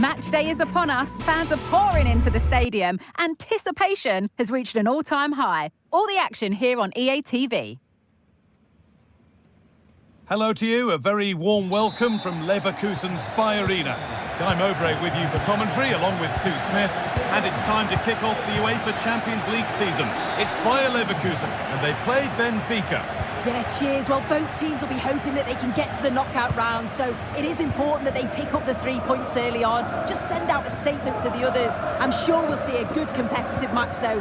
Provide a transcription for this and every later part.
Match day is upon us, fans are pouring into the stadium, anticipation has reached an all-time high. All the action here on EA TV. Hello to you, a very warm welcome from Leverkusen's Spy Arena. Guy Mowbray with you for commentary, along with Sue Smith, and it's time to kick off the UEFA Champions League season. It's Bayer Leverkusen, and they play Benfica. Yeah, cheers. Well, both teams will be hoping that they can get to the knockout round, so it is important that they pick up the 3 points early on. Just send out a statement to the others. I'm sure we'll see a good competitive match, though.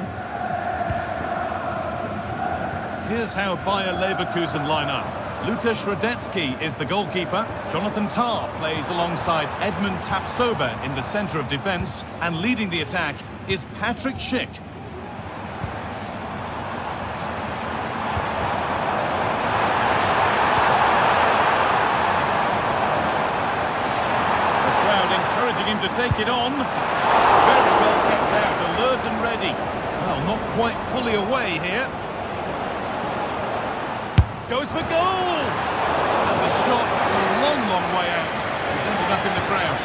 Here's how Bayer Leverkusen line up. Lukas Radetzky is the goalkeeper. Jonathan Tah plays alongside Edmund Tapsoba in the centre of defence. And leading the attack is Patrick Schick. The crowd encouraging him to take it on. Very well kept out, alert and ready. Well, not quite fully away here. Goes for goal! And the shot a long, long way out. He's ended up in the crowd.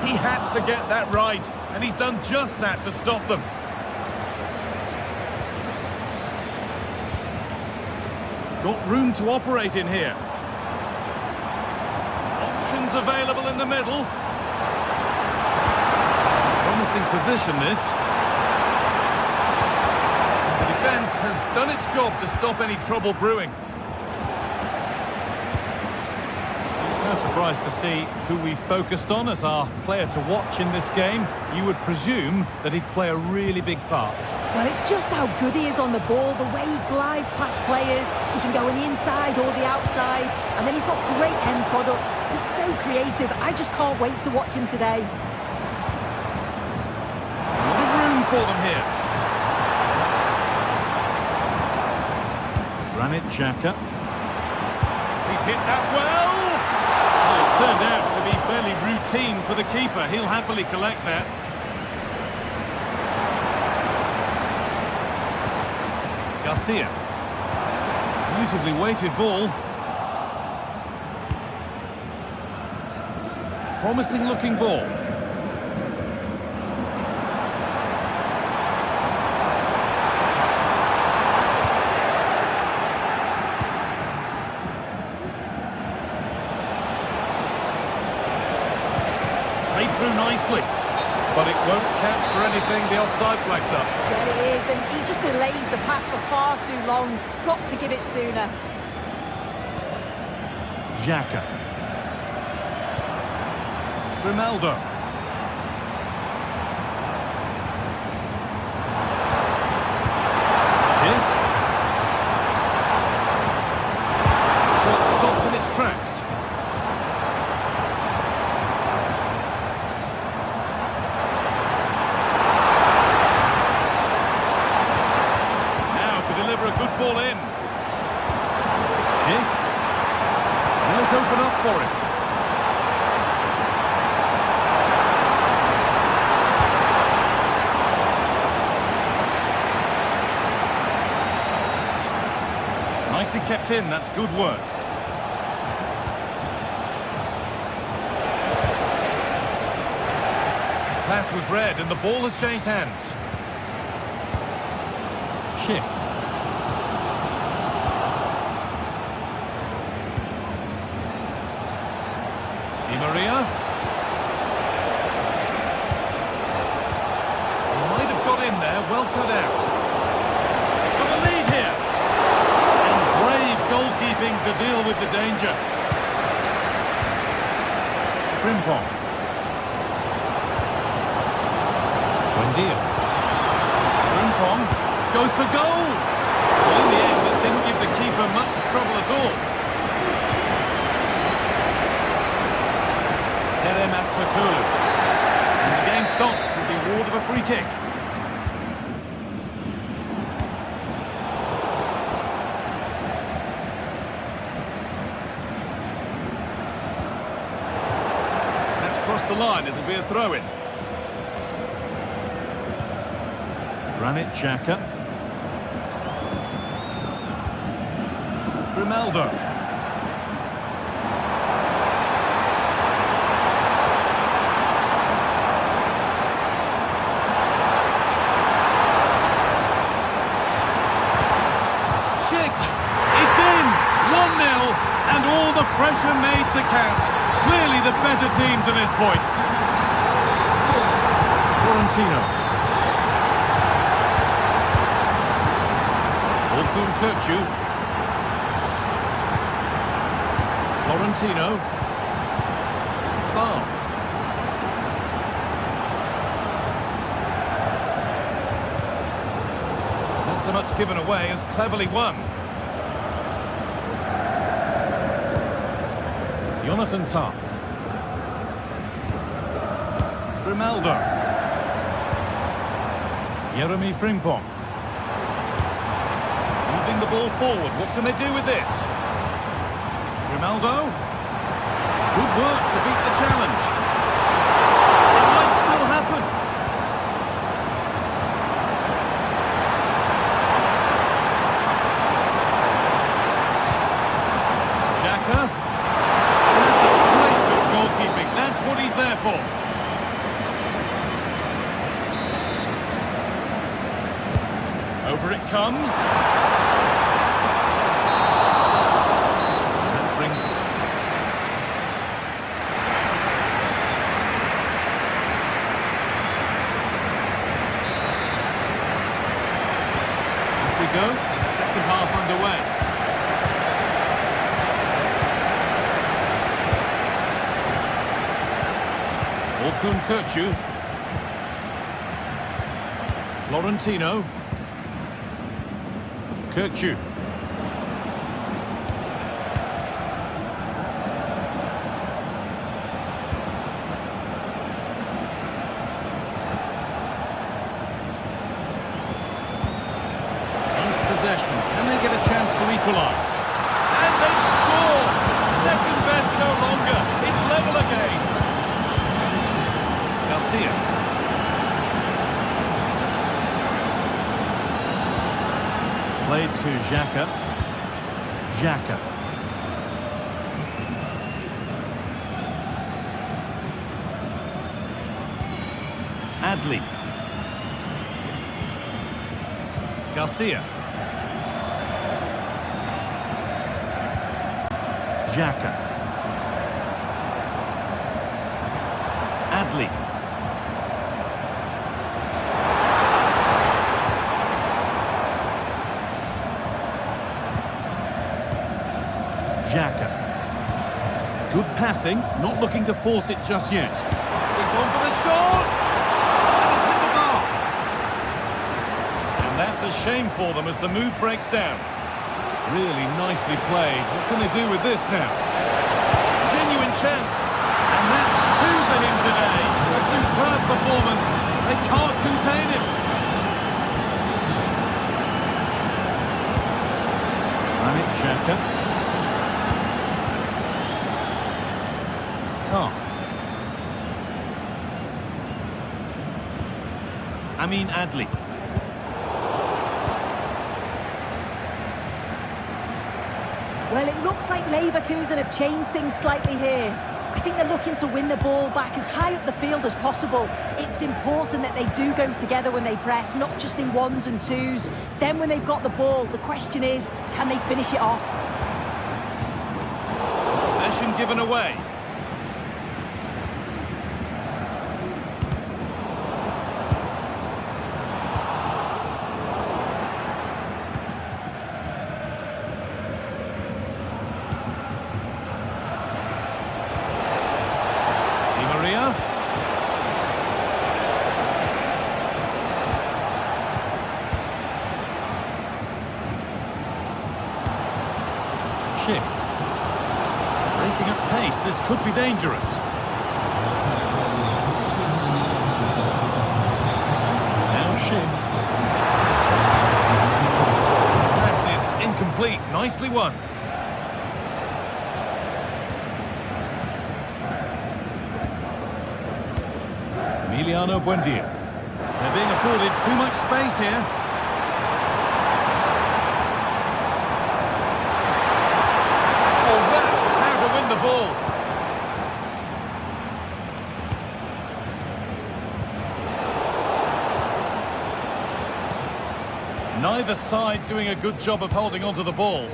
He had to get that right, and he's done just that to stop them. Got room to operate in here. Available in the middle. Promising position, this. The defence has done its job to stop any trouble brewing. It's no surprise to see who we focused on as our player to watch in this game. You would presume that he'd play a really big part. Well, it's just how good he is on the ball, the way he glides past players. He can go on the inside or the outside, and then he's got great end product. He's so creative. I just can't wait to watch him today. A lot of room for them here. Granit Xhaka. He's hit that well. Well, it turned out to be fairly routine for the keeper. He'll happily collect that. Garcia. Beautifully weighted ball. Promising looking ball. Played through nicely, but it won't count for anything. The offside flag's up. Yeah, it is, and he just delays the pass for far too long. Got to give it sooner. Xhaka. Ronaldo. Here. Shot stopped in its tracks. Now to deliver a good ball in. Here. Will it open up for him? Nicely kept in, that's good work. The pass was read and the ball has changed hands. Schick. Di Maria. Might have got in there, well cut out. Got a lead here. Goalkeeping to deal with the danger. Frimpong. Buendia. Frimpong goes for goal. Well, in the end, it didn't give the keeper much trouble at all. Kerem Aktürkoğlu. And the game stops with the award of a free kick. The line, it'll be a throw-in. Granit Xhaka. Grimaldo. It's in! 1-0, and all the pressure made to count. Clearly the better team to this point. Florentino. Kurcu. Florentino. Ball. Not so much given away as cleverly won. Jonathan Tah. Grimaldo. Jeremy Frimpong. Moving the ball forward. What can they do with this? Grimaldo. Good work to beat the challenge. It might still happen. Xhaka. Great good goalkeeping. That's what he's there for. Over it comes. That brings... Off we go. Second half underway. Kurcu. Florentino. Kurcu. Nice possession. Can they get a chance to equalise? And they score! Second best no longer. It's level again. Garcia. Played to Xhaka. Xhaka. Adli. Garcia. Xhaka. Adli. Xhaka. Good passing, not looking to force it just yet. It's on for the shot! And it's hit the bar. And that's a shame for them as the move breaks down. Really nicely played. What can they do with this now? Genuine chance. And that's two for him today. A superb performance. They can't contain him. Granit Xhaka. Amin Adli. Well, it looks like Leverkusen have changed things slightly here. I think they're looking to win the ball back as high up the field as possible. It's important that they do go together when they press, not just in ones and twos. Then when they've got the ball, the question is, can they finish it off? Possession given away. Breaking up pace, this could be dangerous. Now Schick. Pass is incomplete, nicely won. Emiliano Buendia. They're being afforded too much space here. Oh, that's how to win the ball. Neither side doing a good job of holding onto the ball.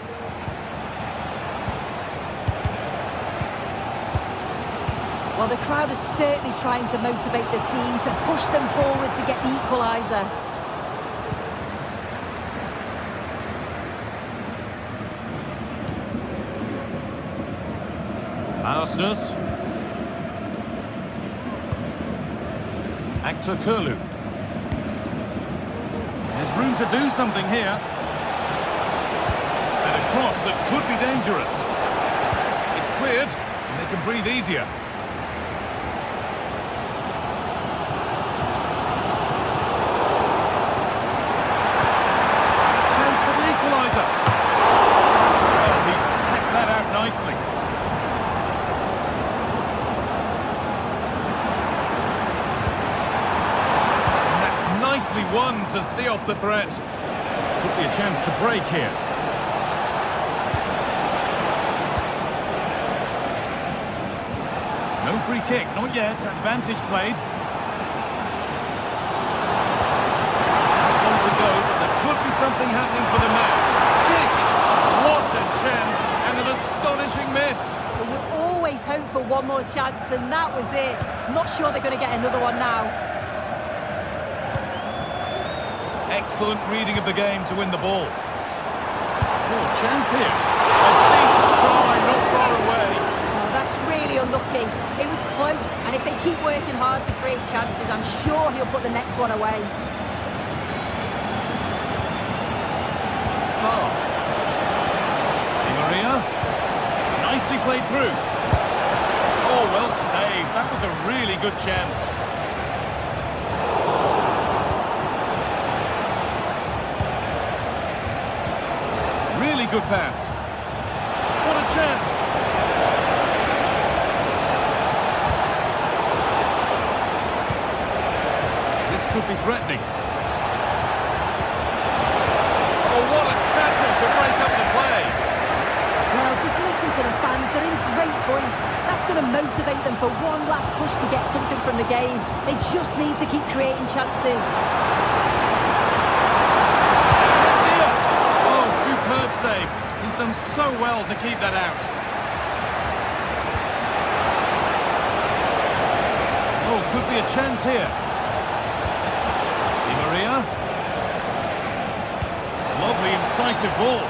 Well, the crowd is certainly trying to motivate the team to push them forward to get the equaliser. Aston. Actor Kurlu. There's room to do something here. And a cross that could be dangerous. It's cleared, and they can breathe easier. Chance for the equaliser. Well, he's stacked that out nicely. Nicely won to see off the threat. Could be a chance to break here. No free kick, not yet. Advantage played. On to go. There could be something happening for the match. Kick! What a chance! And an astonishing miss. Well, you always hope for one more chance, and that was it. Not sure they're going to get another one now. Excellent reading of the game to win the ball. Oh, chance here. A decent try, not far away. Oh, that's really unlucky. It was close, and if they keep working hard to create chances, I'm sure he'll put the next one away. Oh. Di Maria. Nicely played through. Oh, well saved. That was a really good chance. Really good pass. What a chance. This could be threatening. Oh, what a tackle to break up the play. Well, just listen to the fans. They're in great voice. That's going to motivate them for one last push to get something from the game. They just need to keep creating chances. Superb save. He's done so well to keep that out. Oh, could be a chance here. Di Maria. Lovely, incisive ball.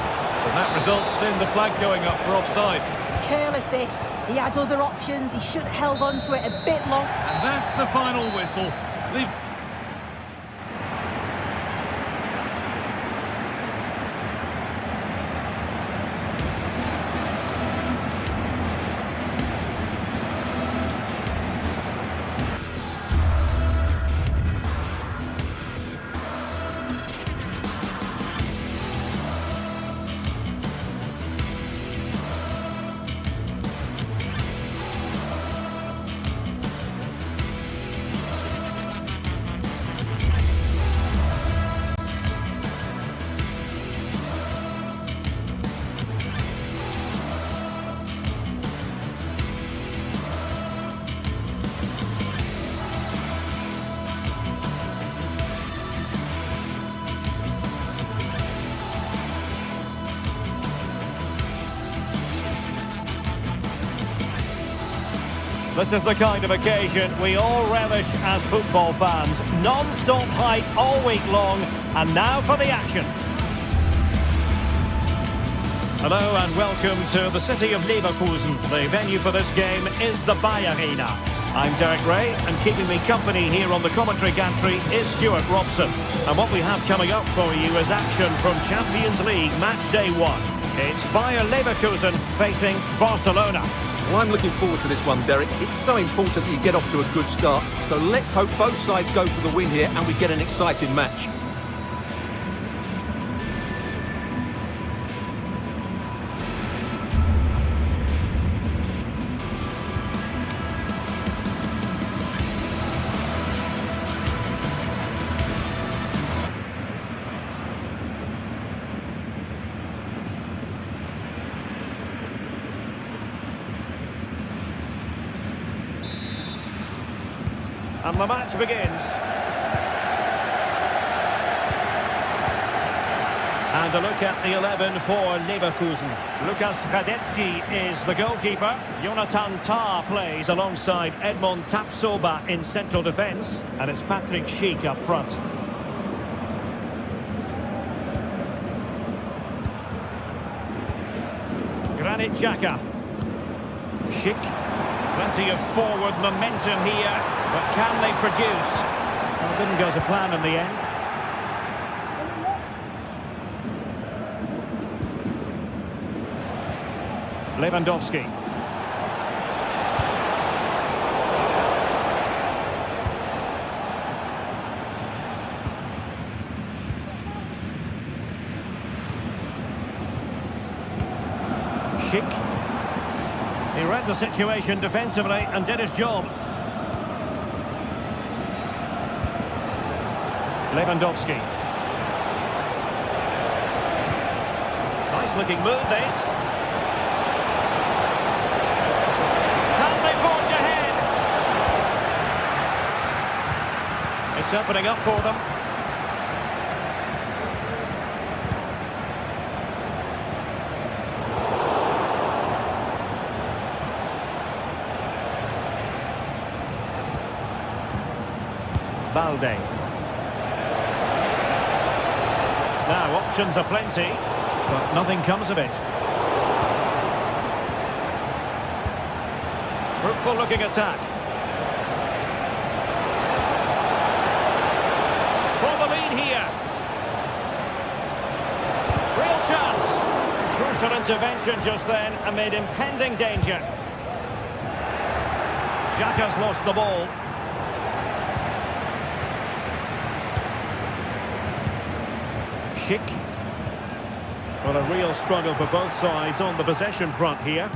And that results in the flag going up for offside. Careless this. He had other options. He should have held on to it a bit long. And that's the final whistle. This is the kind of occasion we all relish as football fans. Non-stop hype all week long, and now for the action. Hello and welcome to the city of Leverkusen. The venue for this game is the Arena. I'm Derek Ray, and keeping me company here on the commentary gantry is Stuart Robson. And what we have coming up for you is action from Champions League match day 1. It's Leverkusen facing Barcelona. Well, I'm looking forward to this one, Derek. It's so important that you get off to a good start. So let's hope both sides go for the win here and we get an exciting match. And the match begins. And a look at the 11 for Leverkusen. Lukas Radetzky is the goalkeeper. Jonathan Tah plays alongside Edmond Tapsoba in central defence. And it's Patrick Schick up front. Granit Xhaka. Schick. Plenty of forward momentum here. But can they produce? Well, it didn't go to plan in the end. Lewandowski. Schick. He read the situation defensively and did his job. Lewandowski. Nice looking move this. It's opening up for them. Balde. Now options are plenty, but nothing comes of it. Fruitful looking attack. Intervention just then amid impending danger. Xhaka's lost the ball. Schick. Well, a real struggle for both sides on the possession front here.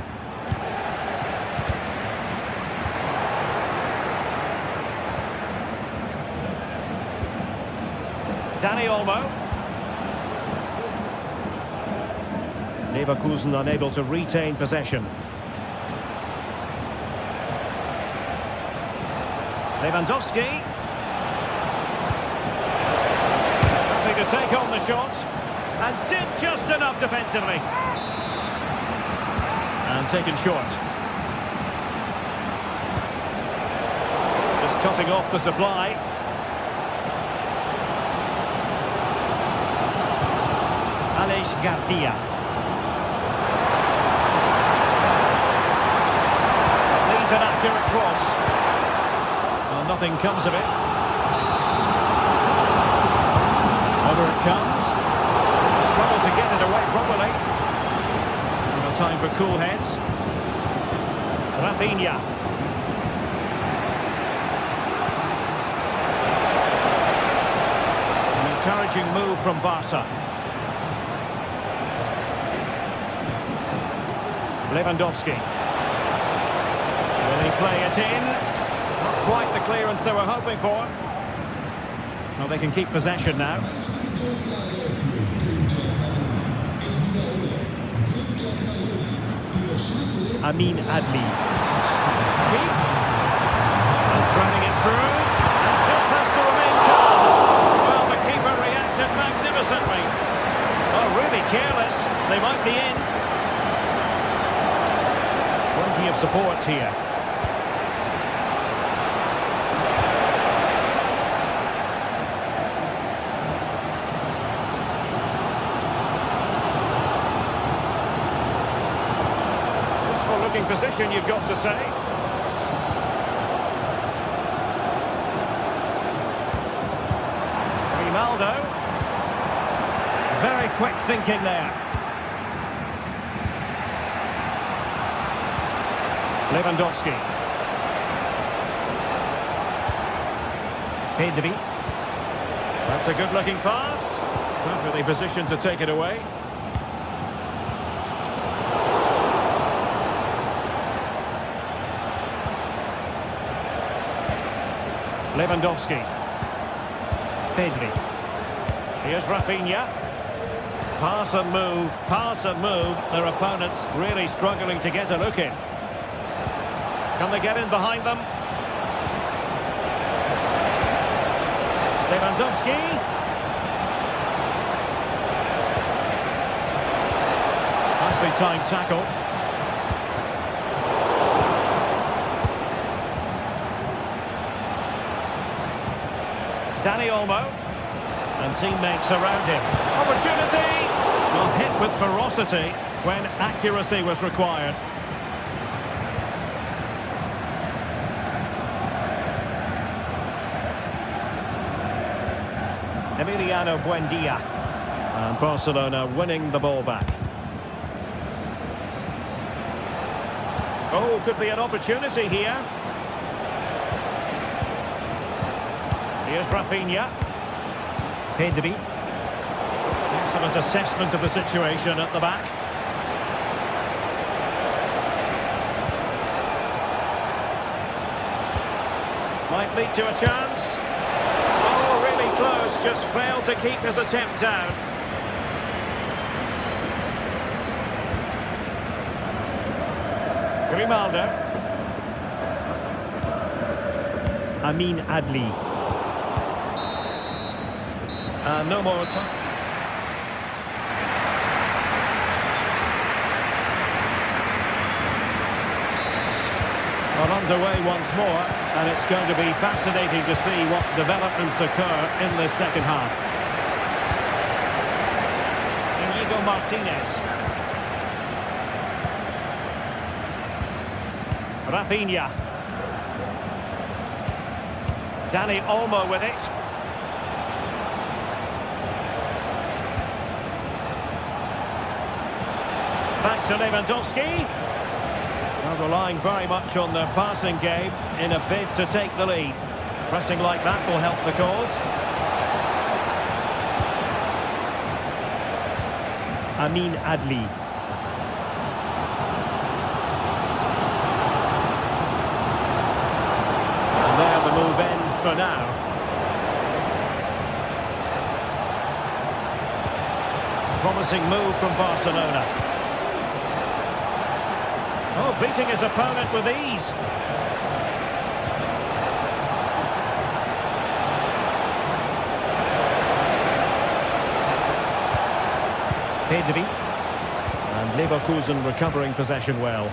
Dani Olmo. Leverkusen unable to retain possession. Lewandowski. Nothing to take on the shot. And did just enough defensively. And taken short. Just cutting off the supply. Alex Garcia. An accurate cross. Well, nothing comes of it. Over it comes. Struggle to get it away properly. No time for cool heads. Rafinha. An encouraging move from Barca. Lewandowski. Will he play it in? Not quite the clearance they were hoping for. Well, they can keep possession now. Amin Adli. Deep. And running it through. And just has to remain calm. Well, the keeper reacted magnificently. Oh, really careless. They might be in. Plenty of support here. Position, you've got to say. Ronaldo. Very quick thinking there. Lewandowski. Pedri. That's a good-looking pass. Not really positioned to take it away. Lewandowski. Pedri. Here's Rafinha. Pass and move, pass and move. Their opponents really struggling to get a look in. Can they get in behind them? Lewandowski. Nicely timed tackle. Dani Olmo. And teammates around him. Opportunity! Well, hit with ferocity when accuracy was required. Emiliano Buendia. And Barcelona winning the ball back. Oh, could be an opportunity here. Here's Rafinha. Pedri. Excellent assessment of the situation at the back. Might lead to a chance. Oh, really close. Just failed to keep his attempt down. Grimaldo. Amin Adli. No more time. Well, underway once more, and it's going to be fascinating to see what developments occur in the second half. Inigo Martinez. Rafinha. Dani Olmo with it. Back to Lewandowski. Well, relying very much on their passing game in a bid to take the lead. Pressing like that will help the cause. Amin Adli. And there the move ends for now. Promising move from Barcelona. Oh, beating his opponent with ease. Pedri. And Leverkusen recovering possession well.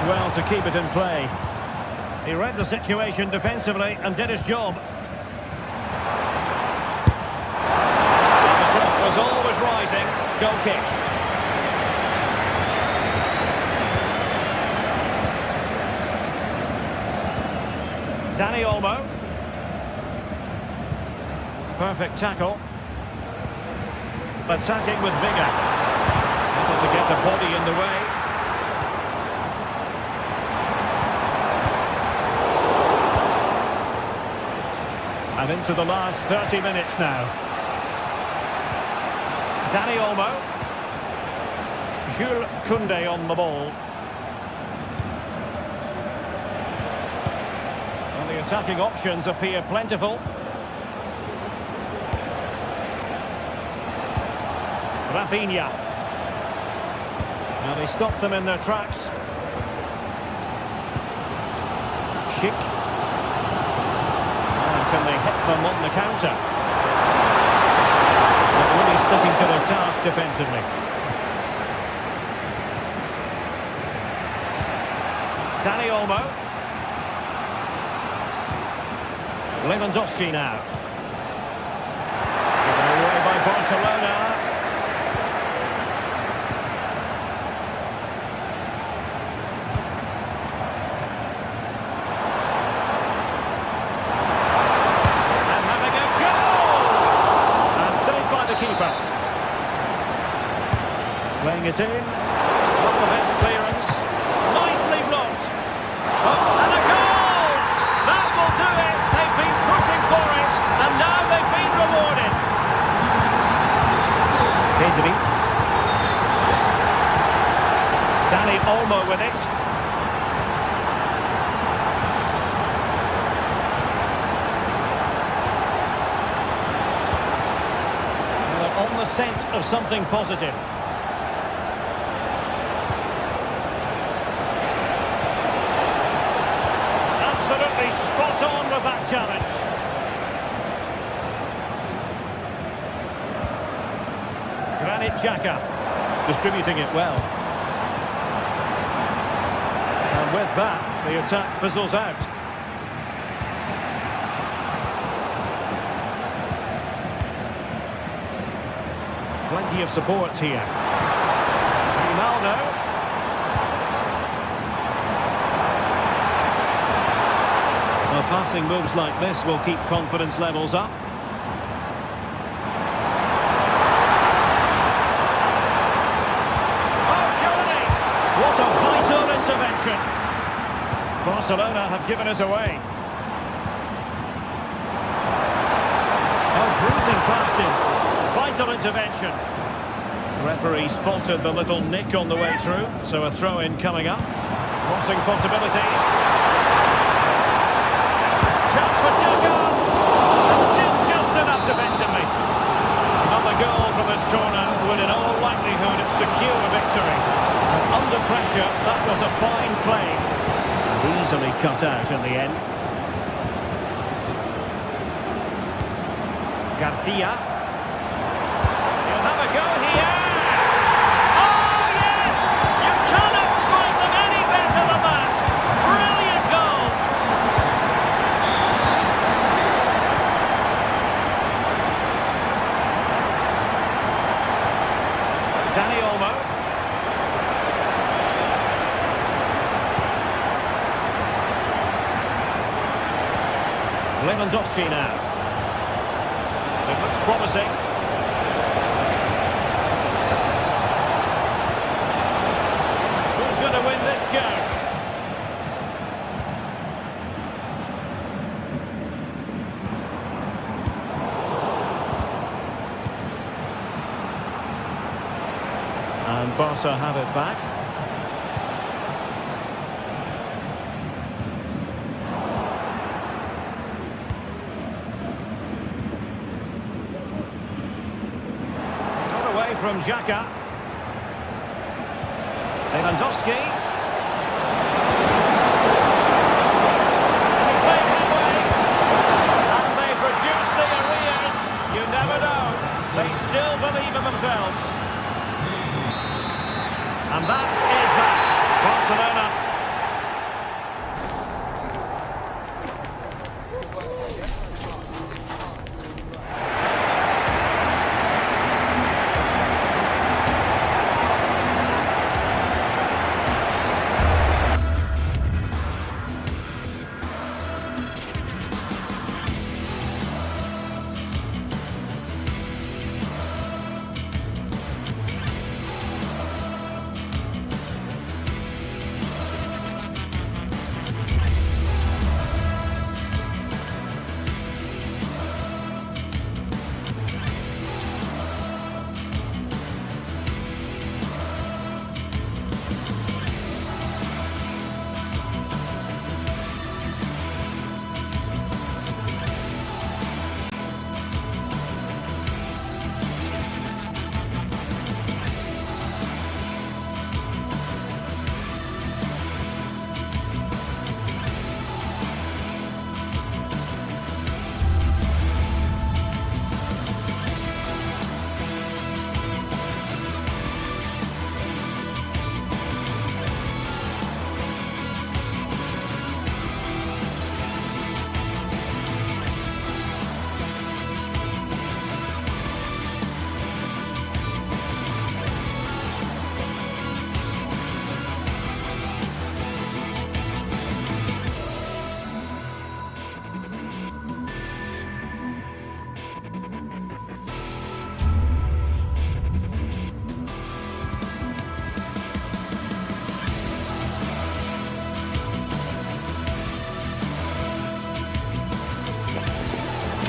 Well to keep it in play. He read the situation defensively and did his job. The clock was always rising. Goal kick. Dani Olmo. Perfect tackle. Attacking with vigour. Able to get the body in the way. And into the last 30 minutes now. Dani Olmo. Jules Koundé on the ball. And the attacking options appear plentiful. Rafinha. Now they stopped them in their tracks. Schick. Can they hit them on the counter? Not really sticking to their task defensively. Dani Olmo. Lewandowski now. Given away by Barcelona. Playing it in. Not the best clearance. Nicely blocked. Oh, and a goal! That will do it. They've been pushing for it, and now they've been rewarded. Pedri. Dani Olmo with it. a scent of something positive. Absolutely spot on with that challenge. Granit Xhaka distributing it well. And with that, the attack fizzles out. Plenty of support here. Ronaldo. Well, passing moves like this will keep confidence levels up. Oh, surely! What a vital intervention. Barcelona have given us away. Oh, bruising past him. Vital intervention. The referee spotted the little nick on the way through, so a throw-in coming up. Crossing possibilities. Chance for Xhaka. Still just enough defensively. Another goal from this corner would in all likelihood secure a victory. And under pressure, that was a fine play. Easily cut out in the end. Garcia. Have a go here. Oh, yes! You cannot strike them any better than that. Brilliant goal. Dani Olmo. Lewandowski now. It looks promising. Win this game. And Barca have it back. Got away from Xhaka. Lewandowski. They still believe in themselves. And that is that. Barcelona.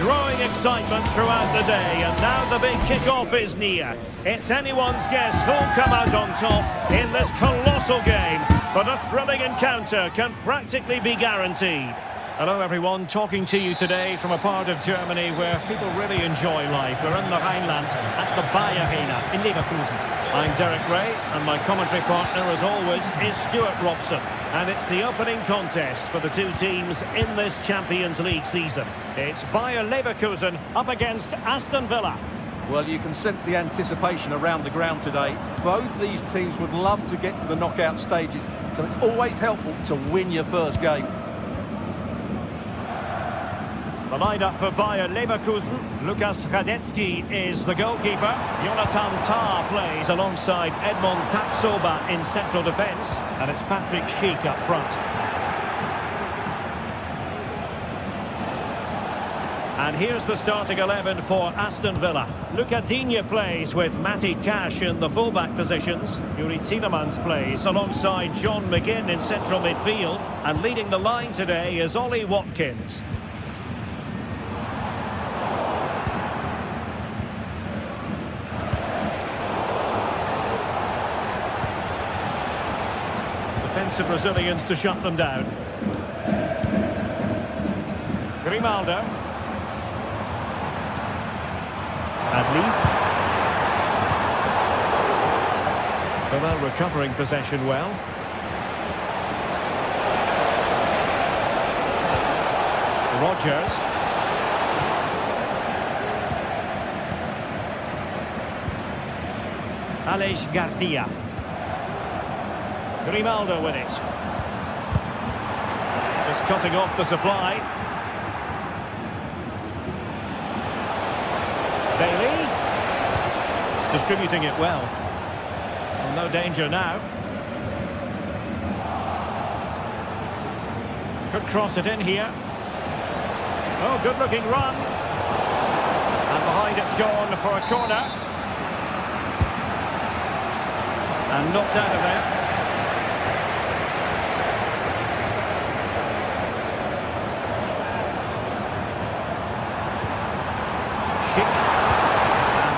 Growing excitement throughout the day, and now the big kick-off is near. It's anyone's guess who'll come out on top in this colossal game, but a thrilling encounter can practically be guaranteed. Hello everyone, talking to you today from a part of Germany where people really enjoy life. We're in the Rhineland at the Bayarena in Leverkusen. I'm Derek Ray and my commentary partner as always is Stuart Robson. And it's the opening contest for the two teams in this Champions League season. It's Bayer Leverkusen up against Aston Villa. Well, you can sense the anticipation around the ground today. Both these teams would love to get to the knockout stages, so it's always helpful to win your first game. The line-up for Bayer Leverkusen. Lukas Radetzky is the goalkeeper. Jonathan Tah plays alongside Edmond Tapsoba in central defence. And it's Patrick Schick up front. And here's the starting 11 for Aston Villa. Luca Digne plays with Matty Cash in the fullback positions. Yuri Tielemans plays alongside John McGinn in central midfield. And leading the line today is Ollie Watkins. Defensive Brazilians to shut them down. Grimaldo. Adli. Villa recovering possession well. Rodgers. Aleix Garcia. Grimaldo with it. Just cutting off the supply. Bailey. Distributing it well. No danger now. Could cross it in here. Oh, good looking run. And behind it's gone for a corner. And knocked out of there.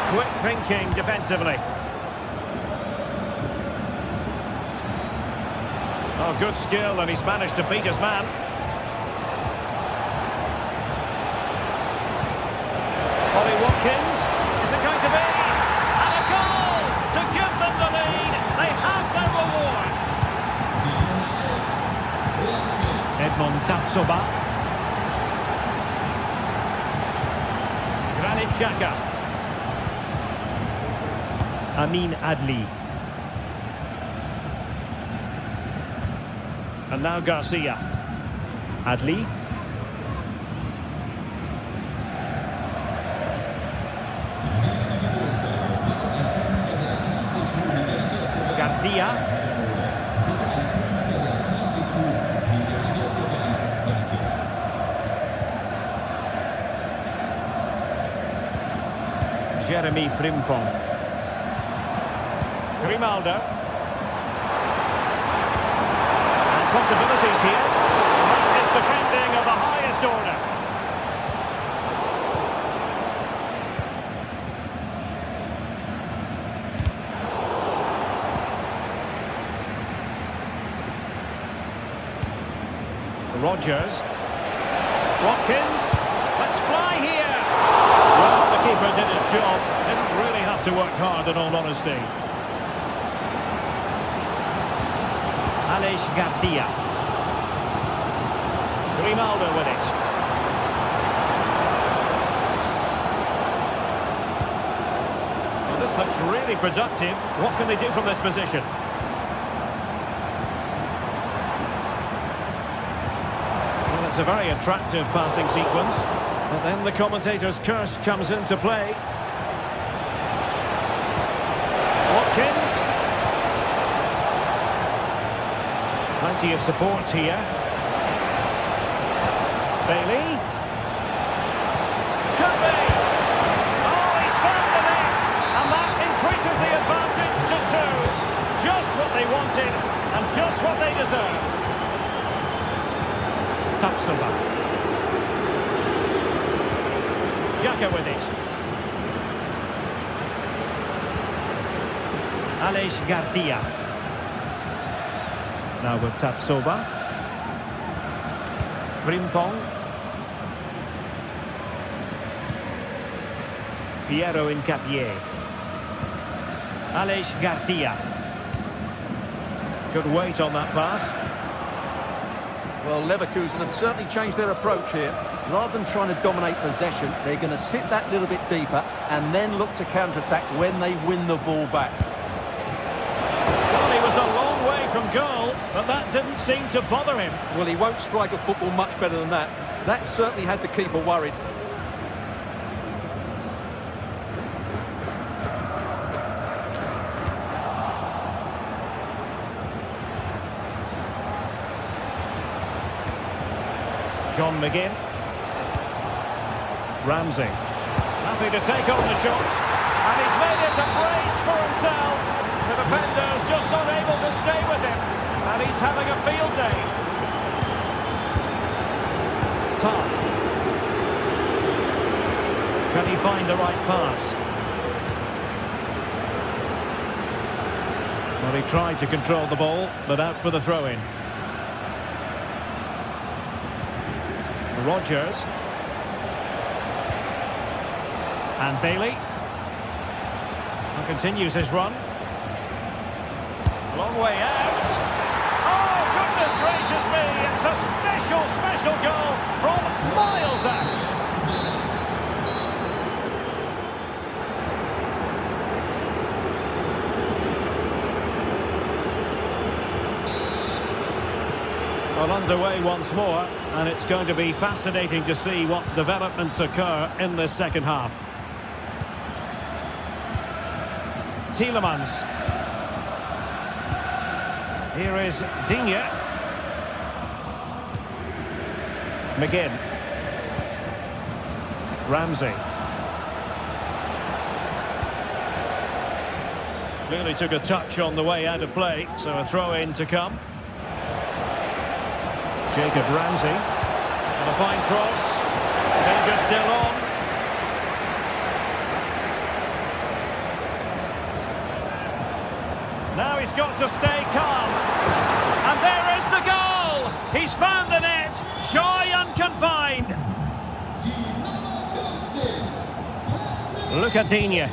Quick thinking defensively. Oh, good skill, and he's managed to beat his man. Ollie Watkins. Is it going to be? And a goal to give them the lead. They have their reward. Edmond Tapsoba. Granit Xhaka. Amin Adli. And now Garcia. Adli. Garcia. Jeremy Frimpong. Grimaldo. And possibilities here. That is defending of the highest order. Rodgers. Watkins. Let's fly here. Well, the keeper did his job. Didn't really have to work hard, in all honesty. Aleix Garcia. Grimaldo with it. Well, this looks really productive. What can they do from this position? Well, it's a very attractive passing sequence. But then the commentator's curse comes into play. Watkins. Plenty of support here. Bailey. Could be. Oh, he's found the net. And that increases the advantage to 2. Just what they wanted and just what they deserve. Tapsoba. Xhaka with it. Aleix Garcia. Now with Tapsoba. Frimpong. Piero Incapié. Aleix Garcia. Good weight on that pass. Well, Leverkusen have certainly changed their approach here. Rather than trying to dominate possession, they're going to sit that little bit deeper and then look to counter-attack when they win the ball back. Well, he was a long way from goal, but that didn't seem to bother him. Well, he won't strike a football much better than that. That certainly had the keeper worried. John McGinn. Ramsey. Happy to take on the shot. And he's made it a brace for himself. The defender's just not able to stay with him. And he's having a field day. Tough. Can he find the right pass? Well, he tried to control the ball, but out for the throw-in. Rodgers. And Bailey. And continues his run. Long way out. Oh, goodness gracious me. It's a special goal from miles out. Well, underway once more, and it's going to be fascinating to see what developments occur in this second half. Tielemans. Here is Digne. McGinn. Ramsey. Clearly took a touch on the way out of play, so a throw-in to come. Jacob Ramsey, and a fine cross, danger still on. Now he's got to stay calm, and there is the goal! He's found the net, joy unconfined. Look at Digne.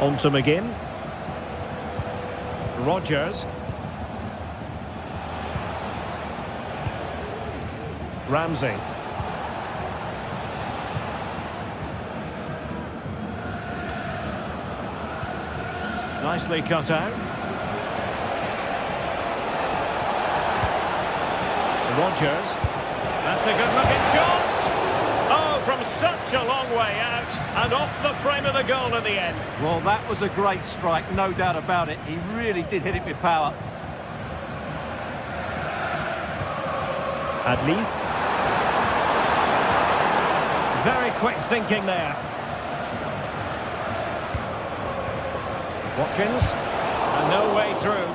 On to McGinn. Rodgers. Ramsey. Nicely cut out. Rodgers. That's a good looking shot. Oh, from such a long way out and off the frame of the goal in the end. Well, that was a great strike, no doubt about it. He really did hit it with power. Adli. Very quick thinking there. Watkins. And no way through.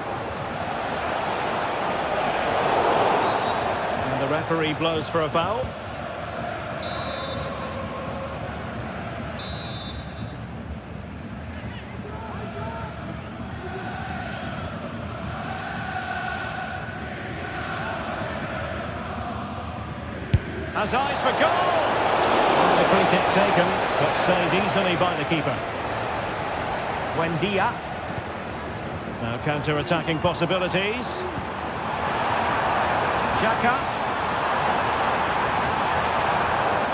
And the referee blows for a foul. Has eyes for goal! The free kick taken, but saved easily by the keeper. Buendia. Now counter-attacking possibilities. Xhaka.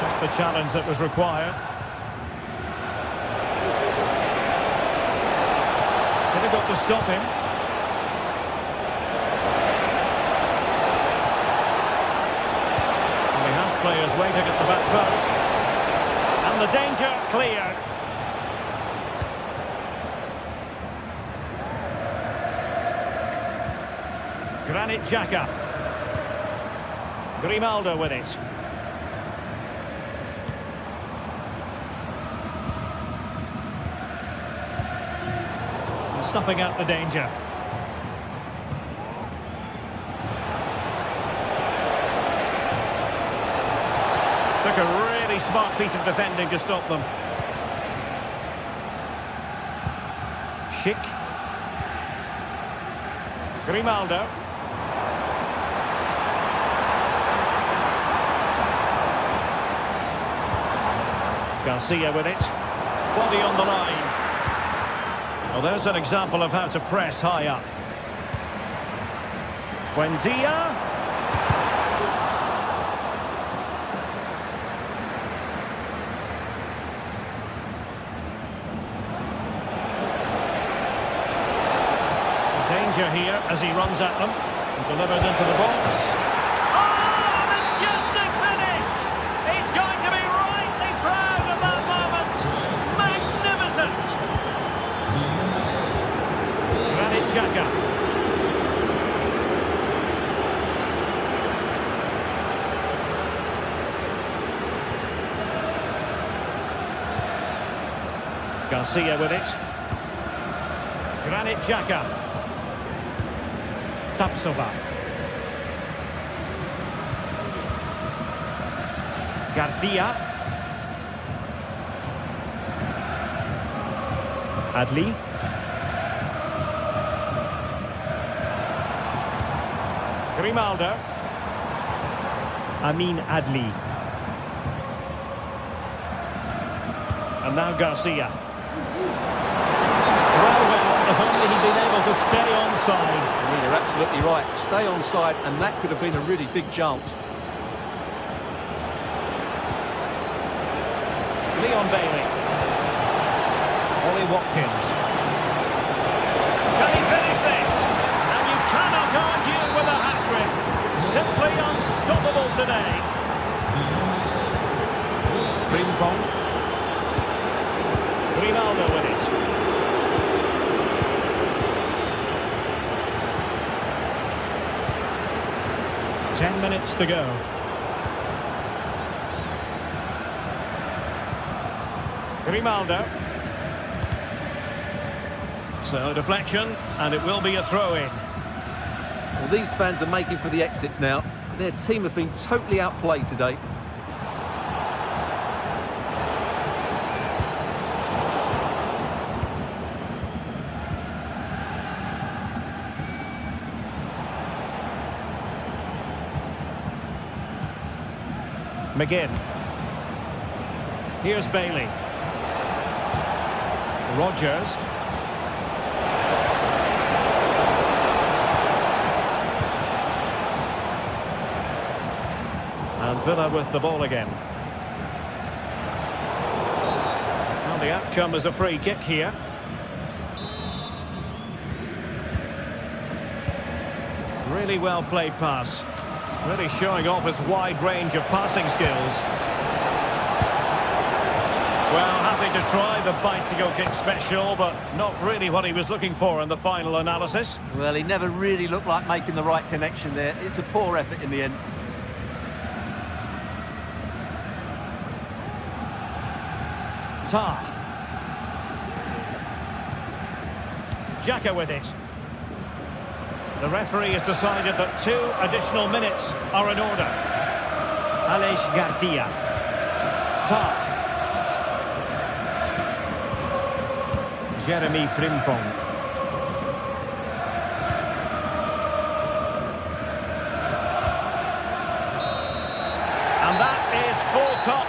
Just the challenge that was required. Difficult to stop him. And he has players waiting at the back post. And the danger cleared. Granit Xhaka. Grimaldo with it. And snuffing out the danger. Took a really smart piece of defending to stop them. Schick. Garcia with it. Body on the line. Well, there's an example of how to press high up. Buendia. Danger here as he runs at them. And delivers into the box. Oh, majestic finish! He's going to be rightly proud of that moment. Magnificent! Granit Xhaka. Garcia with it. Granit Xhaka. Tapsova. Garcia. Adli. Grimaldo. Amin Adli. And now Garcia. If only he'd been able to stay onside. I mean, you're absolutely right. Stay onside, and that could have been a really big chance. Leon Bailey. Ollie Watkins. Can he finish this? And you cannot argue with a hat-trick. Simply unstoppable today. Frimpong. Grimaldo with it. 10 minutes to go. Grimaldo. So deflection, and it will be a throw-in. Well, these fans are making for the exits now. Their team have been totally outplayed today. McGinn. Here's Bailey. Rogers. And Villa with the ball again. Well, the outcome is a free kick here. Really well played pass. Really showing off his wide range of passing skills. Well, happy to try the bicycle kick special, but not really what he was looking for in the final analysis. Well, he never really looked like making the right connection there. It's a poor effort in the end. Tar. Xhaka with it. The referee has decided that 2 additional minutes are in order. Aleix Garcia. Tar. Jeremy Frimpong. And that is full top.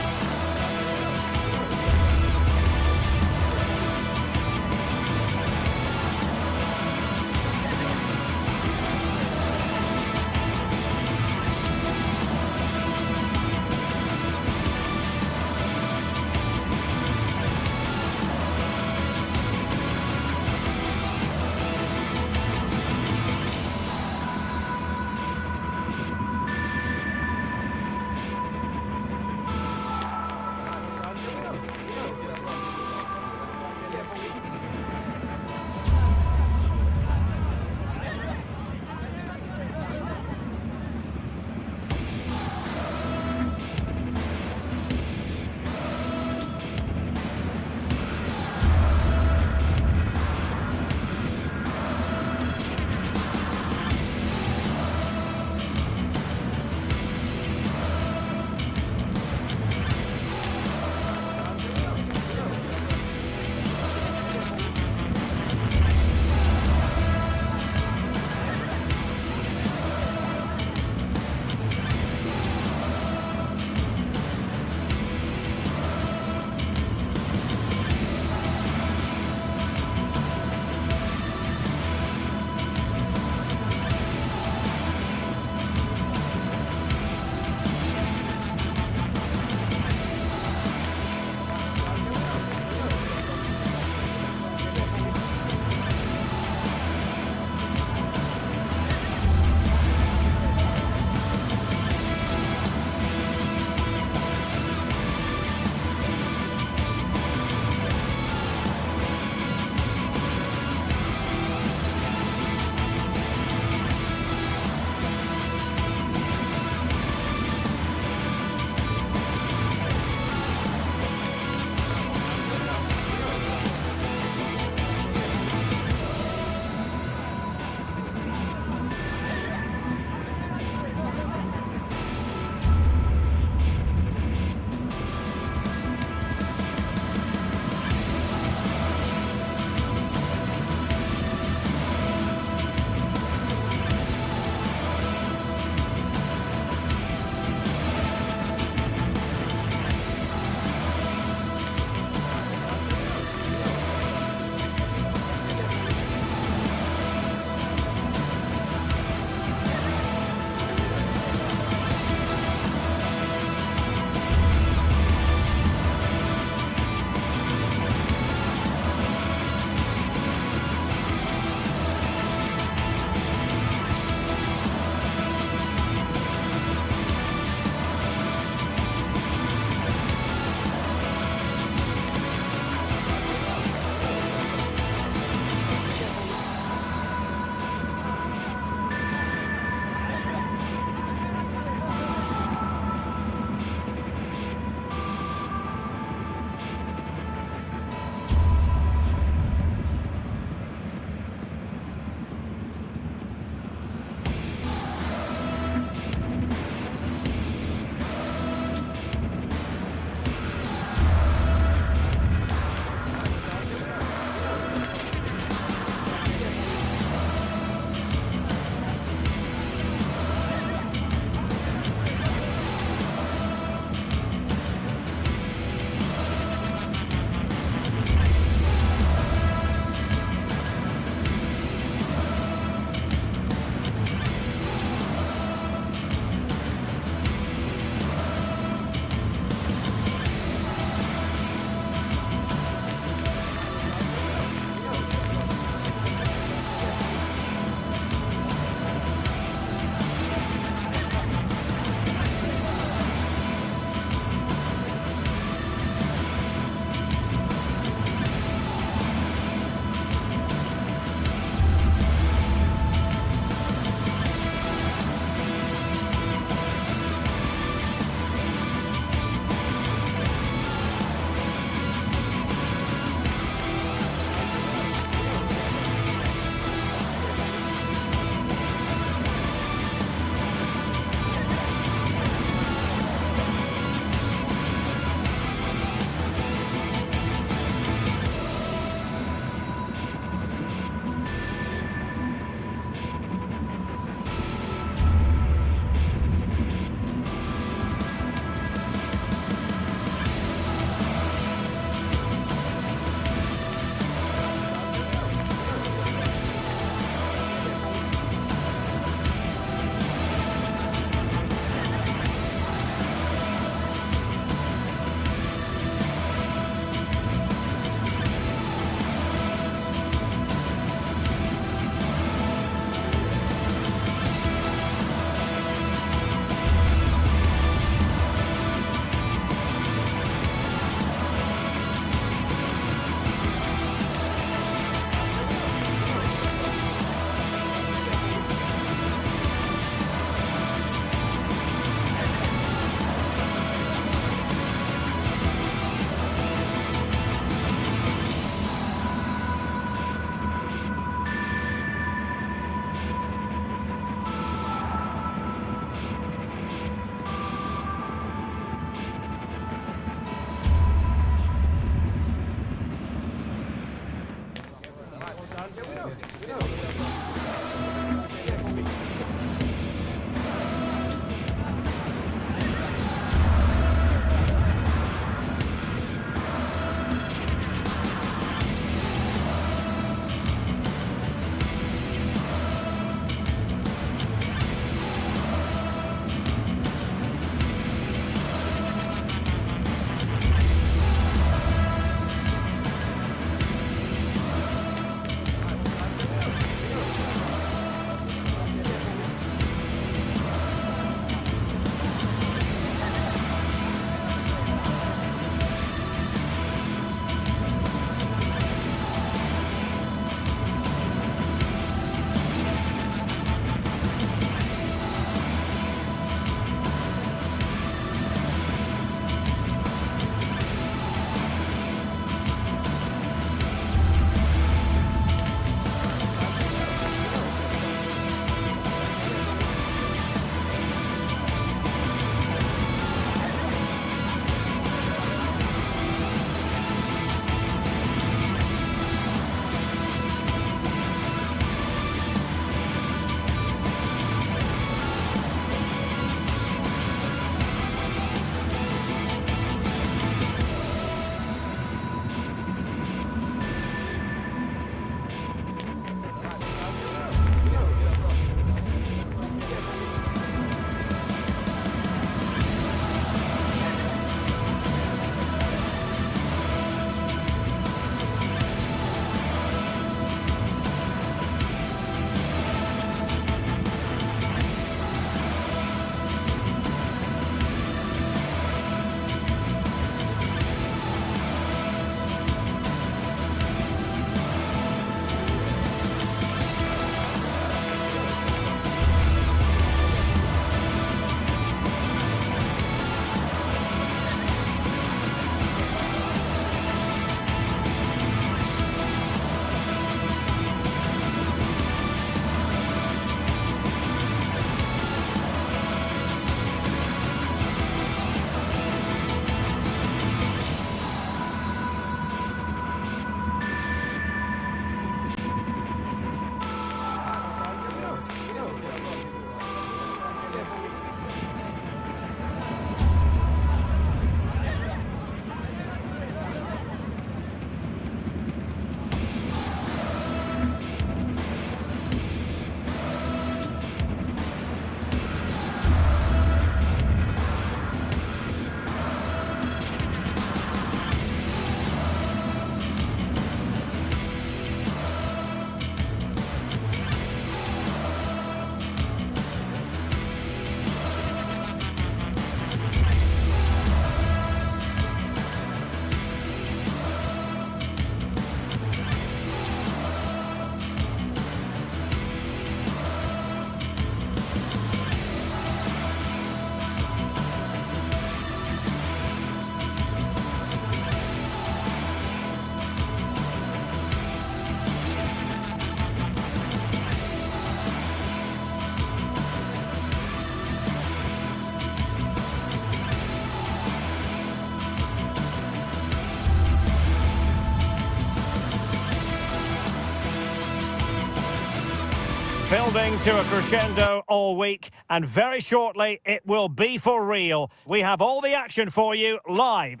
Building to a crescendo all week, and very shortly it will be for real. We have all the action for you live.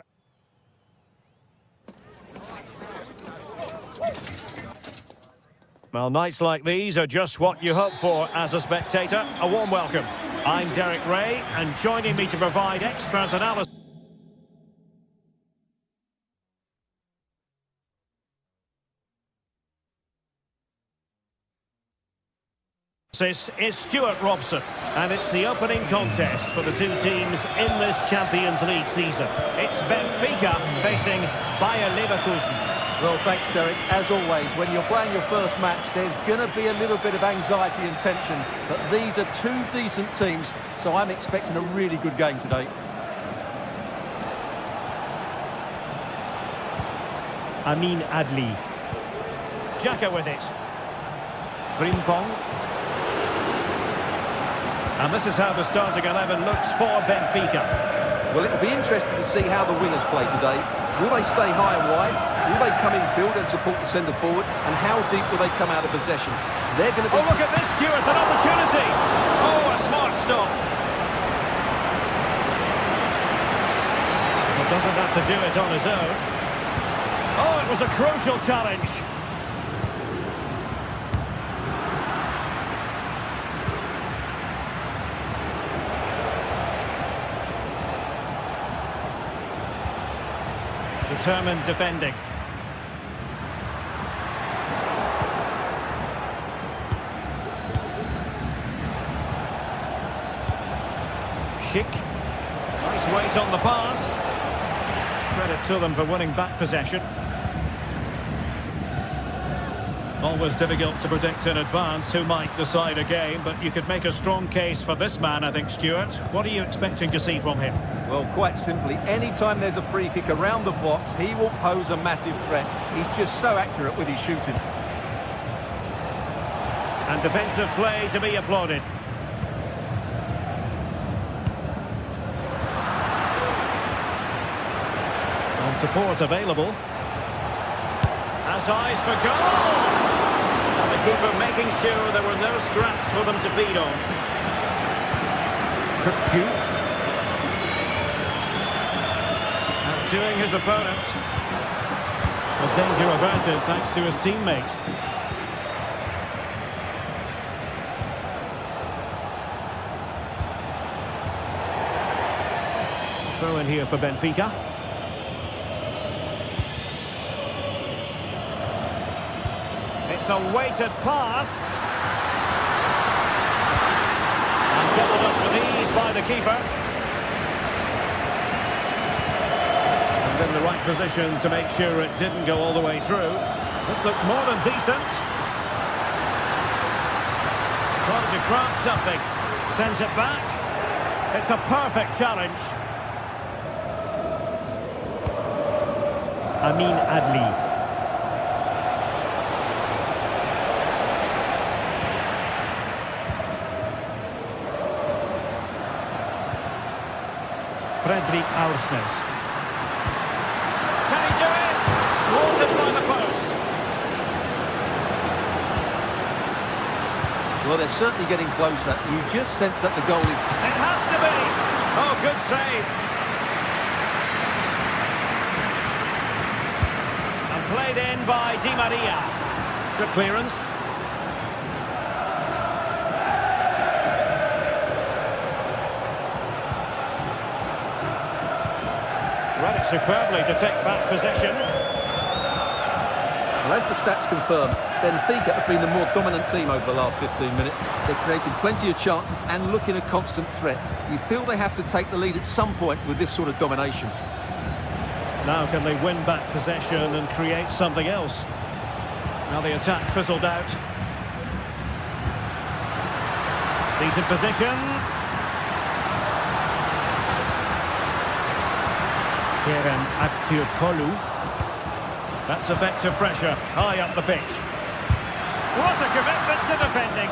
Well, nights like these are just what you hope for as a spectator. A warm welcome. I'm Derek Ray, and joining me to provide expert analysis is Stuart Robson, and it's the opening contest for the two teams in this Champions League season. It's Benfica facing Leverkusen. Well, thanks, Derek. As always, when you're playing your first match, there's going to be a little bit of anxiety and tension, but these are two decent teams, so I'm expecting a really good game today. Amin Adli. Xhaka with it. Frimpong. And this is how the starting 11 looks for Benfica. Well, it'll be interesting to see how the wingers play today. Will they stay high and wide? Will they come in field and support the centre forward? And how deep will they come out of possession? They're going to be... Oh, look at this, Stuart, an opportunity! Oh, a smart stop. He doesn't have to do it on his own. Oh, it was a crucial challenge. Determined defending. Schick. Nice weight on the pass. Credit to them for winning back possession. Always difficult to predict in advance who might decide a game, but you could make a strong case for this man, I think, Stuart. What are you expecting to see from him? Well, quite simply, anytime there's a free kick around the box, he will pose a massive threat. He's just so accurate with his shooting. And defensive play to be applauded. And support available. Has eyes for goal! And the keeper making sure there were no scraps for them to feed on. Kirkju. Outdoing his opponent. A danger averted thanks to his teammate. Throw in here for Benfica. It's a weighted pass. And doubled up with ease by the keeper. In the right position to make sure it didn't go all the way through. This looks more than decent. Trying to craft something. Sends it back. It's a perfect challenge. Amin Adli. Fredrik Aursnes. Can he do it? Watered by the post. Well, they're certainly getting closer. You just sense that the goal is... It has to be! Oh, good save. And played in by Di Maria. Good clearance. Read it superbly to take back possession. Well, as the stats confirm, Benfica have been the more dominant team over the last 15 minutes. They've created plenty of chances and look in a constant threat. You feel they have to take the lead at some point with this sort of domination. Now can they win back possession and create something else? Now the attack fizzled out. Decent position. Kerem Aktürkoğlu. That's effective pressure, high up the pitch. What a commitment to defending.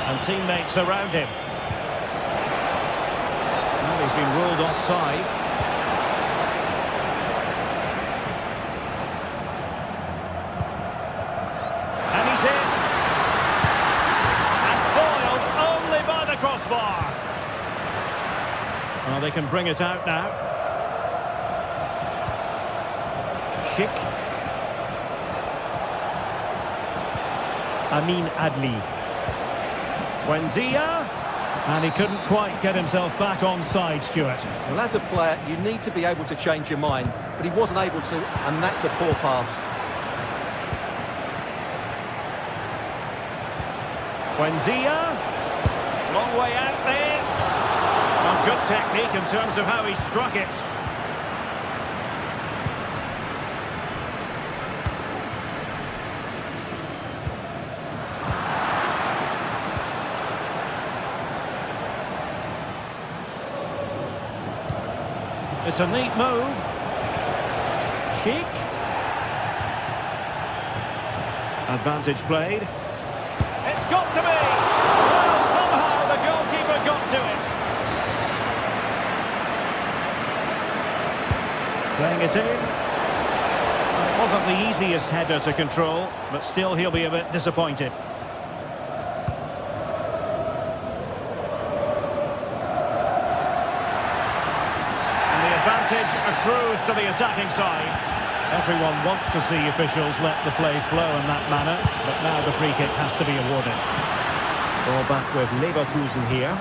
And teammates around him. Well, he's been ruled offside. Well, they can bring it out now. Schick. Amin Adli. Buendia. And he couldn't quite get himself back on side, Stuart. Well, as a player, you need to be able to change your mind, but he wasn't able to, and that's a poor pass. Buendia. Long way out this. Well, good technique in terms of how he struck it. It's a neat move. Schick. Advantage played. It's got to be! Well, somehow the goalkeeper got to it. Playing it in. It wasn't the easiest header to control, but still he'll be a bit disappointed. Advantage accrues to the attacking side. Everyone wants to see officials let the play flow in that manner, but now the free kick has to be awarded. Ball back with Leverkusen here.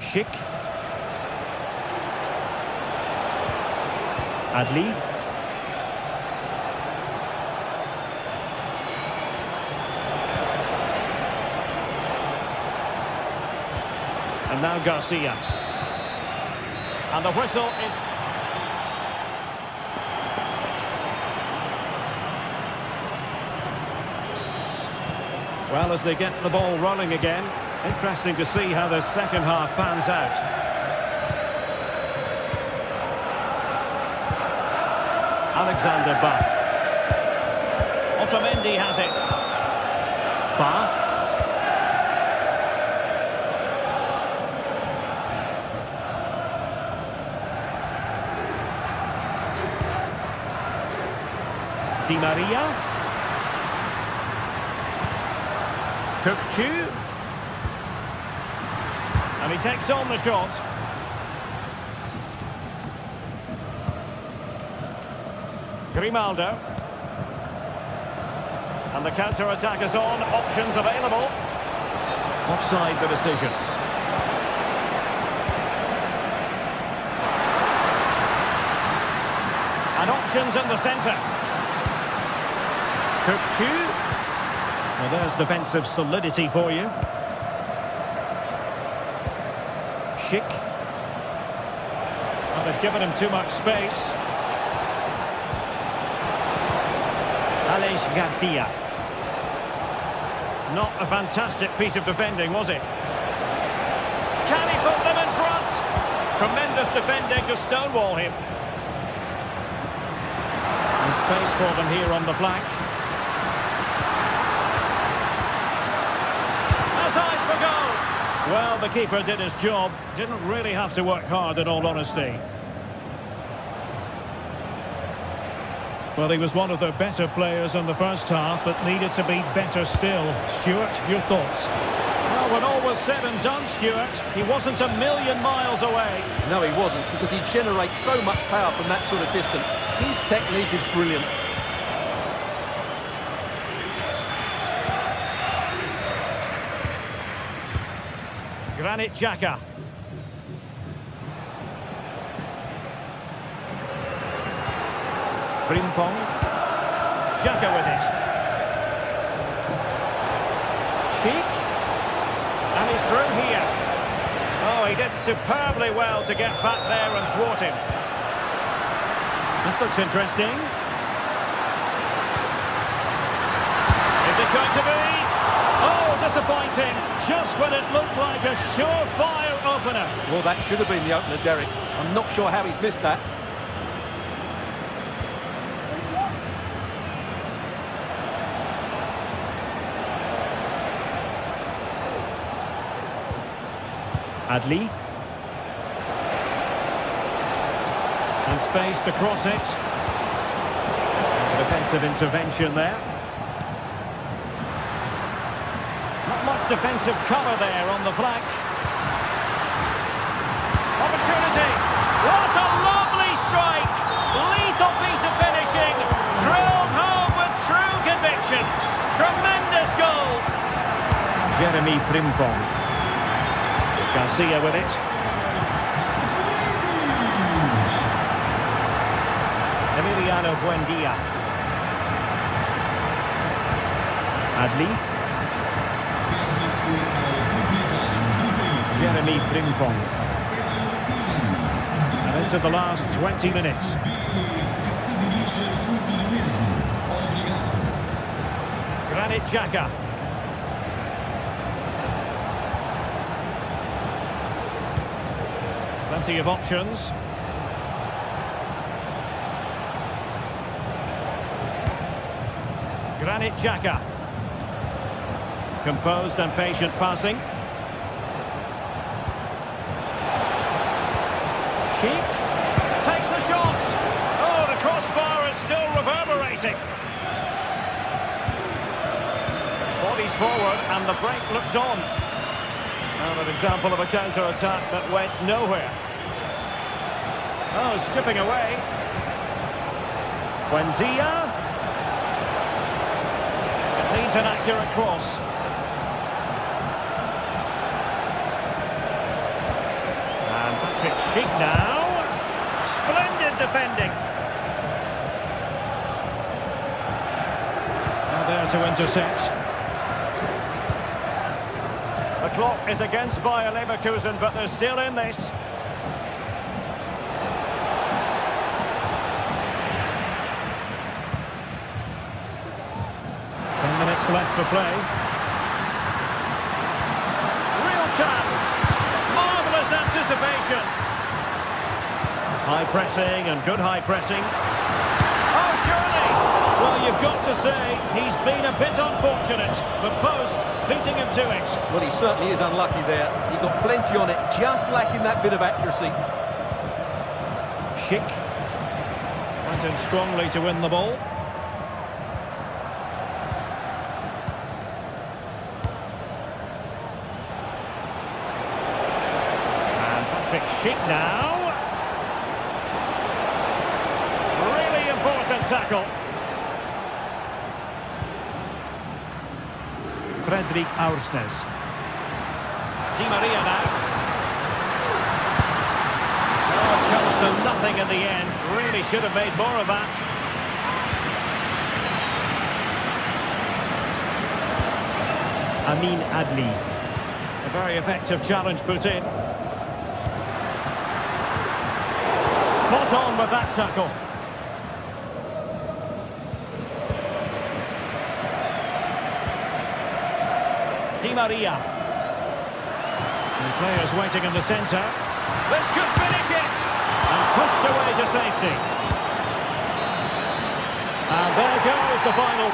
Schick. Adli. And now Garcia. And the whistle is... Well, as they get the ball rolling again, interesting to see how the second half pans out. Alexander Ba. Otamendi has it. Ba. Di Maria. Kökçü. And he takes on the shot. Grimaldo. And the counter-attack is on. Options available. Offside the decision. And options in the centre. Kökçü. Well, there's defensive solidity for you. Schick. Well, they've given him too much space. Alex Garcia. Not a fantastic piece of defending, was it? Can he put them in front? Tremendous defending to stonewall him. And space for them here on the flank. Well, the keeper did his job. Didn't really have to work hard, in all honesty. Well, he was one of the better players in the first half, but needed to be better still. Stuart, your thoughts? Well, when all was said and done, Stuart, he wasn't a million miles away. No, he wasn't, because he generates so much power from that sort of distance. His technique is brilliant. Granit Xhaka. Frimpong. Xhaka with it. Schick. And he's through here. Oh, he did superbly well to get back there and thwart him. This looks interesting. Is it going to be? Oh, disappointing. Just when it looked like a surefire opener. Well, that should have been the opener, Derek. I'm not sure how he's missed that. Adli. And space to cross it. Defensive intervention there. Not much defensive cover there on the flank. Opportunity. What a lovely strike. Lethal piece of finishing. Drilled home with true conviction. Tremendous goal. Jeremy Frimpong. Garcia with it. Emiliano Buendia. Adli. Jeremy Frimpong. And into the last 20 minutes. Granit Xhaka. Plenty of options. Granit Xhaka. Composed and patient passing. Sheep takes the shot. Oh, the crossbar is still reverberating. Bodies forward and the break looks on. Another example of a counter-attack that went nowhere. Oh, skipping away. Buendia. It needs an accurate cross. And Patrick Schick now. Splendid defending. Now there to intercept. The clock is against Bayer Leverkusen, but they're still in this. 10 minutes left for play. Real chance. Marvellous anticipation. High pressing and good high pressing. Oh, surely. Well, you've got to say he's been a bit unfortunate. The post beating him to it. Well, he certainly is unlucky there. He got plenty on it, just lacking that bit of accuracy. Schick went in strongly to win the ball. And Patrick Schick now. Really important tackle. Fredrik Aursnes. Di Maria now. Oh, it comes to nothing in the end. Really should have made more of that. Amin Adli. A very effective challenge put in. Spot on with that tackle. Di Maria. The players waiting in the centre. This could finish it! And pushed away to safety. And there goes the final.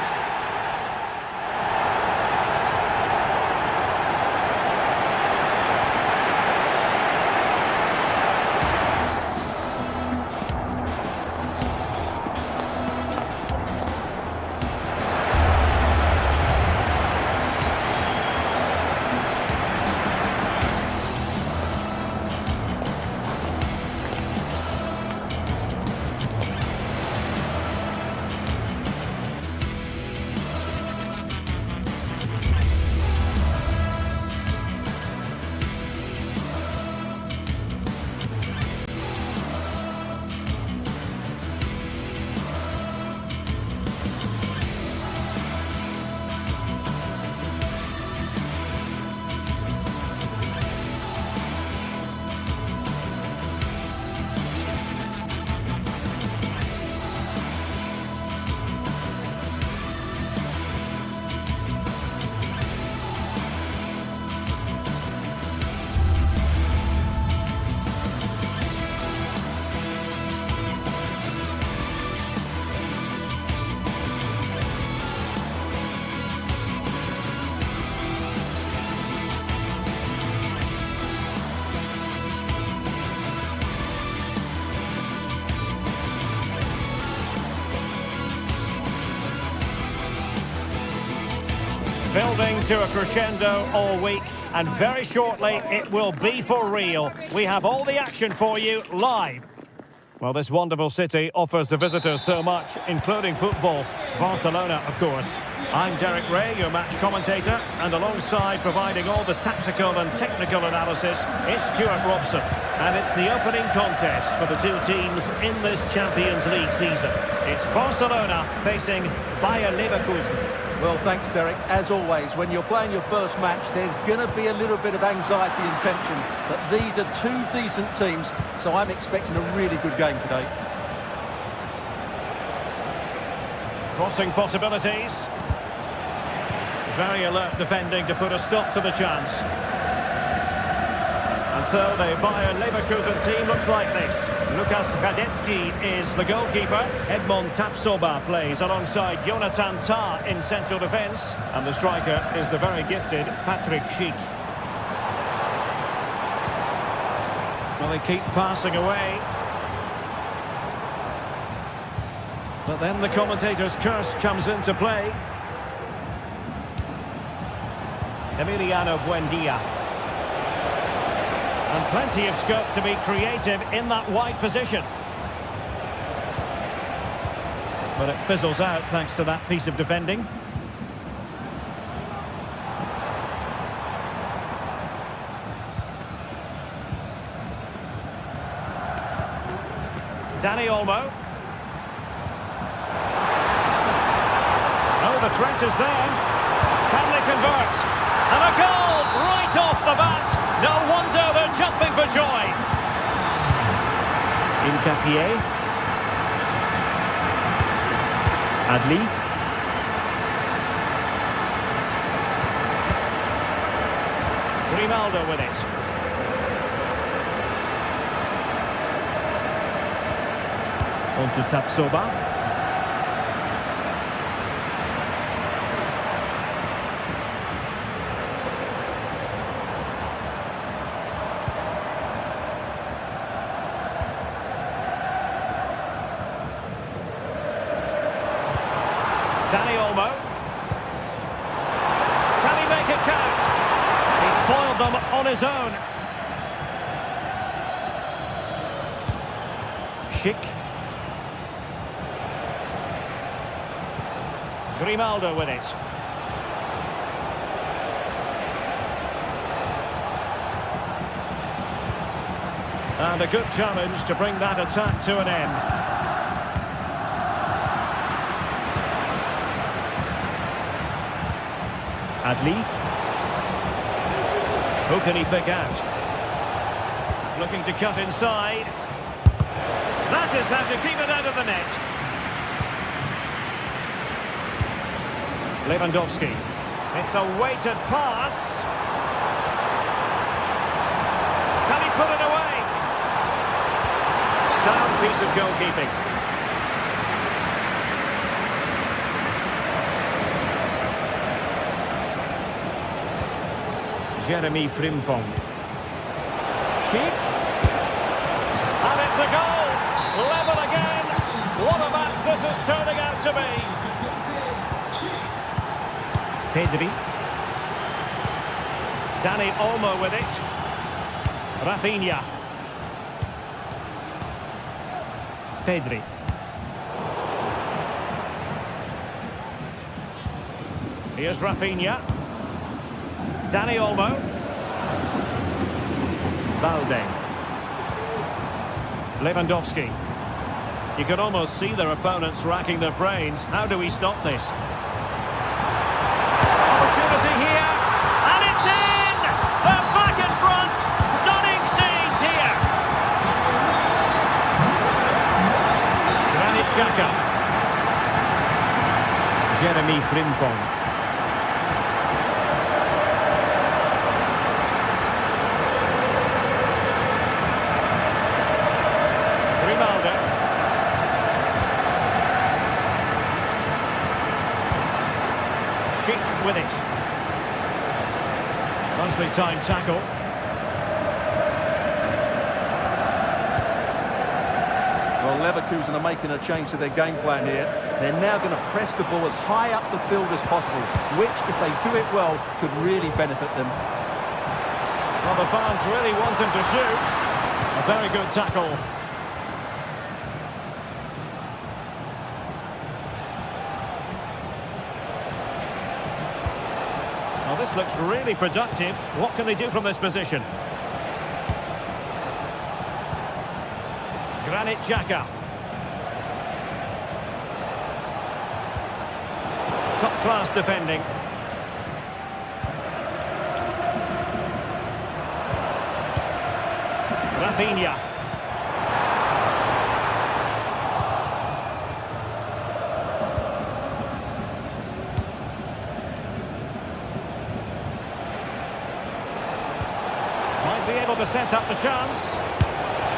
Building to a crescendo all week, and very shortly it will be for real. We have all the action for you live. Well, this wonderful city offers the visitors so much, including football. Barcelona, of course. I'm Derek Ray, your match commentator, and alongside providing all the tactical and technical analysis, it's Stuart Robson. And it's the opening contest for the two teams in this Champions League season. It's Barcelona facing Bayer Leverkusen. Well, thanks, Derek. As always, when you're playing your first match, there's going to be a little bit of anxiety and tension. But these are two decent teams, so I'm expecting a really good game today. Crossing possibilities. Very alert defending to put a stop to the chance. And so the Bayer Leverkusen team looks like this. Lukas Radetsky is the goalkeeper. Edmond Tapsoba plays alongside Jonathan Tah in central defence. And the striker is the very gifted Patrick Schick. Well, they keep passing away. But then the commentator's curse comes into play. Emiliano Buendia. And plenty of scope to be creative in that wide position. But it fizzles out thanks to that piece of defending. Dani Olmo. Oh, the threat is there. Can they convert? And a goal right off the bat. No wonder they're jumping for joy. Incapié. Adli. Grimaldo with it. On to Tapsoba. Dani Olmo. Can he make it count? He's foiled them on his own. Schick. Grimaldo with it. And a good challenge to bring that attack to an end. Adli. Who can he pick out? Looking to cut inside. That is how to keep it out of the net. Lewandowski. It's a weighted pass. Can he put it away? Sound piece of goalkeeping. Jeremy Frimpong. Schick. And it's a goal. Level again. What a match this is turning out to be. Pedri. Dani Olmo with it. Rafinha. Pedri. Here's Rafinha. Dani Olmo. Valde. Lewandowski. You can almost see their opponents racking their brains. How do we stop this? Opportunity here. And it's in! They're back in front. Stunning scenes here. Granit Xhaka. Jeremy Frimpong. With it. Nicely timed tackle. Well, Leverkusen are making a change to their game plan here. They're now going to press the ball as high up the field as possible, which, if they do it well, could really benefit them. Well, the fans really want him to shoot. A very good tackle. Well, this looks really productive. What can they do from this position? Granit Xhaka. Top-class defending. Rafinha. Might be able to set up the chance.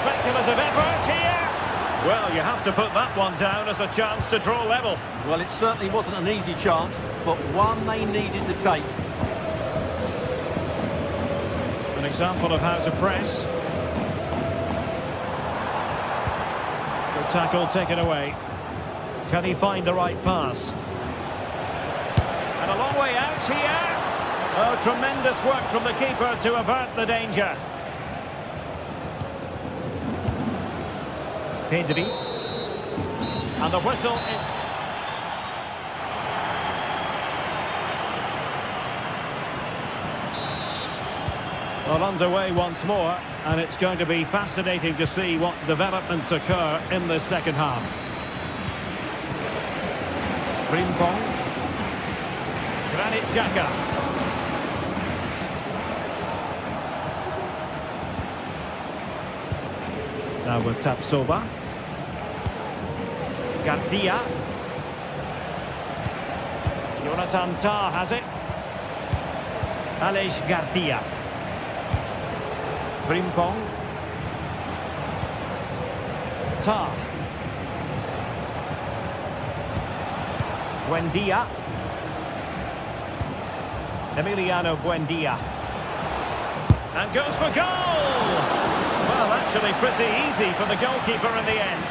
Speculative effort here. Well, you have to put that one down as a chance to draw level. Well, it certainly wasn't an easy chance, but one they needed to take. An example of how to press. Good tackle, taken away. Can he find the right pass? And a long way out here. Oh, tremendous work from the keeper to avert the danger. Pedri. And the whistle is... Well, underway once more, and it's going to be fascinating to see what developments occur in the second half. Frimpong. Granit Xhaka. Now with Tapsoba. Garcia. Jonathan Tah has it. Aleix Garcia. Frimpong. Tah. Buendia. Emiliano Buendia. And goes for goal! Well, actually pretty easy for the goalkeeper in the end.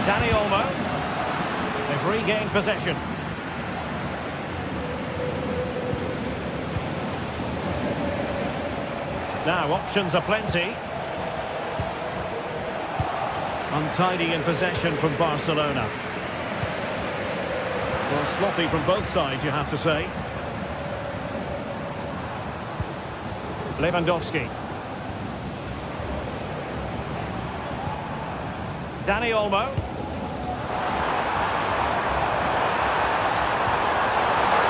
Dani Olmo. They've regained possession. Now, options are plenty. Untidy in possession from Barcelona. Well, sloppy from both sides, you have to say. Lewandowski. Dani Olmo.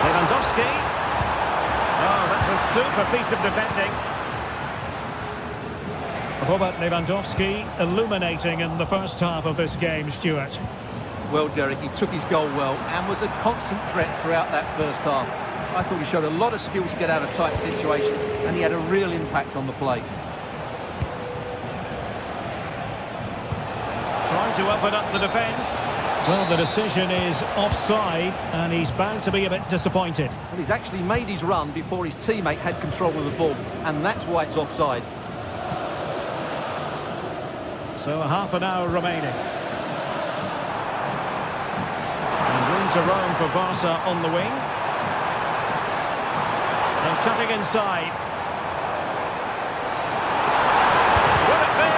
Lewandowski. Oh, that's a super piece of defending. Robert Lewandowski illuminating in the first half of this game, Stuart. Well, Derek, he took his goal well and was a constant threat throughout that first half. I thought he showed a lot of skills to get out of tight situations, and he had a real impact on the play. Trying to open up the defence. Well, the decision is offside, and he's bound to be a bit disappointed. Well, he's actually made his run before his teammate had control of the ball, and that's why it's offside. So a half an hour remaining. And room to roam for Barca on the wing. And cutting inside. Will it be?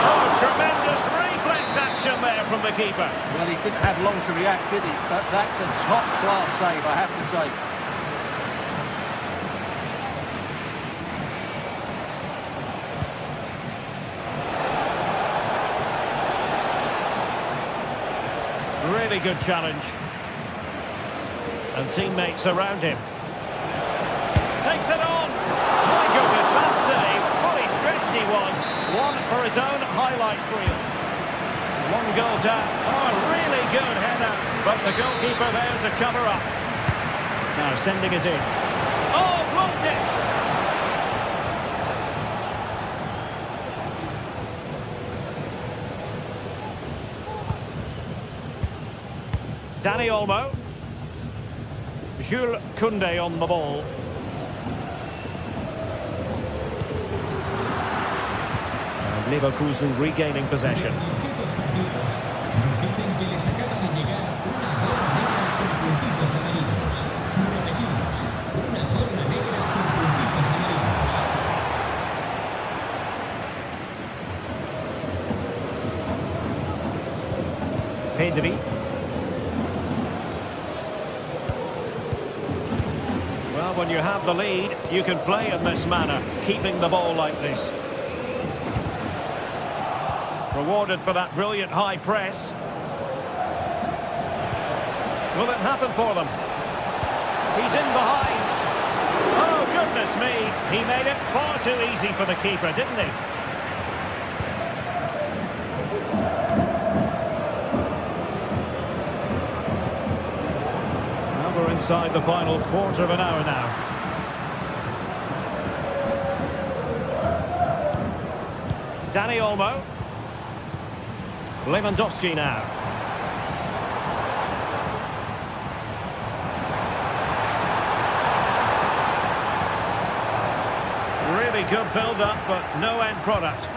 Oh, tremendous reflex action there from the keeper. Well, he didn't have long to react, did he? But that's a top-class save, I have to say. Really good challenge. And teammates around him. Takes it on. My goodness, that save. Fully stretched he was. One for his own highlights reel. One goal down. Oh, really good header. But the goalkeeper there to cover up. Now sending it in. Oh, blocked it. Dani Olmo. Jules Koundé on the ball. Leverkusen regaining possession. Pedri. Well, when you have the lead, you can play in this manner, keeping the ball like this. Rewarded for that brilliant high press. Will it happen for them? He's in behind. Oh, goodness me. He made it far too easy for the keeper, didn't he? Now we're inside the final quarter of an hour now. Dani Olmo. Lewandowski now. Really good build-up, but no end product.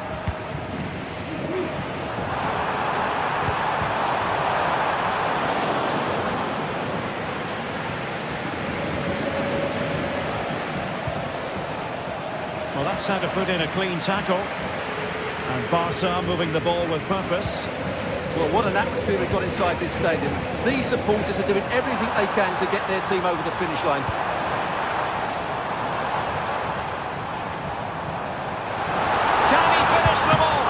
Well, that's how to put in a clean tackle. And Barca moving the ball with purpose. Well, what an atmosphere we've got inside this stadium. These supporters are doing everything they can to get their team over the finish line. Can he finish the ball?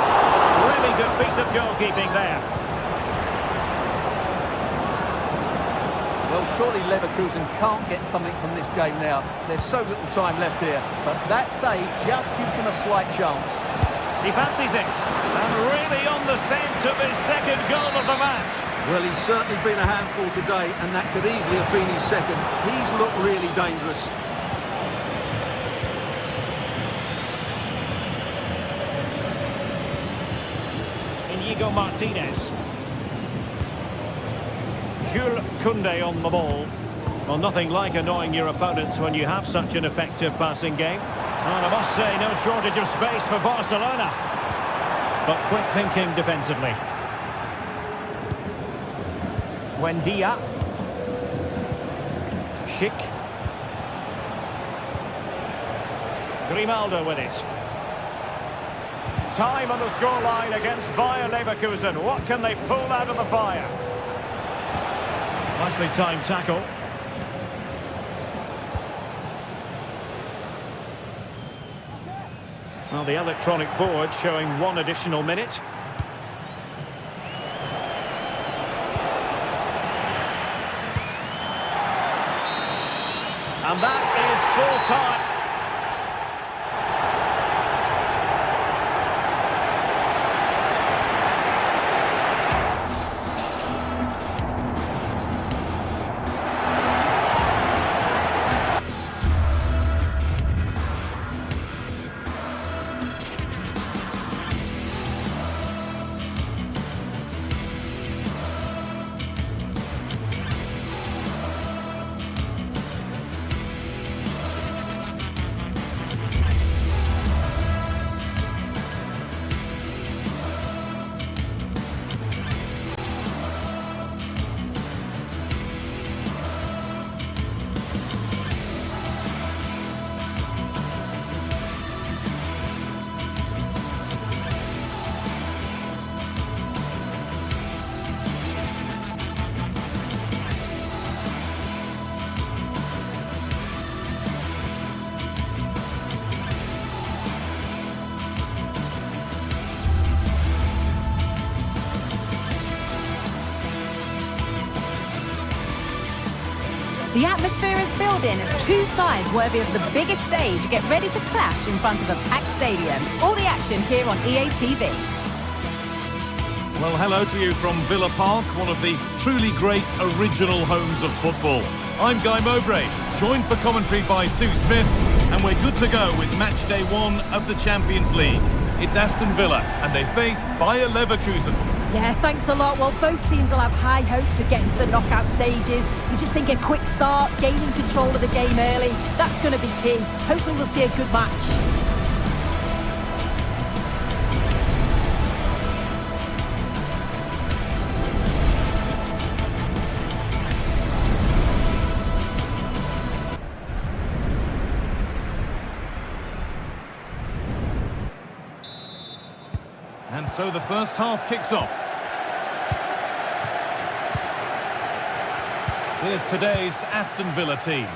Really good piece of goalkeeping there. Well, surely Leverkusen can't get something from this game now. There's so little time left here. But that save just gives them a slight chance. He fancies it, and really on the scent of his second goal of the match. Well, he's certainly been a handful today, and that could easily have been his second. He's looked really dangerous. Inigo Martinez. Jules Koundé on the ball. Well, nothing like annoying your opponents when you have such an effective passing game. And I must say, no shortage of space for Barcelona. But quick thinking defensively. Buendia. Schick. Grimaldo with it. Time on the scoreline against Bayer Leverkusen. What can they pull out of the fire? Nicely timed tackle. Well, the electronic board showing 1 additional minute. And that is full time. The atmosphere is building as two sides worthy of the biggest stage get ready to clash in front of a packed stadium. All the action here on EA TV. Well, hello to you from Villa Park, one of the truly great original homes of football. I'm Guy Mowbray, joined for commentary by Sue Smith, and we're good to go with match day 1 of the Champions League. It's Aston Villa, and they face Bayer Leverkusen. Yeah, thanks a lot. Well, both teams will have high hopes of getting to the knockout stages. We just think a quick start, gaining control of the game early, that's going to be key. Hopefully we'll see a good match. so the first half kicks off. Here's today's Aston Villa team.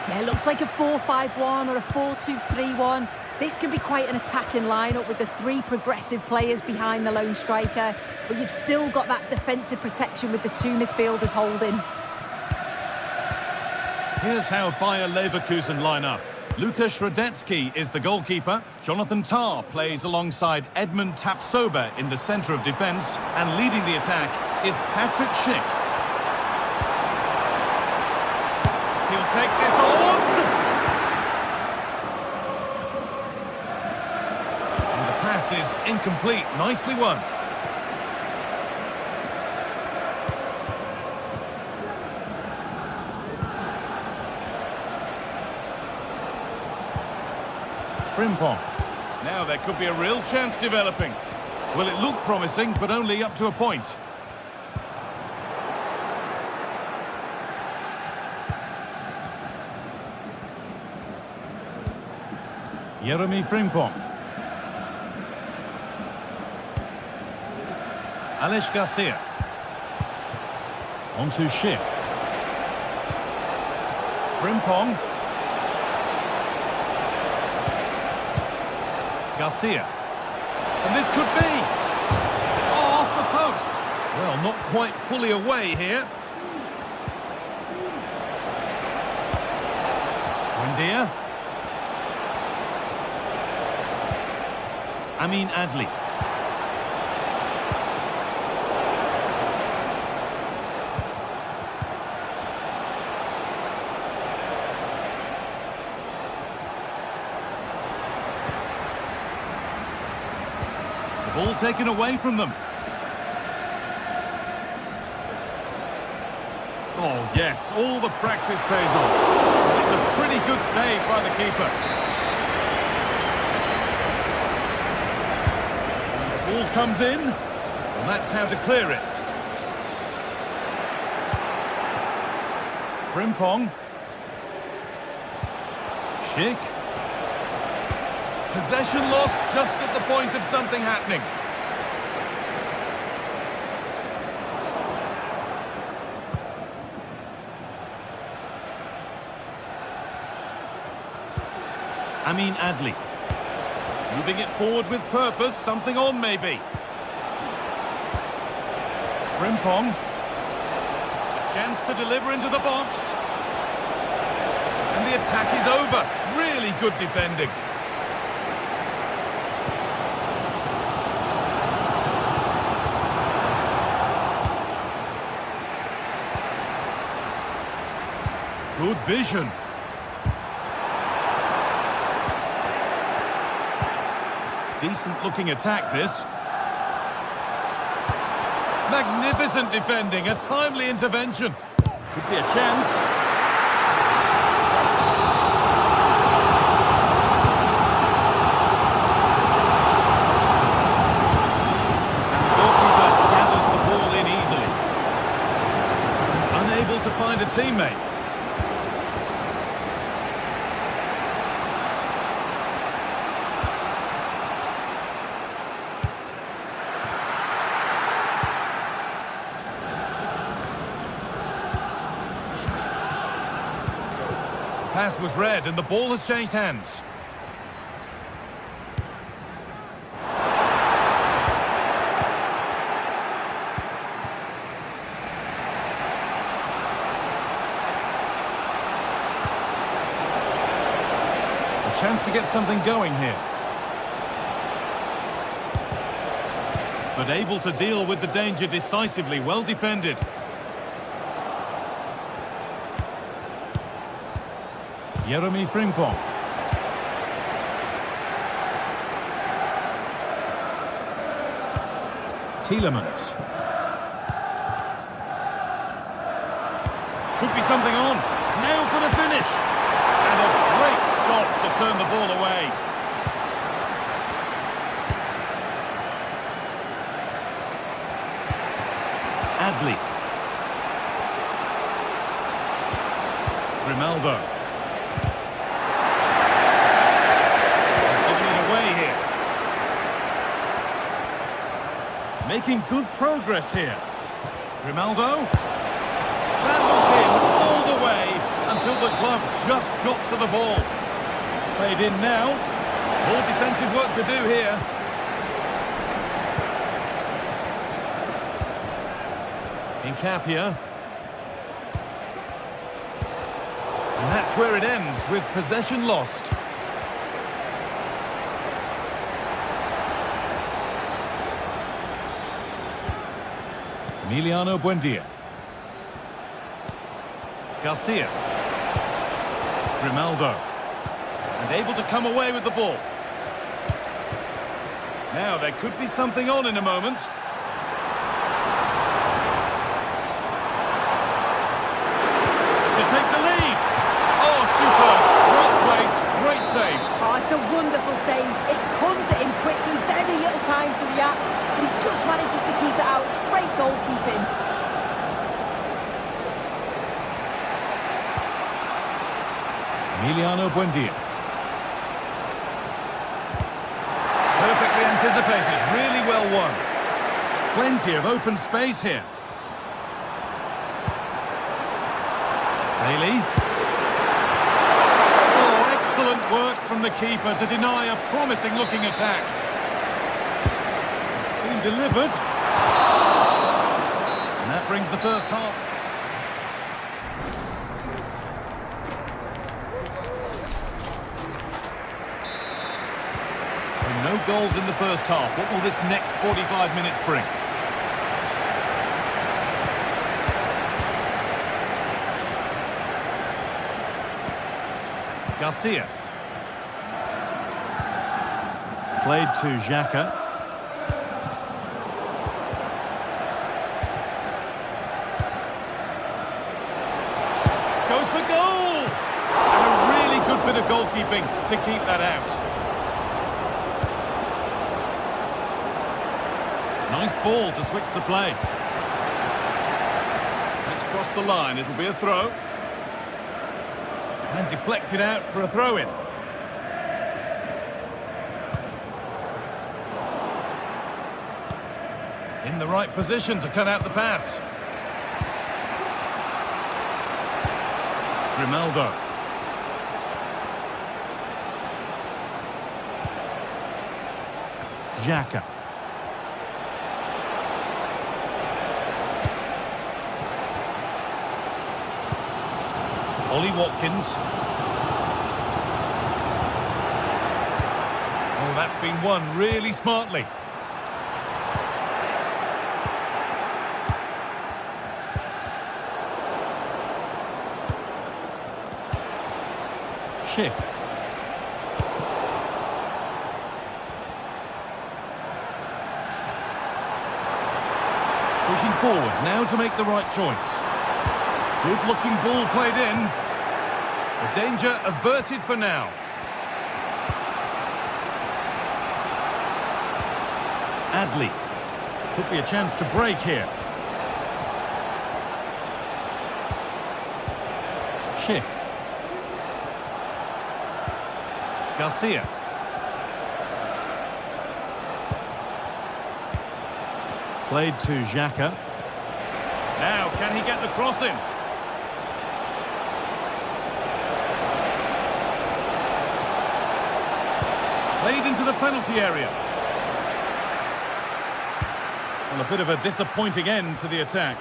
Yeah, it looks like a 4-5-1 or a 4-2-3-1. This can be quite an attacking lineup with the three progressive players behind the lone striker, but you've still got that defensive protection with the two midfielders holding. Here's how Bayer Leverkusen line up. Lukas Radetzky is the goalkeeper. Jonathan Tah plays alongside Edmund Tapsoba in the centre of defence, and leading the attack is Patrick Schick. He'll take this on! And the pass is incomplete. Nicely won. Frimpong. Now there could be a real chance developing. Well, it looked promising, but only up to a point. Jeremy Frimpong. Alex Garcia. On to Schick. Frimpong. Garcia. And this could be... Oh, off the post. Well, not quite fully away here. Buendia. Amin Adli. Ball taken away from them. Oh, yes, all the practice pays off. It's a pretty good save by the keeper. The ball comes in, and that's how to clear it. Frimpong. Schick. Possession lost just at the point of something happening. Amin Adli. Moving it forward with purpose, something on maybe. Frimpong. Chance to deliver into the box. And the attack is over. Really good defending. Good vision. Decent looking attack, this. Magnificent defending, a timely intervention. Could be a chance. And the goalkeeper gathers the ball in easily. Unable to find a teammate. Pass was read and the ball has changed hands. A chance to get something going here. But able to deal with the danger decisively, well defended. Jeremy Frimpong. Tielemans. Could be something on. Now for the finish. And a great stop to turn the ball away. Adli. Grimaldo. Making good progress here. Grimaldo. Travelled in all the way until the glove just got to the ball. Played in now. All defensive work to do here. Incapia. And that's where it ends, with possession lost. Emiliano Buendia. Garcia. Grimaldo. And able to come away with the ball. Now there could be something on in a moment. To take the lead. Oh, superb. Great place, great save. Oh, it's a wonderful save. It comes at him quickly, very little time to react. But he just manages to keep it out. It's great goalkeeping. Emiliano Buendia. Perfectly anticipated, really well won. Plenty of open space here. Bailey. Oh, excellent work from the keeper to deny a promising looking attack. Being delivered. And that brings the first half. No goals in the first half. What will this next 45 minutes bring? Garcia. Played to Xhaka. Goes for goal! And a really good bit of goalkeeping to keep that out. Nice ball to switch the play. Let's cross the line. It'll be a throw. And deflected out for a throw-in. In the right position to cut out the pass. Grimaldo. Xhaka. Ollie Watkins. Oh, that's been won really smartly. Schick. Pushing forward now to make the right choice. Good looking ball played in. The danger averted for now. Adli. Could be a chance to break here. Schick. Garcia. Played to Xhaka. Now, can he get the cross in? Played into the penalty area. Well, a bit of a disappointing end to the attack.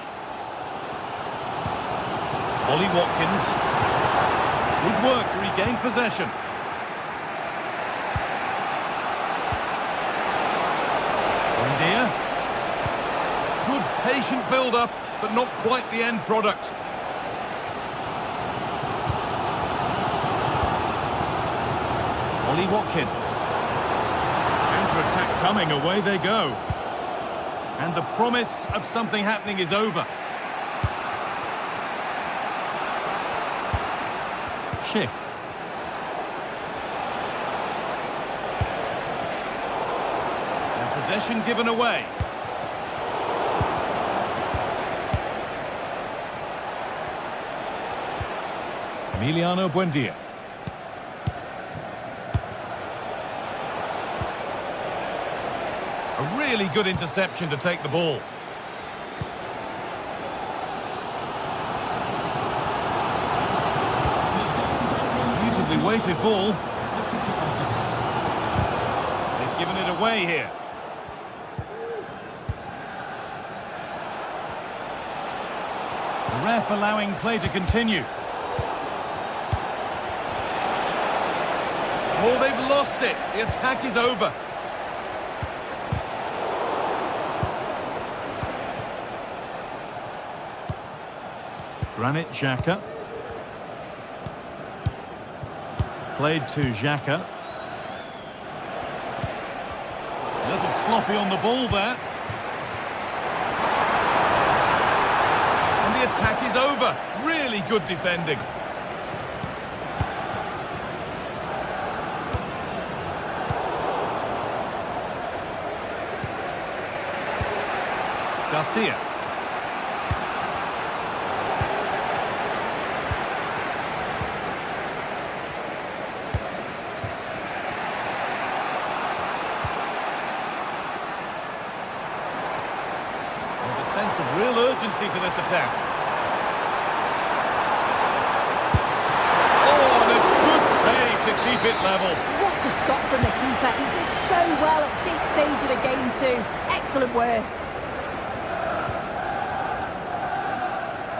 Ollie Watkins. Good work to regain possession. Buendia. Good patient build-up, but not quite the end product. Ollie Watkins. Counter-attack coming, away they go. And the promise of something happening is over. Schick. And possession given away. Emiliano Buendia. A really really good interception to take the ball. Beautifully weighted ball. They've given it away here. The ref allowing play to continue. Oh, they've lost it. The attack is over. Granit Xhaka. Played to Xhaka. A little sloppy on the ball there. And the attack is over. Really good defending. Garcia. There's a sense of real urgency to this attack. Oh, and a good save to keep it level. What a stop from the keeper. He did so well at this stage of the game too. Excellent work.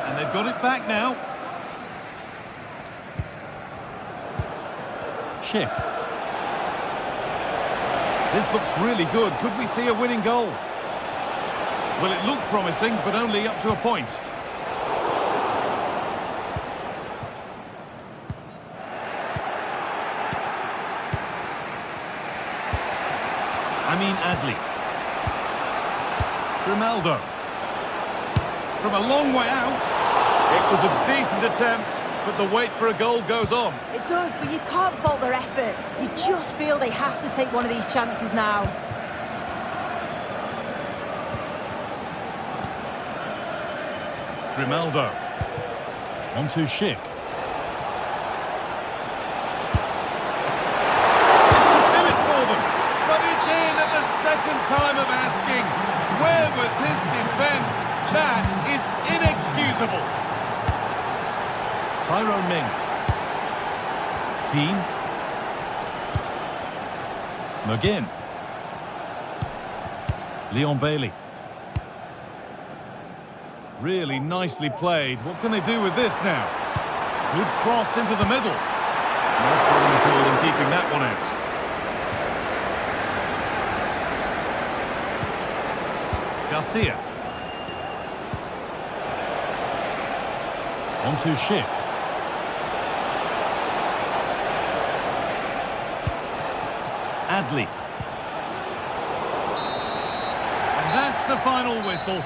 And they've got it back now. Schick. This looks really good. Could we see a winning goal? Well, it looked promising, but only up to a point. Adli. Ronaldo. From a long way out. It was a decent attempt, but the wait for a goal goes on. It does, but you can't fault their effort. You just feel they have to take one of these chances now. Ronaldo. On to Schick. Time of asking, where was his defence? That is inexcusable. Tyrone Mings. Keane. McGinn. Leon Bailey. Really nicely played. What can they do with this now? Good cross into the middle. No problem at all in keeping that one out. Garcia. On to Schick. Adli. And that's the final whistle.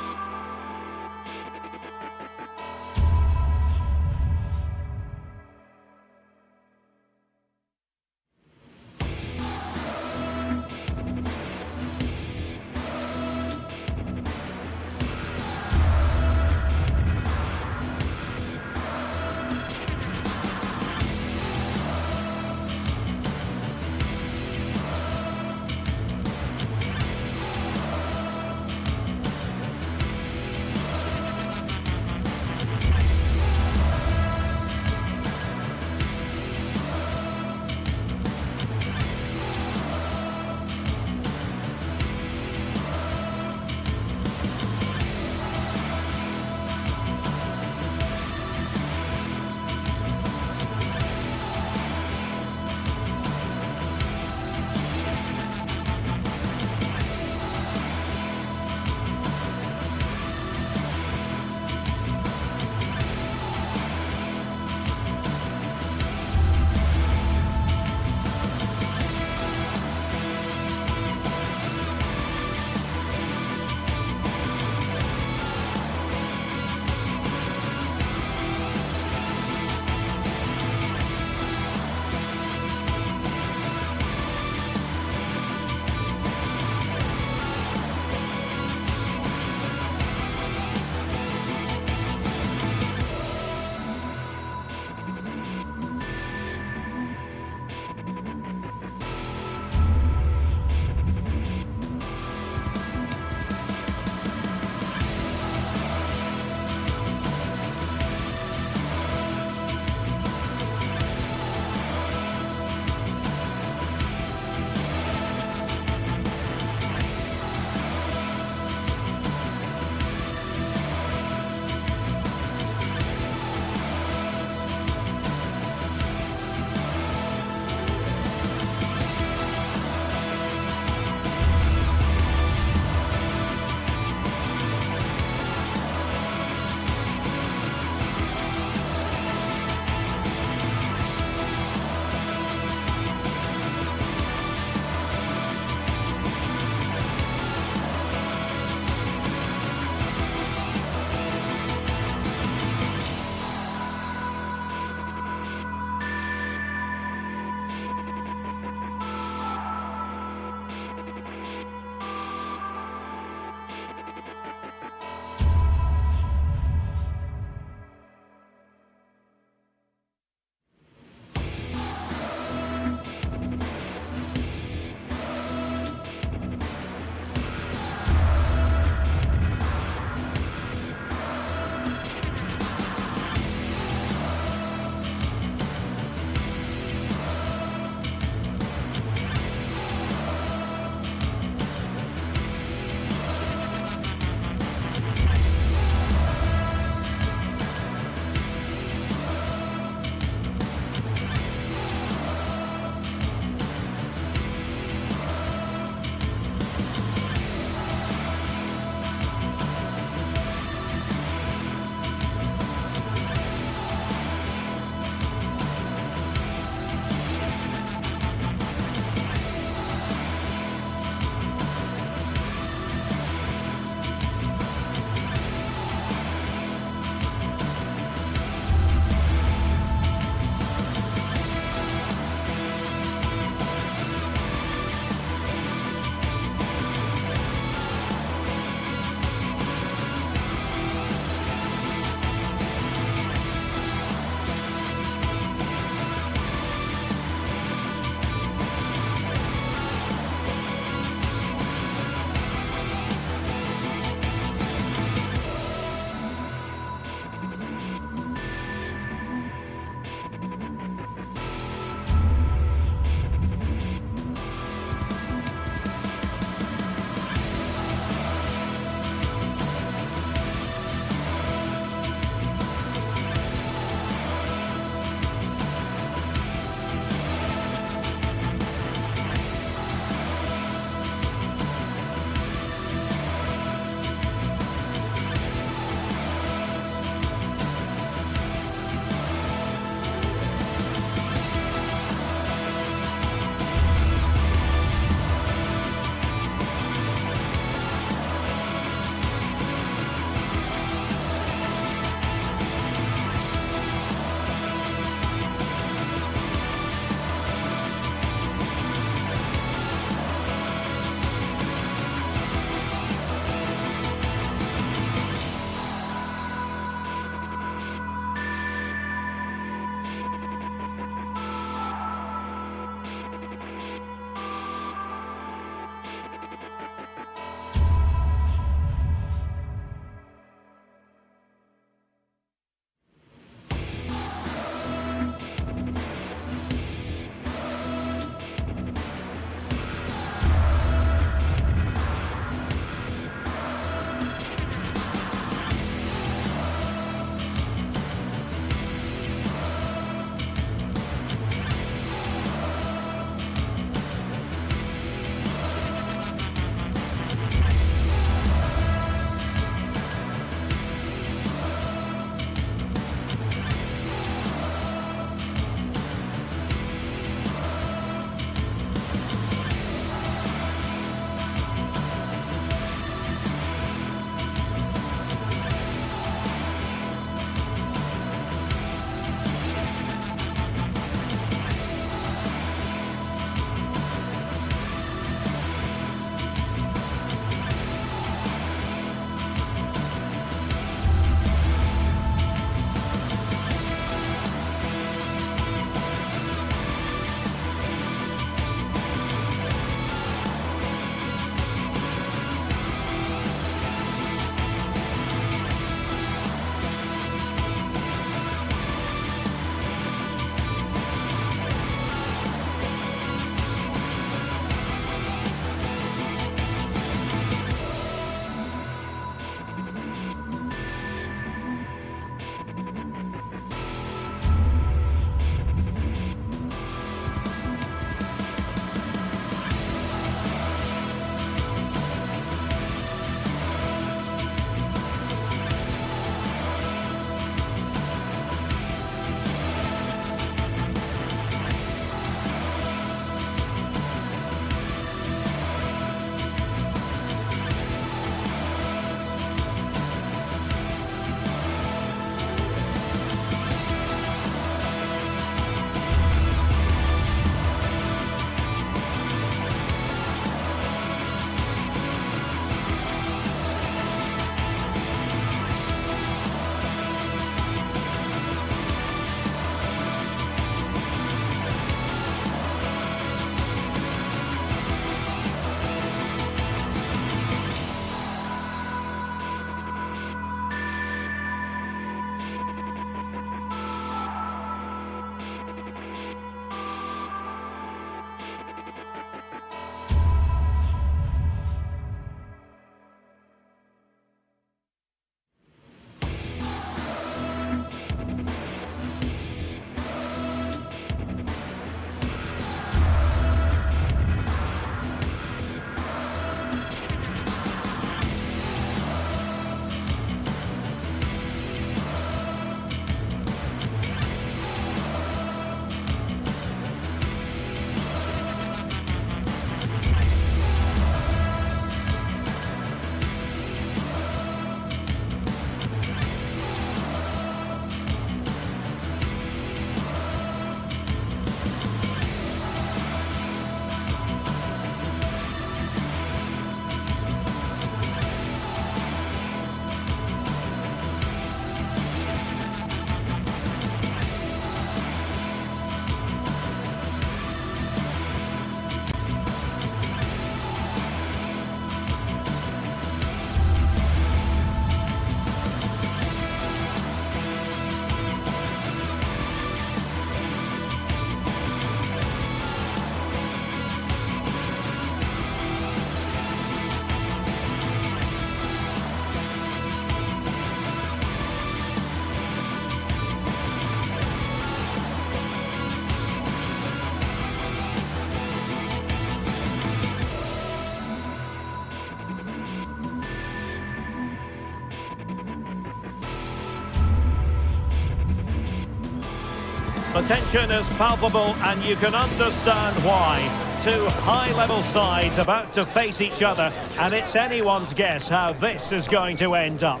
The tension is palpable and you can understand why. Two high-level sides about to face each other, and it's anyone's guess how this is going to end up.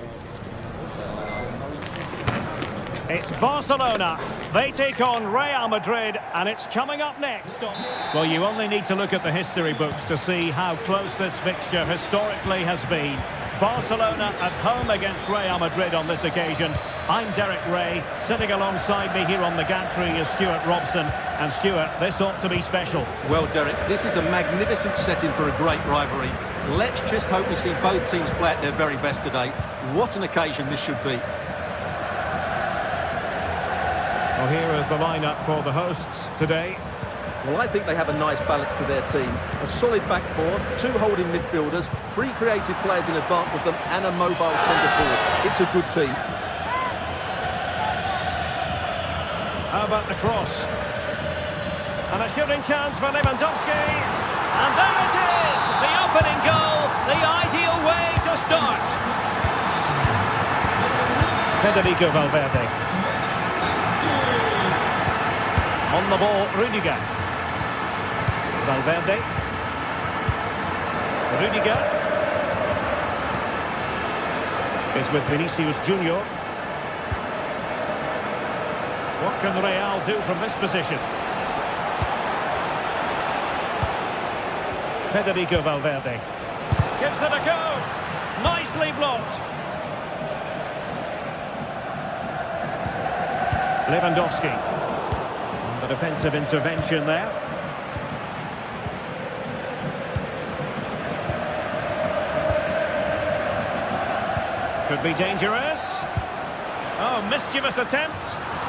It's Barcelona. They take on Real Madrid, and it's coming up next. Well, you only need to look at the history books to see how close this fixture historically has been. Barcelona at home against Real Madrid on this occasion. I'm Derek Ray. Sitting alongside me here on the gantry is Stuart Robson. And Stuart, this ought to be special. Well, Derek, this is a magnificent setting for a great rivalry. Let's just hope we see both teams play at their very best today. What an occasion this should be. Well, here is the lineup for the hosts today. Well, I think they have a nice balance to their team. A solid back four, two holding midfielders, three creative players in advance of them, and a mobile centre forward. It's a good team. How about the cross? And a shooting chance for Lewandowski. And there it is! The opening goal, the ideal way to start. Federico Valverde. On the ball, Rudiger. Valverde. Rudiger. Is with Vinicius Junior. What can Real do from this position? Federico Valverde. Gives it a go. Nicely blocked. Lewandowski. The defensive intervention there. Could be dangerous. Oh, mischievous attempt.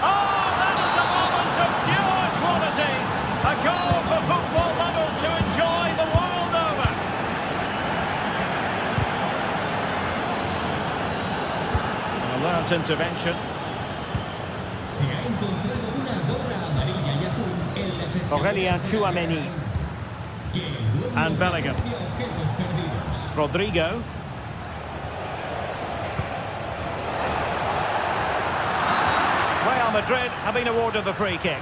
Oh, that is a moment of pure quality. A goal for football lovers to enjoy the world over. An alert intervention. Aurelian Tchouameni and Bellingham. Rodrigo. Real Madrid have been awarded the free kick.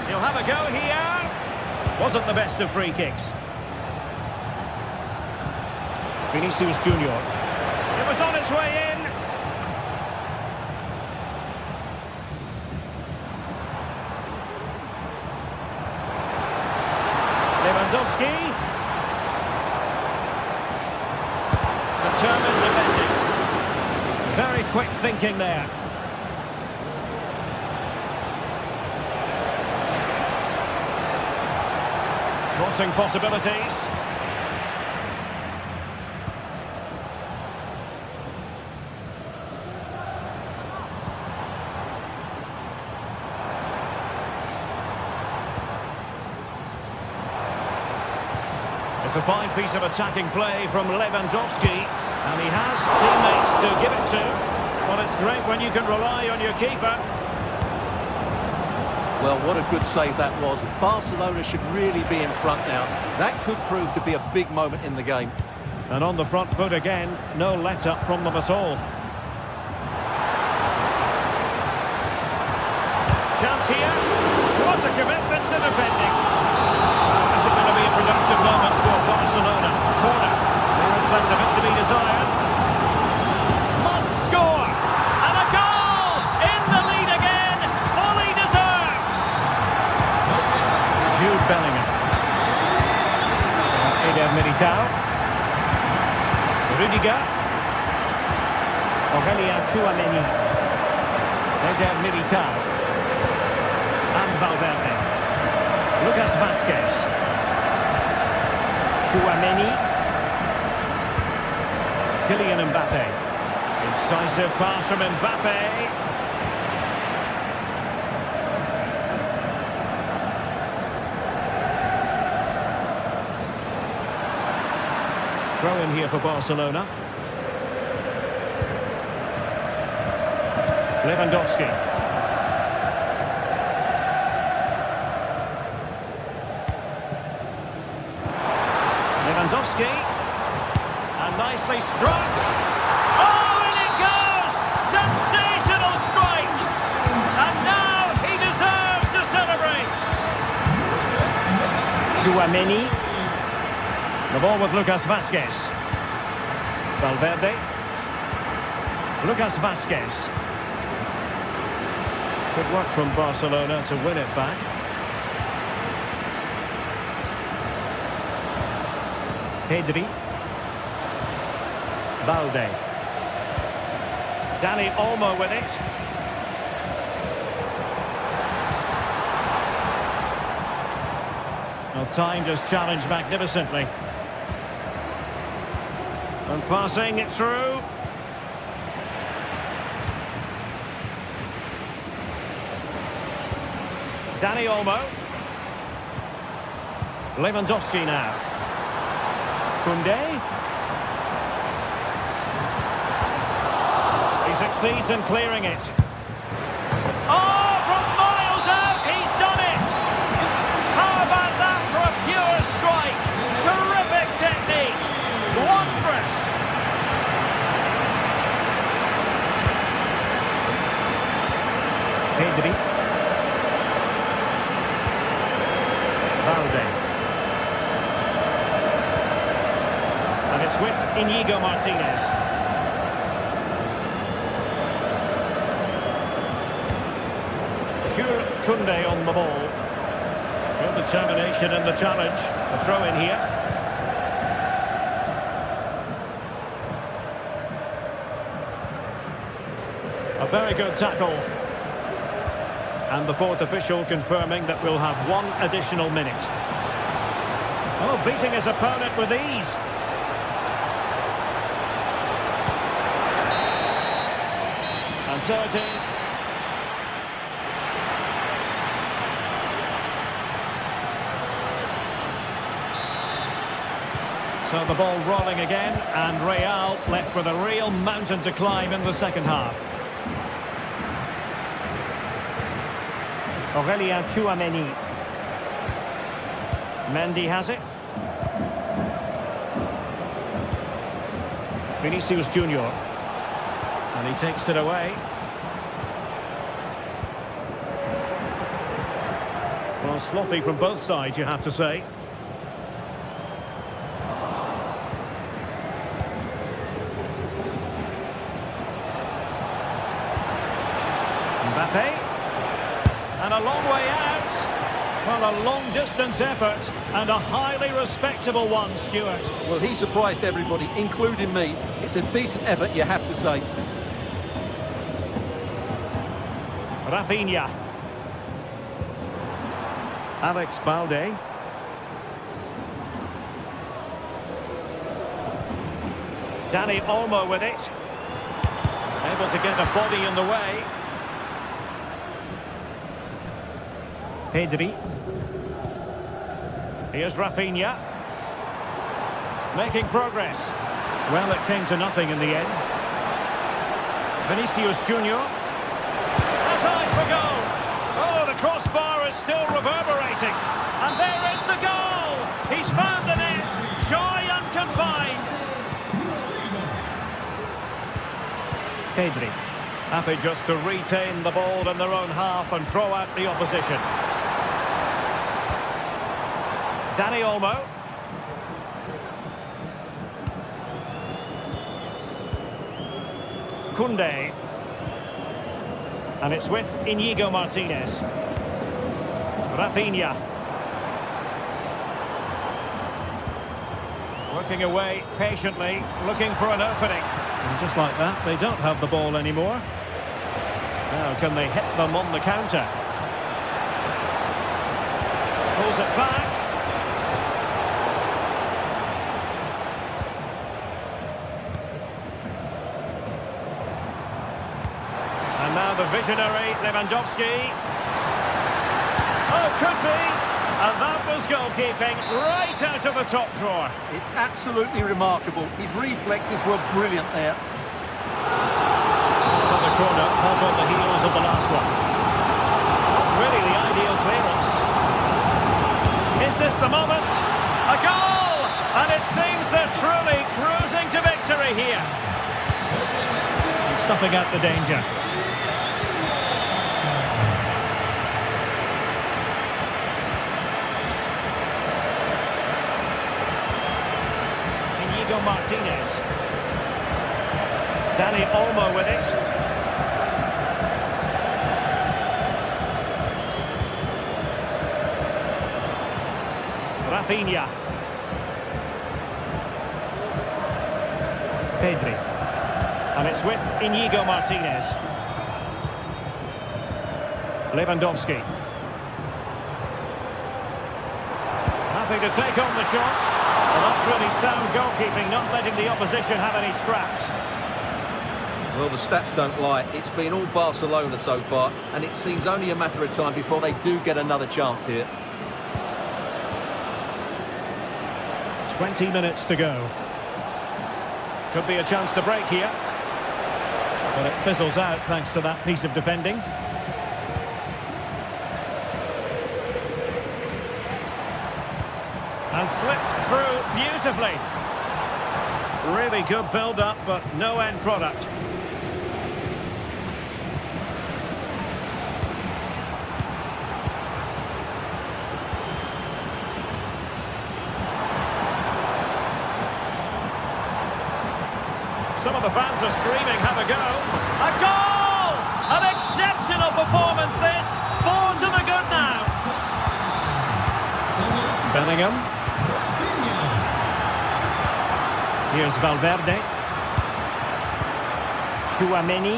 He'll have a go here. Wasn't the best of free kicks. Vinicius Junior. It was on its way in. Lewandowski. Determined defending. Very quick thinking there. Crossing possibilities. It's a fine piece of attacking play from Lewandowski, and he has teammates to give it to. Well, it's great when you can rely on your keeper. Well, what a good save that was. Barcelona should really be in front now. That could prove to be a big moment in the game. And on the front foot again, no let-up from them at all. Chance here. What a commitment to defending. This is going to be a productive moment for Barcelona. Corner. There is left of it to be desired. Must score. And a goal! In the lead again. Fully deserved. Jude Bellingham. Eder Militao. Rudiger. Aurelian Tchouameni. Eder Militao. And Valverde. Lucas Vázquez. Tchouameni. Kylian Mbappe. Decisive pass from Mbappe. Throw in here for Barcelona. Lewandowski. Lewandowski. And nicely struck. Oh, and it goes! Sensational strike! And now he deserves to celebrate. Tchouaméni. The ball with Lucas Vázquez. Valverde. Lucas Vázquez. Good work from Barcelona to win it back. Pedri. Balde. Dani Olmo with it. Well, timed his challenge magnificently. And passing it through. Dani Olmo. Lewandowski now. Koundé. He succeeds in clearing it. Oh, from miles out, he's done it! How about that for a pure strike? Terrific technique. Wondrous. Pedri. Balde. And it's with Íñigo Martínez. Jules Koundé on the ball. Real determination in the challenge. A throw in here. A very good tackle. And the fourth official confirming that we'll have one additional minute. Oh, beating his opponent with ease. And so it is. So the ball rolling again, and Real left with a real mountain to climb in the second half. Aurélien Tchouaméni. Mendy has it. Vinicius Junior. And he takes it away. Well, sloppy from both sides, you have to say. Mbappe. And a long way out. Well, a long-distance effort and a highly respectable one, Stuart. Well, he surprised everybody, including me. It's a decent effort, you have to say. Rafinha. Alex Balde. Dani Olmo with it. Able to get a body in the way. Pedri. Here's Rafinha. Making progress. Well, it came to nothing in the end. Vinicius Junior. That's eyes for goal. Oh, the crossbar is still reverberating. And there is the goal. He's found the net. Joy unconfined. Pedri. Happy just to retain the ball in their own half and throw out the opposition. Dani Olmo. Koundé. And it's with Íñigo Martínez. Rafinha. Working away patiently, looking for an opening. And just like that, they don't have the ball anymore. Now can they hit them on the counter? Pulls it back. And now the visionary Lewandowski. Oh, could be. And that was goalkeeping right out of the top drawer. It's absolutely remarkable. His reflexes were brilliant there. Another corner, hot on the heels of the last one. Not really the ideal clearance. Is this the moment? A goal! A And it seems they're truly cruising to victory here. Stuffing out the danger. Inigo Martinez. Dani Olmo with it. Rafinha. Pedri. And it's with Inigo Martinez. Lewandowski. Happy to take on the shot. Well, that's really sound goalkeeping, not letting the opposition have any scraps. Well, the stats don't lie. It's been all Barcelona so far, and it seems only a matter of time before they do get another chance here. 20 minutes to go. Could be a chance to break here. But it fizzles out thanks to that piece of defending. And slipped through beautifully. Really good build-up, but no end product. Some of the fans are screaming, have a go. A goal! An exceptional performance this. Forward to the good now. Bellingham. Here's Valverde. Tchouaméni.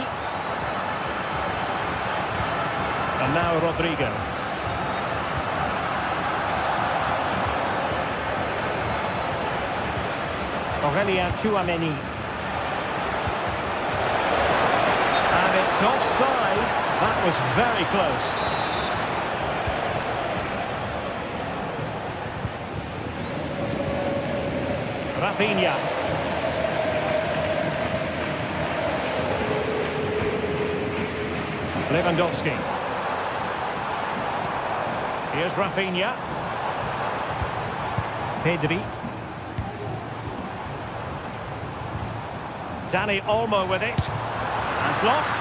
And now Rodrigo. Aurélien Tchouaméni. And it's offside. That was very close. Rafinha. Lewandowski. Here's Rafinha. Pedri. Dani Olmo with it. And blocked.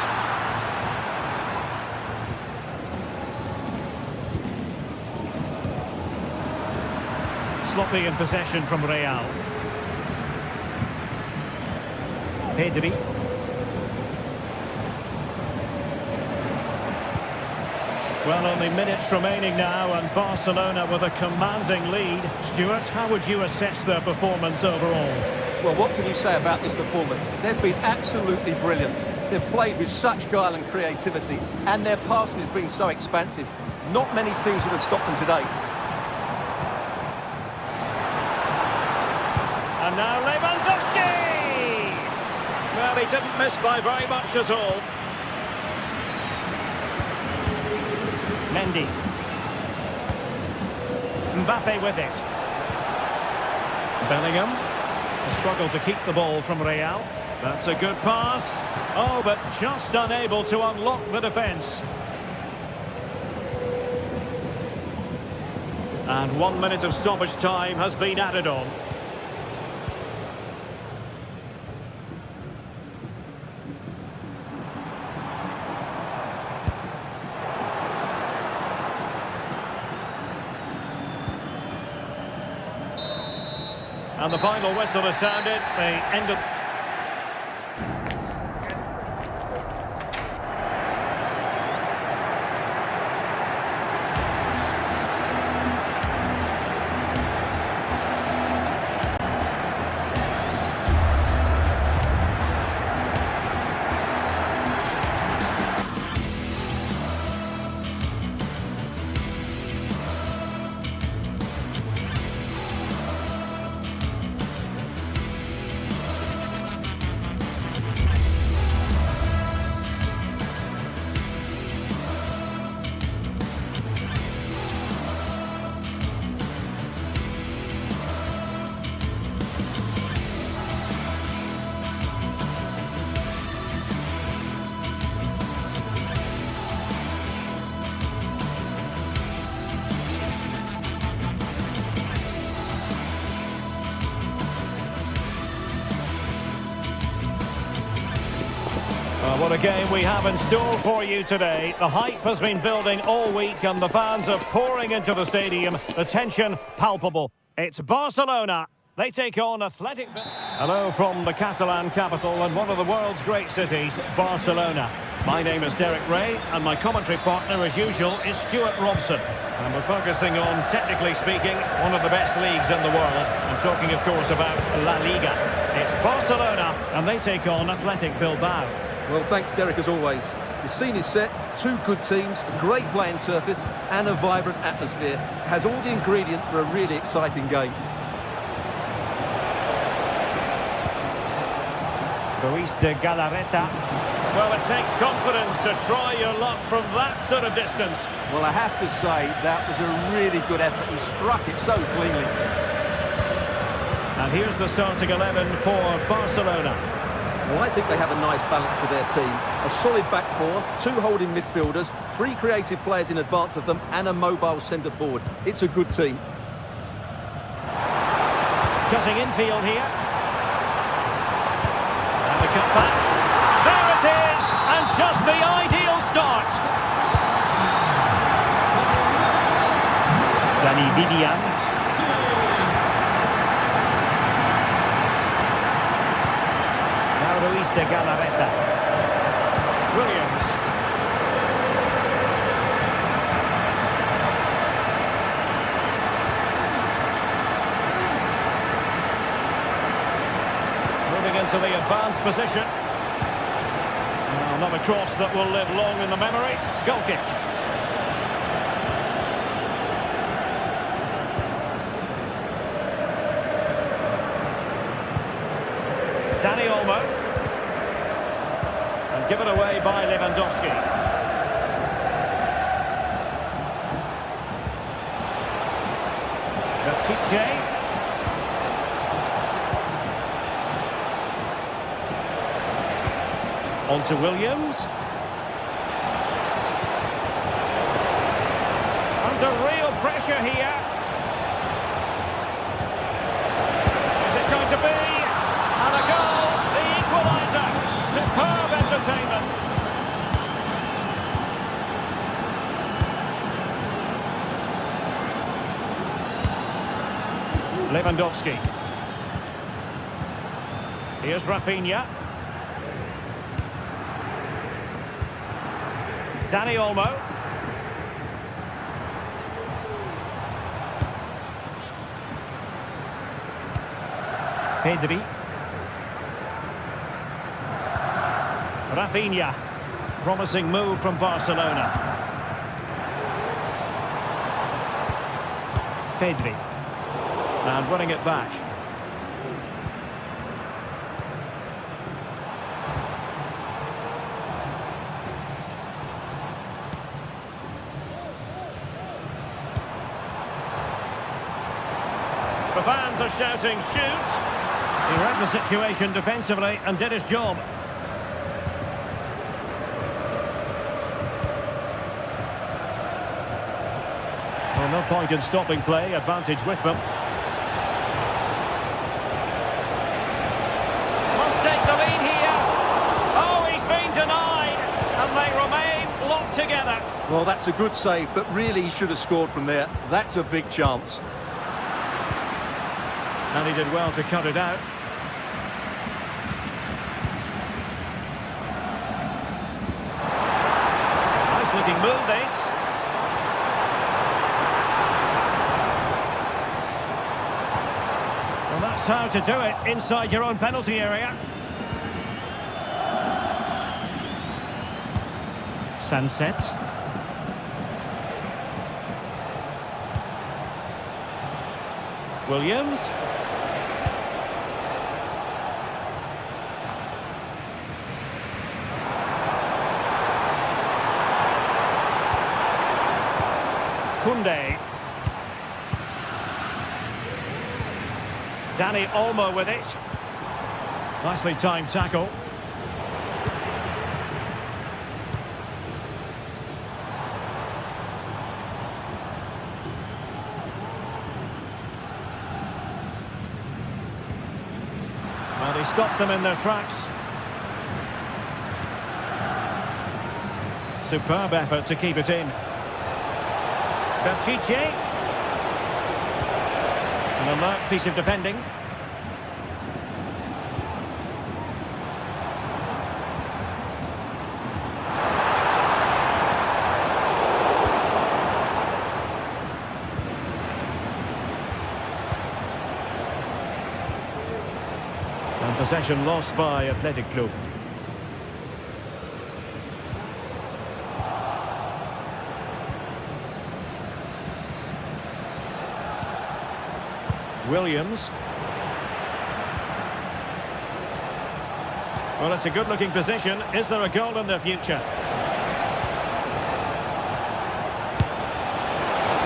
Sloppy in possession from Real. Pedri. Well, only minutes remaining now, and Barcelona with a commanding lead. Stuart, how would you assess their performance overall? Well, what can you say about this performance? They've been absolutely brilliant. They've played with such guile and creativity, and their passing has been so expansive. Not many teams would have stopped them today. And now Lewandowski! Well, he didn't miss by very much at all. Mendy. Mbappe with it. Bellingham. A struggle to keep the ball from Real. That's a good pass. Oh, but just unable to unlock the defence. And 1 minute of stoppage time has been added on. And the final whistle has sounded. They end up. Well, what a game we have in store for you today. The hype has been building all week and the fans are pouring into the stadium. The tension palpable. It's Barcelona. They take on Atletico. Hello from the Catalan capital and one of the world's great cities, Barcelona. My name is Derek Ray and my commentary partner, as usual, is Stuart Robson. And we're focusing on, technically speaking, one of the best leagues in the world. I'm talking, of course, about La Liga. It's Barcelona and they take on Athletic Bilbao. Well, thanks, Derek, as always. The scene is set, two good teams, a great playing surface and a vibrant atmosphere. It has all the ingredients for a really exciting game. Luis de Galarreta. Well, it takes confidence to try your luck from that sort of distance. Well, I have to say, that was a really good effort. He struck it so cleanly. And here's the starting 11 for Barcelona. Well, I think they have a nice balance to their team. A solid back four, two holding midfielders, three creative players in advance of them, and a mobile centre-forward. It's a good team. Cutting infield here. And the cut back. There it is! And just the ideal start. Dani Vidian. Luis de Galarreta. Williams. Moving into the advanced position. Another cross that will live long in the memory. Goal kick. Dani Olmo. Given away by Lewandowski. Baptiste. On to Williams. Under real pressure here. Is it going to be? And a goal, the equaliser. Superb entertainment. Lewandowski. Here's Rafinha. Dani Olmo. Pedri. Rafinha. Promising move from Barcelona. Pedri. And running it back. The fans are shouting, shoot! He read the situation defensively and did his job. Well, no point in stopping play, advantage with them. Must take the lead here. Oh, he's been denied, and they remain locked together. Well, that's a good save, but really he should have scored from there. That's a big chance. And he did well to cut it out. Nice looking move, this. Well, that's how to do it, inside your own penalty area. Sunset. Williams. Koundé. Dani Olmo with it. Nicely timed tackle. Well, he stopped them in their tracks. Superb effort to keep it in. Berchiche. An alert piece of defending. And possession lost by Atletico. Williams. Well, it's a good-looking position. Is there a goal in the future?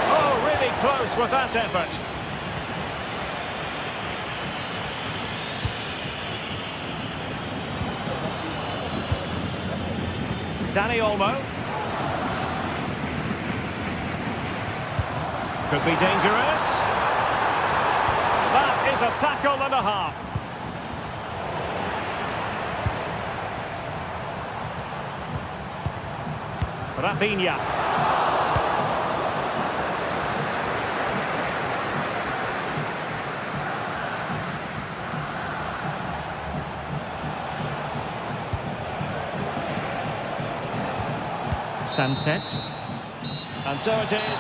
Oh, really close with that effort. Dani Olmo. Could be dangerous. That is a tackle and a half. Rafinha. Sunset. And so it is.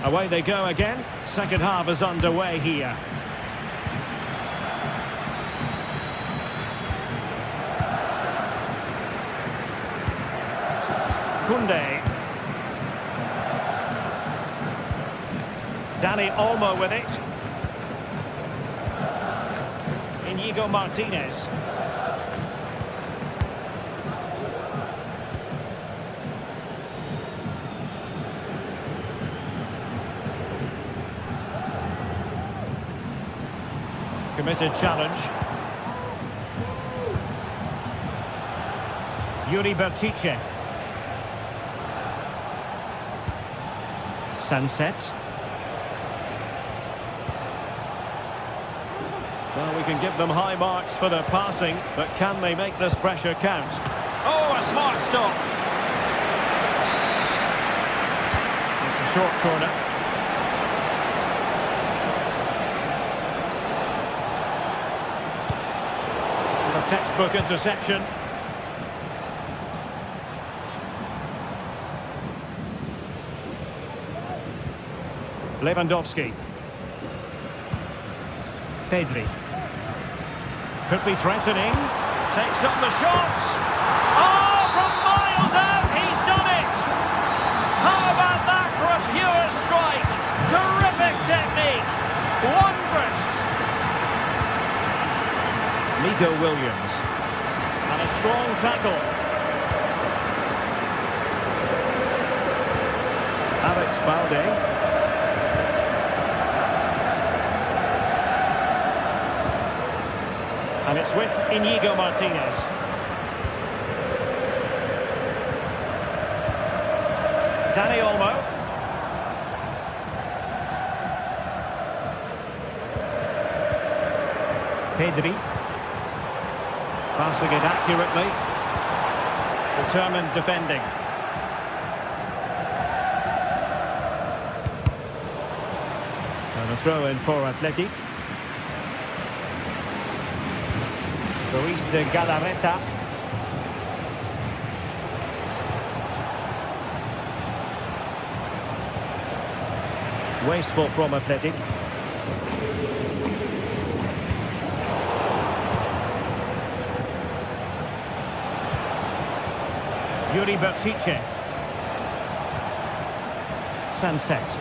Away they go again. Second half is underway here. Kunde. Dani Olmo with it. Inigo Martinez. Committed challenge. Yuri Berchiche. Sunset. Well, we can give them high marks for their passing, but can they make this pressure count? Oh, a smart stop. It's a short corner. A textbook interception. Lewandowski. Pedri. Could be threatening. Takes on the shots. Oh, from miles out, he's done it. How about that for a pure strike? Terrific technique. Wondrous. Nico Williams. And a strong tackle. Alex Balde. And it's with Inigo Martinez. Dani Olmo. Pedri. Passing it accurately. Determined defending. And a throw in for Atletico. Ruiz de Galarreta. Wasteful from Athletic. Yuri Berchiche. Sunset.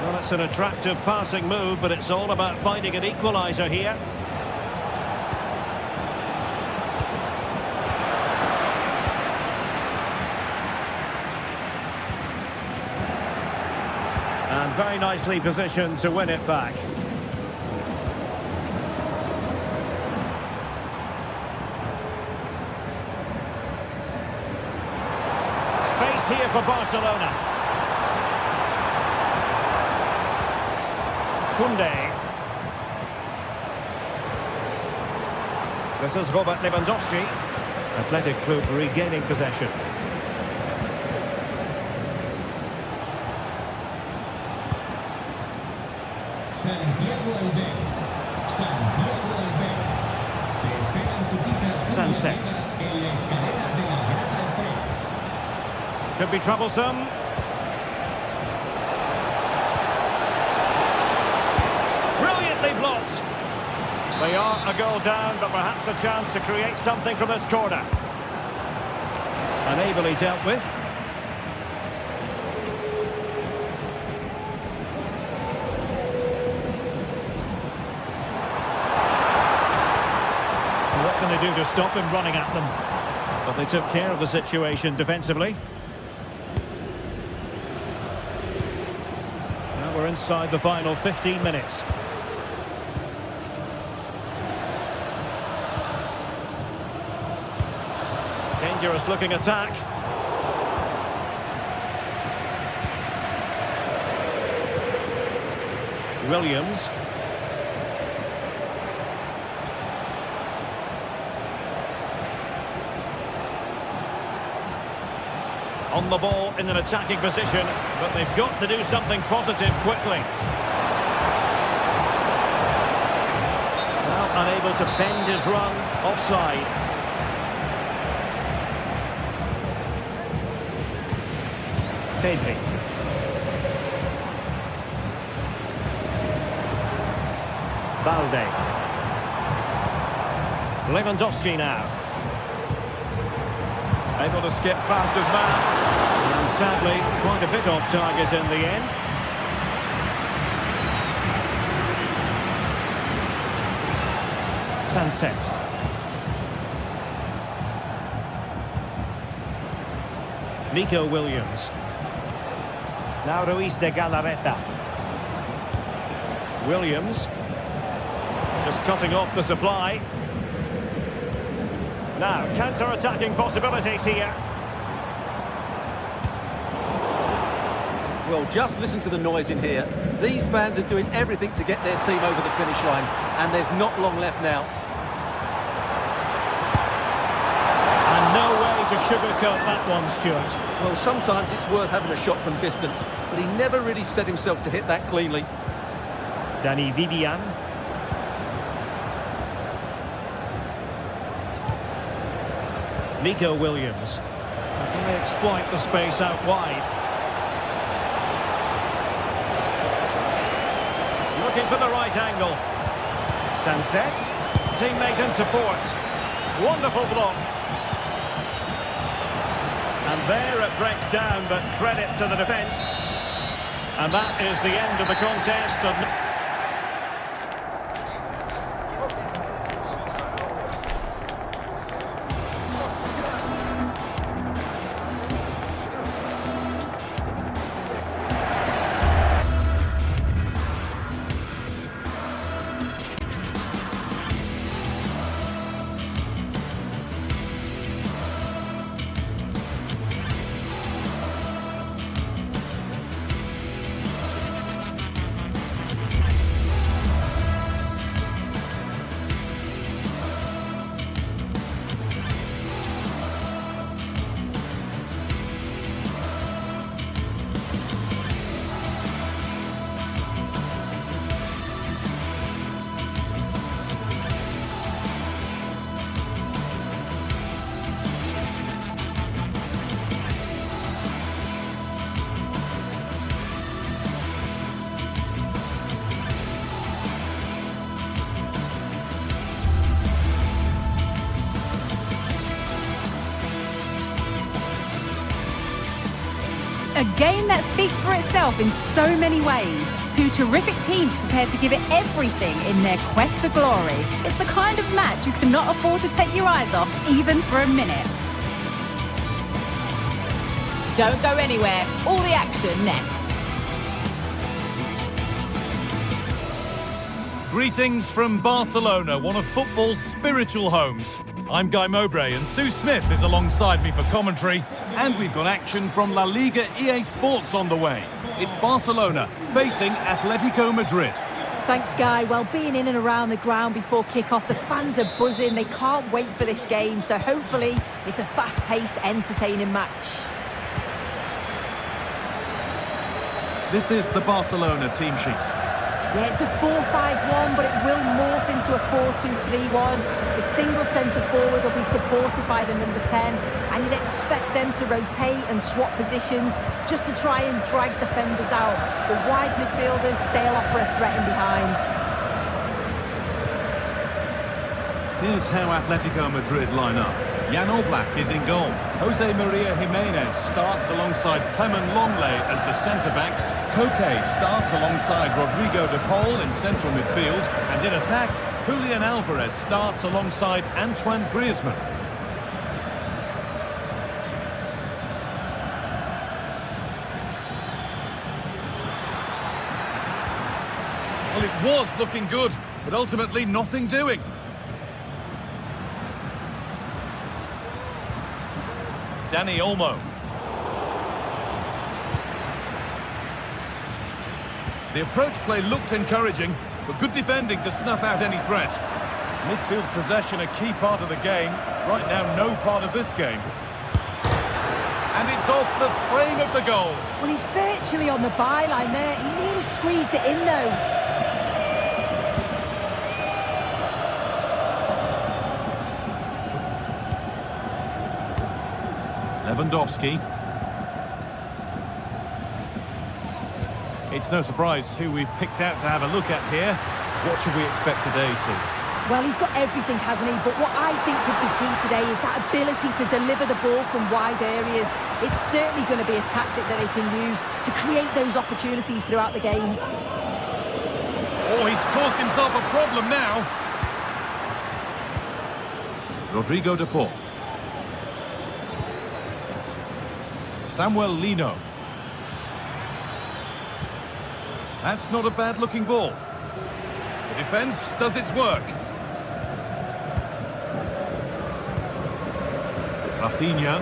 Well, it's an attractive passing move, but it's all about finding an equaliser here. And very nicely positioned to win it back. Space here for Barcelona. Koundé. This is Robert Lewandowski. Athletic Club regaining possession. Sunset. Could be troublesome. Brilliantly blocked. They are a goal down, but perhaps a chance to create something from this corner. Unably dealt with. What can they do to stop him running at them? But they took care of the situation defensively. Now we're inside the final 15 minutes. Dangerous looking attack. Williams. On the ball in an attacking position, but they've got to do something positive quickly. Now unable to bend his run, offside. Pedri. Balde. Lewandowski now. Able to skip past his man. And sadly, quite a bit off target in the end. Sunset. Nico Williams. Now Ruiz de Galarreta. Williams. Just cutting off the supply. Now, counter-attacking possibilities here. Well, just listen to the noise in here. These fans are doing everything to get their team over the finish line, and there's not long left now. And no way to sugarcoat that one, Stuart. Well, sometimes it's worth having a shot from distance, but he never really set himself to hit that cleanly. Danny Vivian. Nico Williams. Can they exploit the space out wide? Looking for the right angle. Sunset. Teammate and support. Wonderful block. And there it breaks down, but credit to the defence. And that is the end of the contest. A game that speaks for itself in so many ways. Two terrific teams prepared to give it everything in their quest for glory. It's the kind of match you cannot afford to take your eyes off, even for a minute. Don't go anywhere. All the action next. Greetings from Barcelona, one of football's spiritual homes. I'm Guy Mowbray and Sue Smith is alongside me for commentary. And we've got action from La Liga EA Sports on the way. It's Barcelona facing Atletico Madrid. Thanks, Guy. Well, being in and around the ground before kick-off, the fans are buzzing. They can't wait for this game, so hopefully it's a fast-paced, entertaining match. This is the Barcelona team sheet. Yeah, it's a 4-5-1, but it will morph into a 4-2-3-1. The single centre-forward will be supported by the number 10, and you'd expect them to rotate and swap positions just to try and drag defenders out. The wide midfielders, they'll offer a threat in behind. Here's how Atletico Madrid line up. Jan Oblak is in goal. Jose Maria Jimenez starts alongside Clement Longley as the centre-backs. Koke starts alongside Rodrigo de Paul in central midfield. And in attack, Julian Alvarez starts alongside Antoine Griezmann. Well, it was looking good, but ultimately nothing doing. Dani Olmo. The approach play looked encouraging, but good defending to snuff out any threat. Midfield possession a key part of the game. Right now, no part of this game. And it's off the frame of the goal. Well, he's virtually on the byline there. He nearly squeezed it in, though. Lewandowski. It's no surprise who we've picked out to have a look at here. What should we expect today, Sue? Well, he's got everything, hasn't he? But what I think could be key today is that ability to deliver the ball from wide areas. It's certainly going to be a tactic that they can use to create those opportunities throughout the game. Oh, he's caused himself a problem now. Rodrigo de Paul. Samuel Lino. That's not a bad-looking ball. The defence does its work. Rafinha.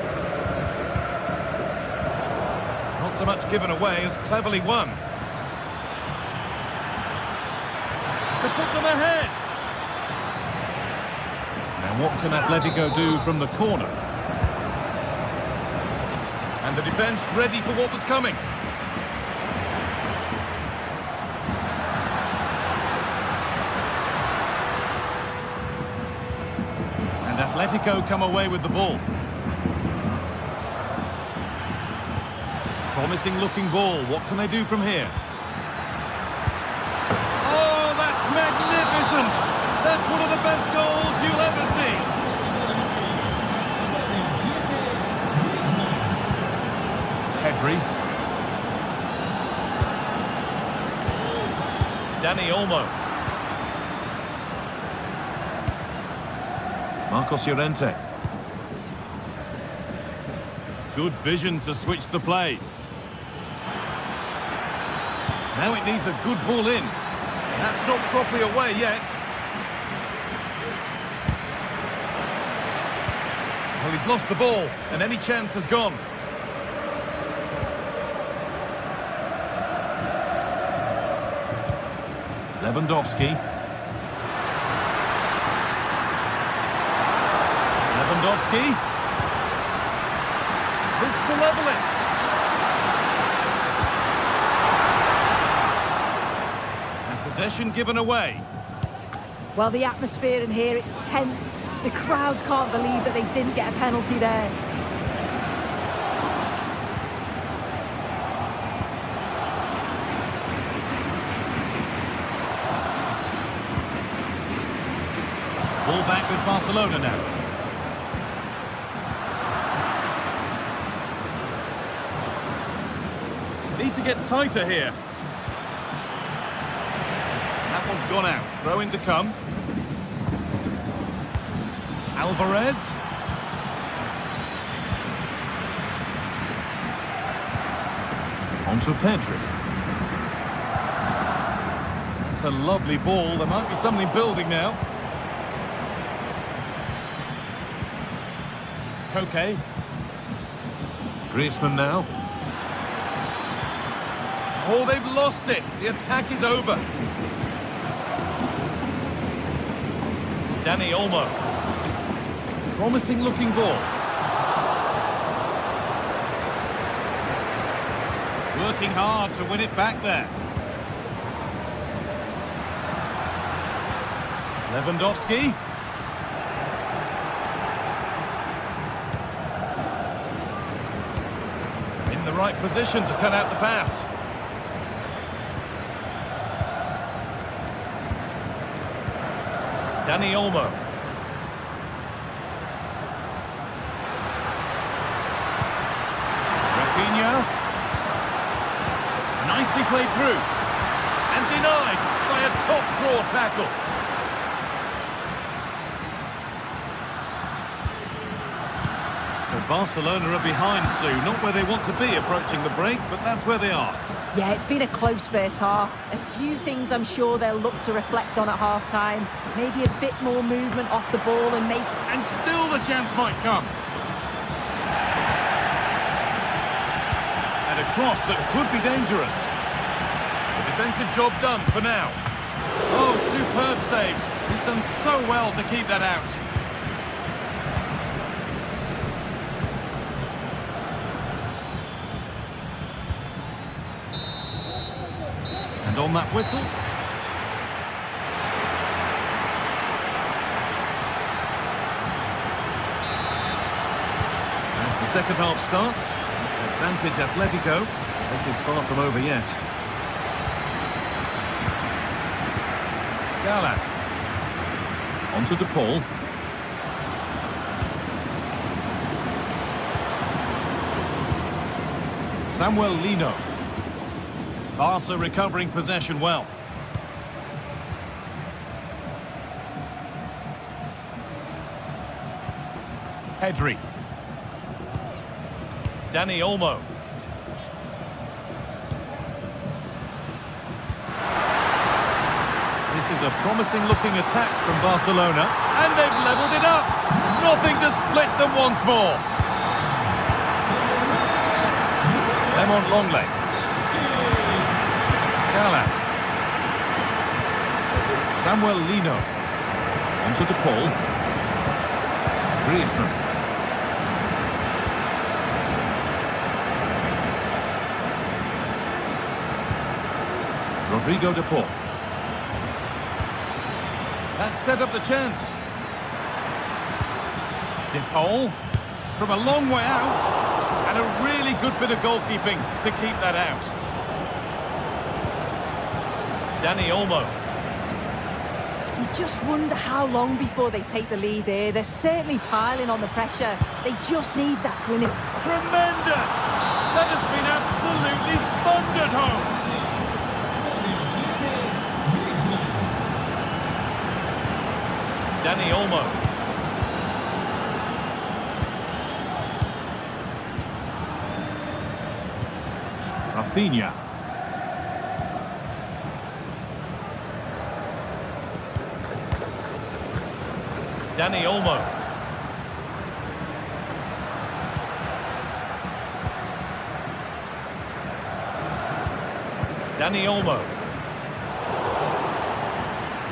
Not so much given away as cleverly won. To put them ahead. Now what can Atletico do from the corner? And the defence ready for what was coming. And Atletico come away with the ball. Promising looking ball. What can they do from here? Oh, that's magnificent! That's one of the best goals you'll ever see. Pedri. Dani Olmo. Marcos Llorente. Good vision to switch the play. Now it needs a good ball in. That's not properly away yet. Well, he's lost the ball, and any chance has gone. Lewandowski. Lewandowski. This to level it. And possession given away. Well, the atmosphere in here, it's tense. The crowd can't believe that they didn't get a penalty there. Ball back with Barcelona now. Need to get tighter here. That one's gone out. Throw in to come. Alvarez. On to Pedri. It's a lovely ball. There might be something building now. Koke. Griezmann now. Oh, they've lost it. The attack is over. Dani Olmo. Promising looking ball. Working hard to win it back there. Lewandowski. In the right position to cut out the pass. Dani Olmo. Rafinha. Nicely played through. And denied by a top draw tackle. So Barcelona are behind, Sue. Not where they want to be approaching the break, but that's where they are. Yeah, it's been a close first half. A few things I'm sure they'll look to reflect on at half-time. Maybe a bit more movement off the ball and make... And still the chance might come. And a cross that could be dangerous. The defensive job done for now. Oh, superb save. He's done so well to keep that out. And on that whistle. As the second half starts, advantage Atletico. This is far from over yet. Gala. On to De Paul. Samuel Lino. Barca recovering possession well. Pedri. Dani Olmo. This is a promising looking attack from Barcelona. And they've levelled it up. Nothing to split them once more. Lemon Longley. Gala. Samuel Lino. Onto De Paul. Griezmann. Rodrigo De Paul. That set up the chance. De Paul from a long way out, and a really good bit of goalkeeping to keep that out. Dani Olmo. You just wonder how long before they take the lead here. They're certainly piling on the pressure. They just need that winning. Tremendous! That has been absolutely thundered home. Dani Olmo. Rafinha. Dani Olmo. Dani Olmo.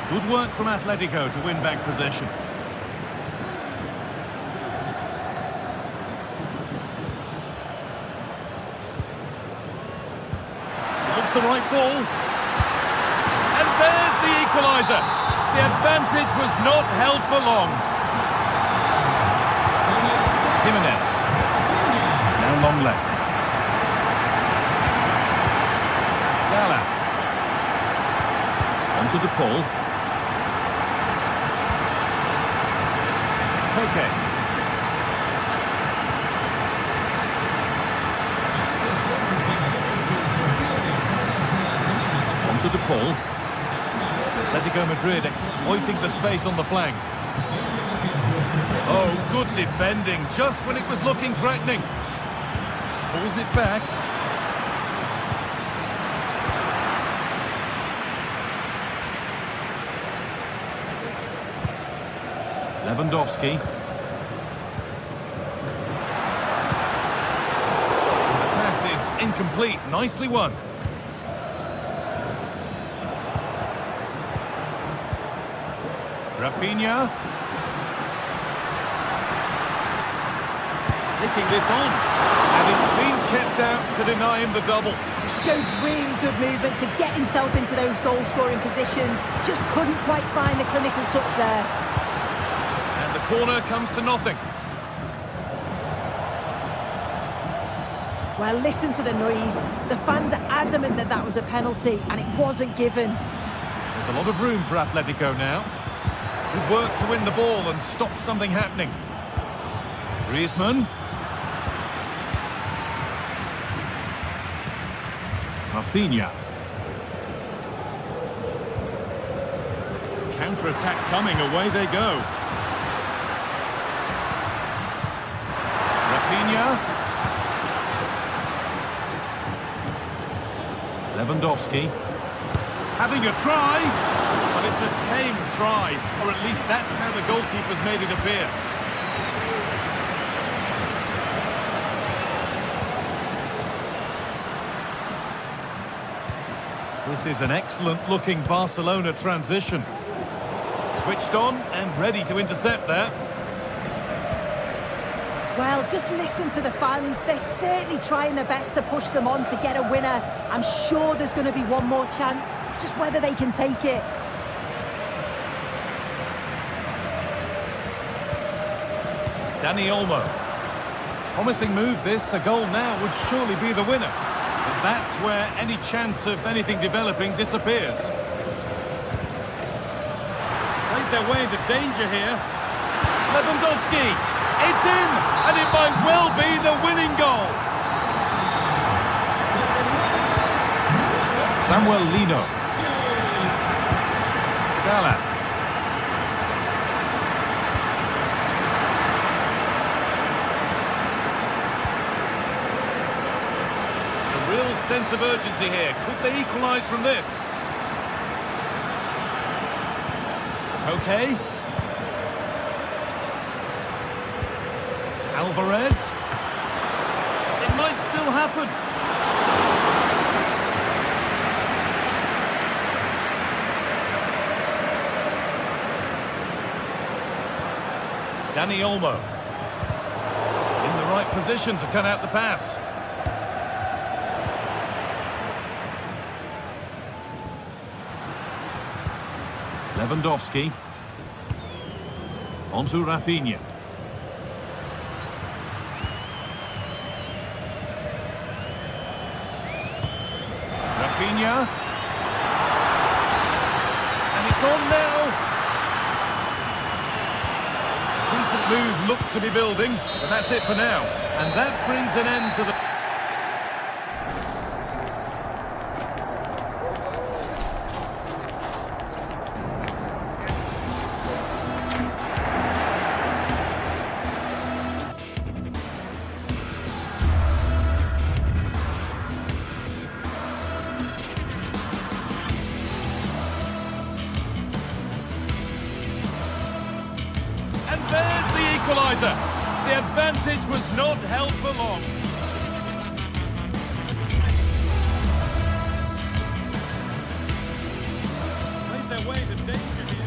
Good work from Atletico to win back possession. Looks the right ball. And there's the equaliser. The advantage was not held for long. Jimenez. Now Longley. Gala. Onto De Paul. Okay. Onto De Paul. Atletico Madrid exploiting the space on the flank. Oh, good defending, just when it was looking threatening. Pulls it back. Lewandowski. The pass is incomplete, nicely won. Rafinha. Nicking this on. And it's been kept out to deny him the double. Showed really good movement to get himself into those goal-scoring positions. Just couldn't quite find the clinical touch there. And the corner comes to nothing. Well, listen to the noise. The fans are adamant that that was a penalty, and it wasn't given. There's a lot of room for Atletico now. Good work to win the ball and stop something happening. Griezmann. Rafinha. Counter-attack coming, away they go. Rafinha. Lewandowski. Having a try, but it's a tame try, or at least that's how the goalkeeper's made it appear. This is an excellent-looking Barcelona transition. Switched on and ready to intercept that. Well, just listen to the fans. They're certainly trying their best to push them on to get a winner. I'm sure there's going to be one more chance. It's just whether they can take it. Dani Olmo. Promising move this. A goal now would surely be the winner. But that's where any chance of anything developing disappears. Played their way into danger here. Lewandowski. It's in, and it might well be the winning goal. Samuel Lino. Salah. A real sense of urgency here. Could they equalise from this? Okay. Alvarez. It might still happen. Dani Olmo. In the right position to cut out the pass. Lewandowski. Onto Rafinha. Rafinha. And it's on now. Decent move looked to be building, but that's it for now. And that brings an end to the... There's the equaliser. The advantage was not held for long. Made their way to danger here.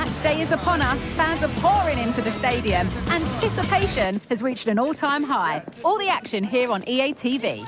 Match day is upon us, fans are pouring into the stadium. Anticipation has reached an all-time high. All the action here on EA TV.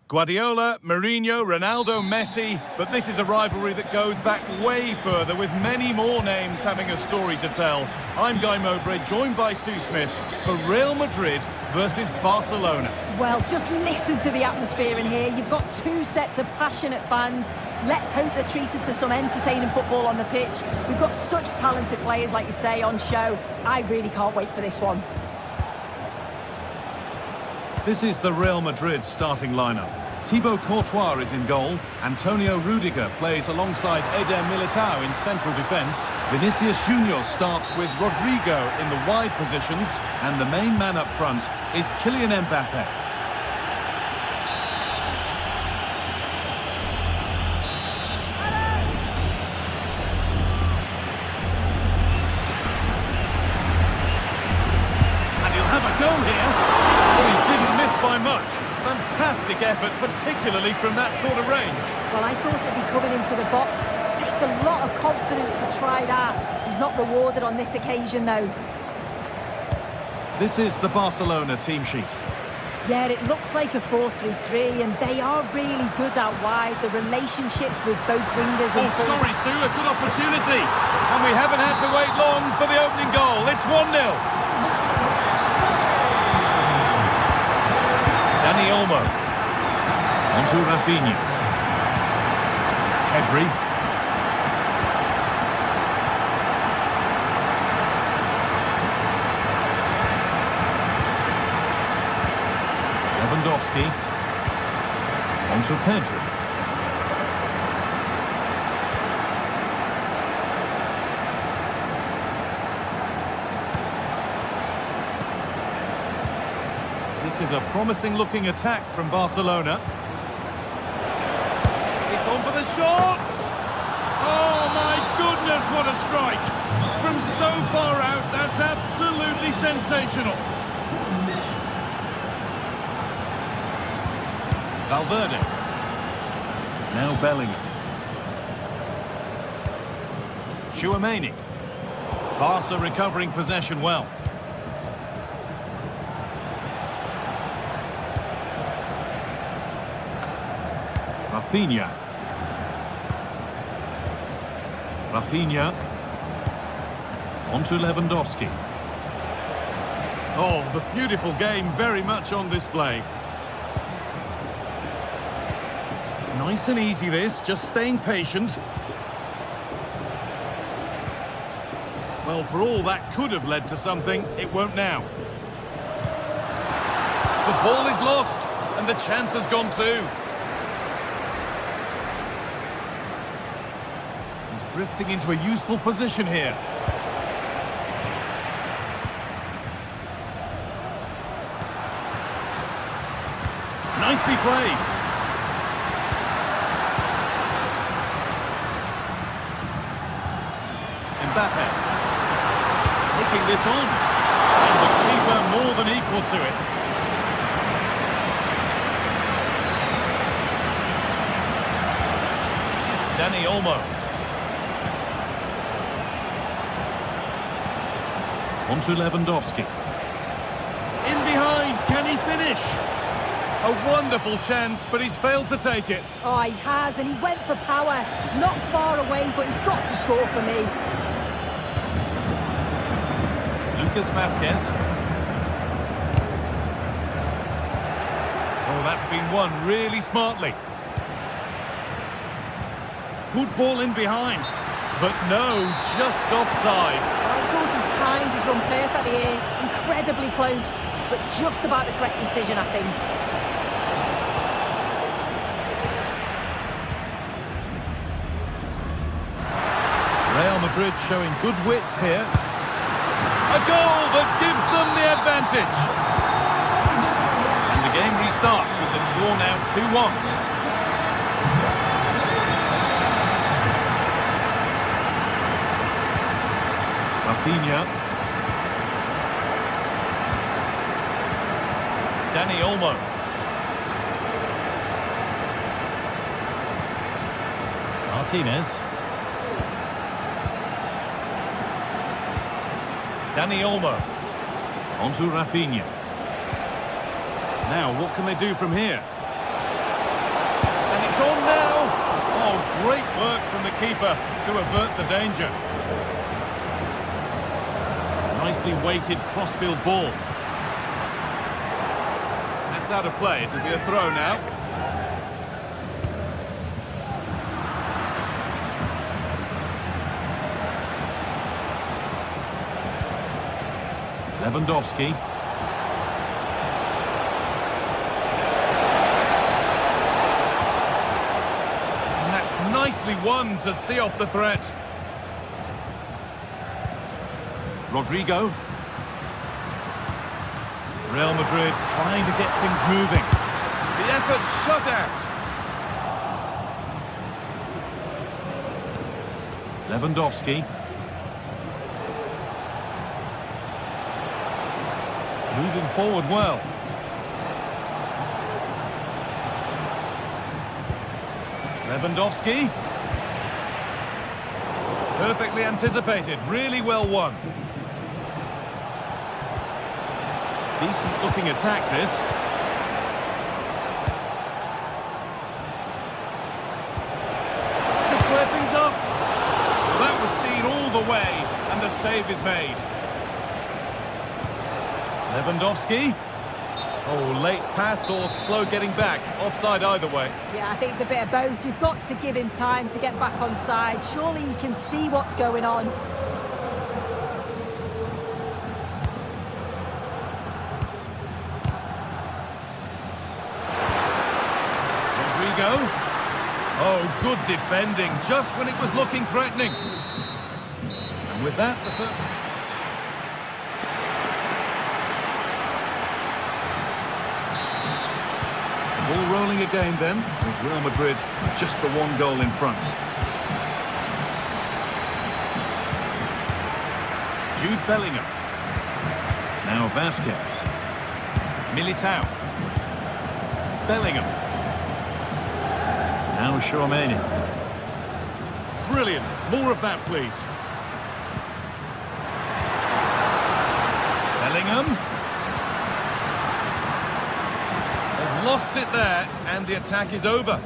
Guardiola, Mourinho, Ronaldo, Messi, but this is a rivalry that goes back way further, with many more names having a story to tell. I'm Guy Mowbray, joined by Sue Smith for Real Madrid versus Barcelona. Well, just listen to the atmosphere in here. You've got two sets of passionate fans. Let's hope they're treated to some entertaining football on the pitch. We've got such talented players, like you say, on show. I really can't wait for this one. This is the Real Madrid starting lineup. Thibaut Courtois is in goal. Antonio Rudiger plays alongside Eder Militao in central defence. Vinicius Junior starts with Rodrigo in the wide positions. And the main man up front is Kylian Mbappe. And he'll have a go here. But he didn't miss by much. Fantastic effort, particularly from that sort of range. Well, I thought he'd be coming into the box. It takes a lot of confidence to try that. He's not rewarded on this occasion, though. This is the Barcelona team sheet. Yeah, it looks like a 4-3-3, and they are really good out wide. The relationships with both wingers and sorry, Sue, a good opportunity. And we haven't had to wait long for the opening goal. It's 1-0. Dani Olmo. On to Rafinha. Pedri. Lewandowski. On to Pedri. This is a promising-looking attack from Barcelona. It's on for the shot! Oh, my goodness, what a strike! From so far out, that's absolutely sensational. Valverde. Now Bellingham. Tchouaméni. Barca recovering possession well. Rafinha. On to Lewandowski. Oh, the beautiful game very much on display. Nice and easy this, just staying patient. Well, for all that could have led to something, it won't now. The ball is lost, and the chance has gone too. He's drifting into a useful position here. Nicely played. Mbappe taking this on, and the keeper more than equal to it. Dani Olmo. On to Lewandowski. In behind, can he finish? A wonderful chance, but he's failed to take it. Oh, he has, and he went for power. Not far away, but he's got to score for me. Lucas Vázquez. Oh, that's been won really smartly. Good ball in behind, but no, just offside. I thought he timed his run perfectly here. Incredibly close, but just about the correct decision, I think. Real Madrid showing good wit here. A goal that gives them the advantage. And the game restarts with the score now 2-1. Rafinha. Dani Olmo. Martinez. Dani Olmo. Onto Rafinha. Now, what can they do from here? And it's on now! Oh, great work from the keeper to avert the danger. Nicely weighted crossfield ball. That's out of play. It'll be a throw now. Lewandowski. And that's nicely won to see off the threat. Rodrigo. Real Madrid trying to get things moving. The effort shut out. Lewandowski. Moving forward well. Lewandowski. Perfectly anticipated. Really well won. Decent looking attack, this. To square things up. Well, that was seen all the way, and the save is made. Lewandowski. Oh, late pass or slow getting back. Offside either way. Yeah, I think it's a bit of both. You've got to give him time to get back on side. Surely you can see what's going on. Rodrigo. Oh, good defending, just when it was looking threatening. And with that, the first... Ball rolling again then, with Real Madrid just the one goal in front. Jude Bellingham. Now Vasquez. Militao. Bellingham. Now Tchouaméni. Brilliant. More of that, please. Bellingham. Lost it there, and the attack is over.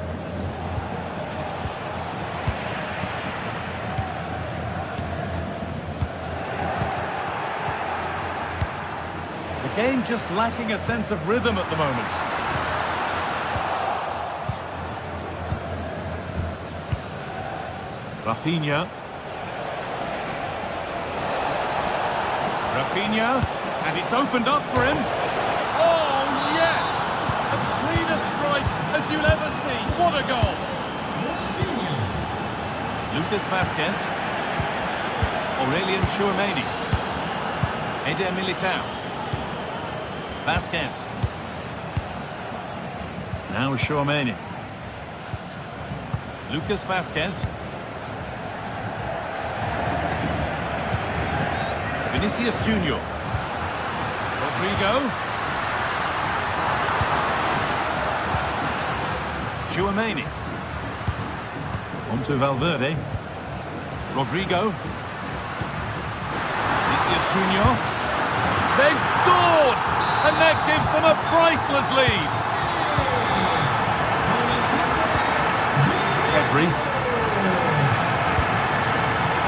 The game just lacking a sense of rhythm at the moment. Rafinha. Rafinha, and it's opened up for him. Oh, yes! As clean a strike as you'll ever see. What a goal! Lucas Vasquez. Aurelien Tchouaméni. Eder Militao. Vasquez. Now Tchouaméni. Lucas Vasquez. Vinicius Junior. Rodrigo. Tchouaméni. Onto Valverde. Rodrigo. Vinicius Junior. They've scored! And that gives them a priceless lead. Pedri.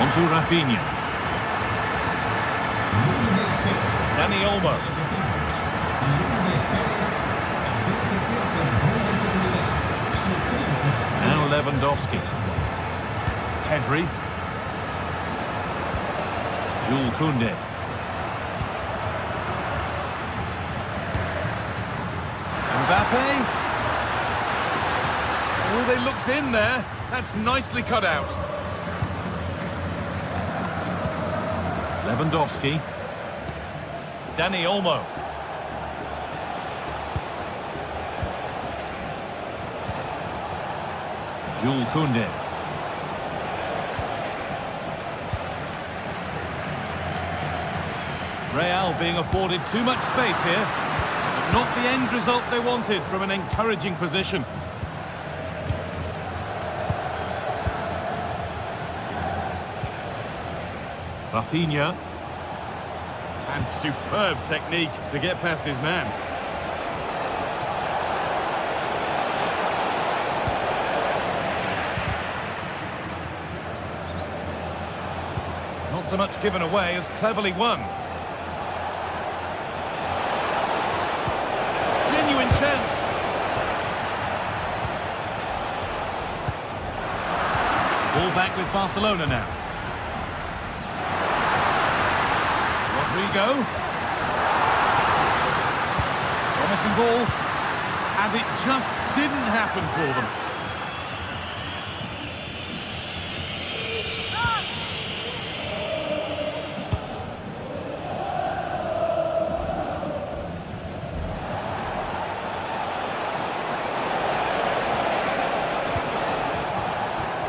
Onto Rafinha. Dani Olmo. Now Lewandowski. Pedri. Jules Koundé. Mbappe. Oh, they looked in there. That's nicely cut out. Lewandowski. Dani Olmo. Jules Koundé. Real being afforded too much space here. The Not the end result they wanted from an encouraging position. Rafinha. And superb technique to get past his man. Not so much given away as cleverly won. Genuine chance. Ball back with Barcelona now. Rodrigo. Promising ball. And it just didn't happen for them.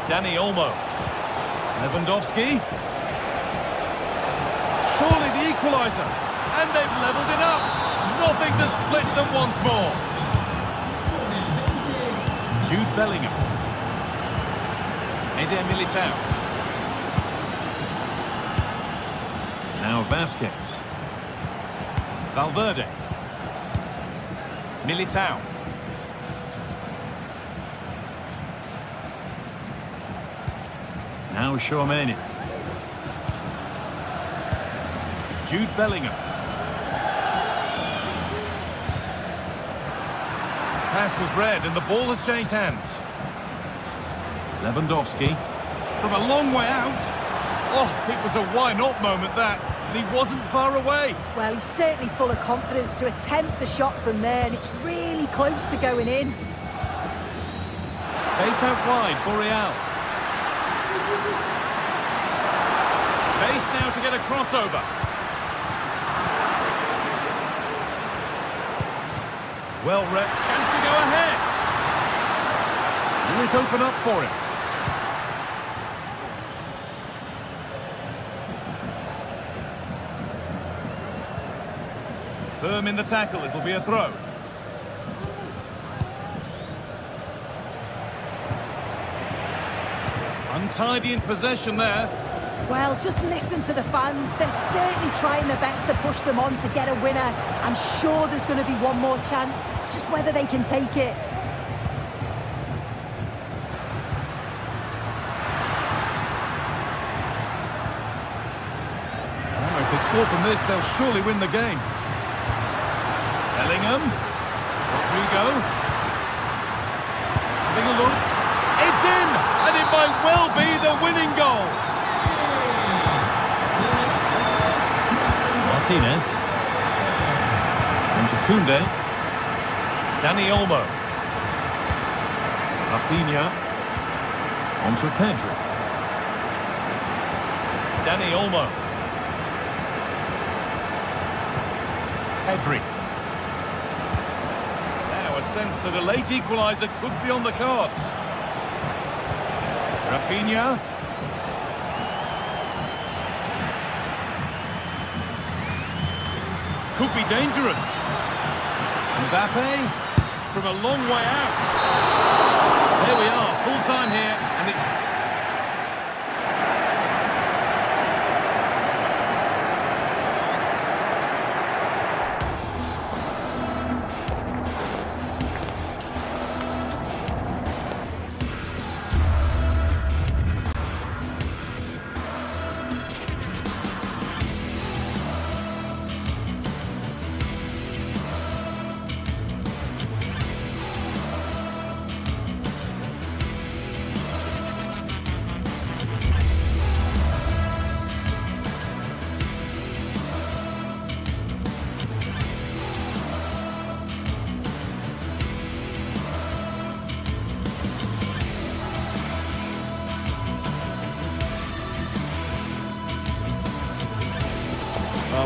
Dani Olmo. Lewandowski. Surely the equaliser. And they've levelled it up. Nothing to split them once more. Jude Bellingham. Eder Militao. Now Vasquez. Valverde. Militao. Now Tchouaméni. Jude Bellingham. Pass was read and the ball has changed hands. Lewandowski. From a long way out. Oh, it was a why not moment that. And he wasn't far away. Well, he's certainly full of confidence to attempt a shot from there, and it's really close to going in. Space out wide for Real. Space now to get a crossover. Well read. Chance to go ahead. Will it open up for him? Firm in the tackle. It'll be a throw. Untidy in possession there. Well, just listen to the fans. They're certainly trying their best to push them on to get a winner. I'm sure there's going to be one more chance. It's just whether they can take it. Well, if they score from this, they'll surely win the game. Bellingham. Rodrigo. Having a look. It's in! And it might well be the winning goal. Martinez. And Kunde. Dani Olmo. Rafinha. On to Pedri. Dani Olmo. Pedri. Now a sense that a late equaliser could be on the cards. Rafinha. Could be dangerous. Mbappe from a long way out. There we are, full time here, and it's...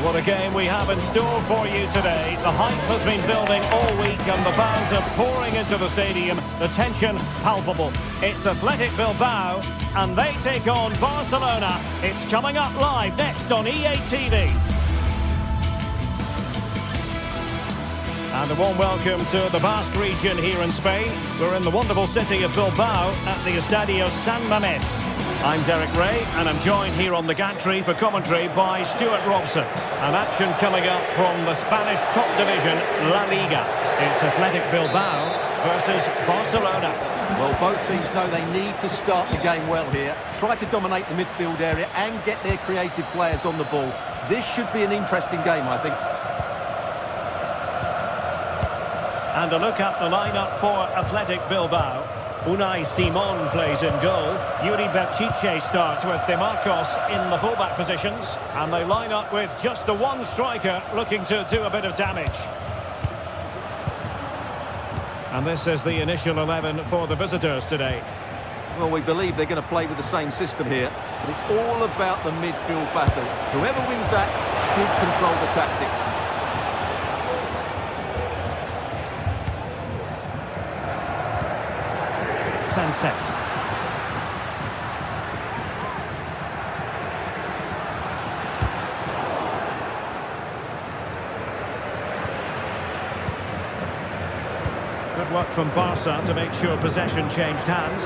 What a game we have in store for you today. The hype has been building all week and the fans are pouring into the stadium. The tension palpable. It's Athletic Bilbao and they take on Barcelona. It's coming up live next on EA TV. And a warm welcome to the vast region here in Spain. We're in the wonderful city of Bilbao at the Estadio San Mamés. I'm Derek Ray, and I'm joined here on the gantry for commentary by Stuart Robson. An action coming up from the Spanish top division, La Liga. It's Athletic Bilbao versus Barcelona. Well, both teams know they need to start the game well here. Try to dominate the midfield area and get their creative players on the ball. This should be an interesting game, I think. And a look at the lineup for Athletic Bilbao. Unai Simon plays in goal. Yuri Berchiche starts with De Marcos in the fullback positions. And they line up with just the one striker looking to do a bit of damage. And this is the initial 11 for the visitors today. Well, we believe they're going to play with the same system here. But it's all about the midfield battle. Whoever wins that should control the tactics. Sunset. Good work from Barca to make sure possession changed hands.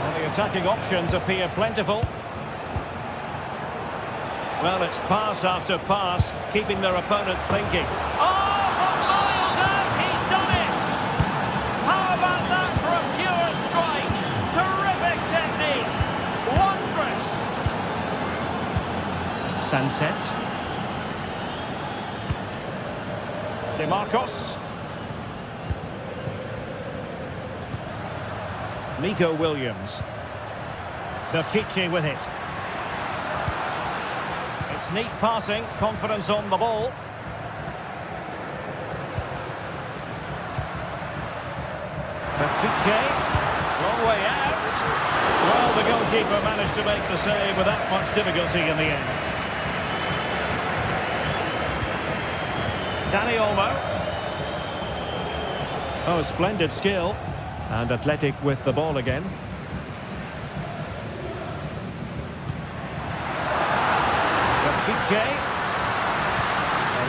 Well, the attacking options appear plentiful. Well, it's pass after pass, keeping their opponents thinking. Oh, from miles out, he's done it! How about that for a pure strike? Terrific technique! Wondrous! Sunset. De Marcos. Nico Williams. Berchiche with it. Neat passing, confidence on the ball. Berchiche, long way out. Well, the goalkeeper managed to make the save without much difficulty in the end. Dani Olmo. Oh, splendid skill. And Athletic with the ball again.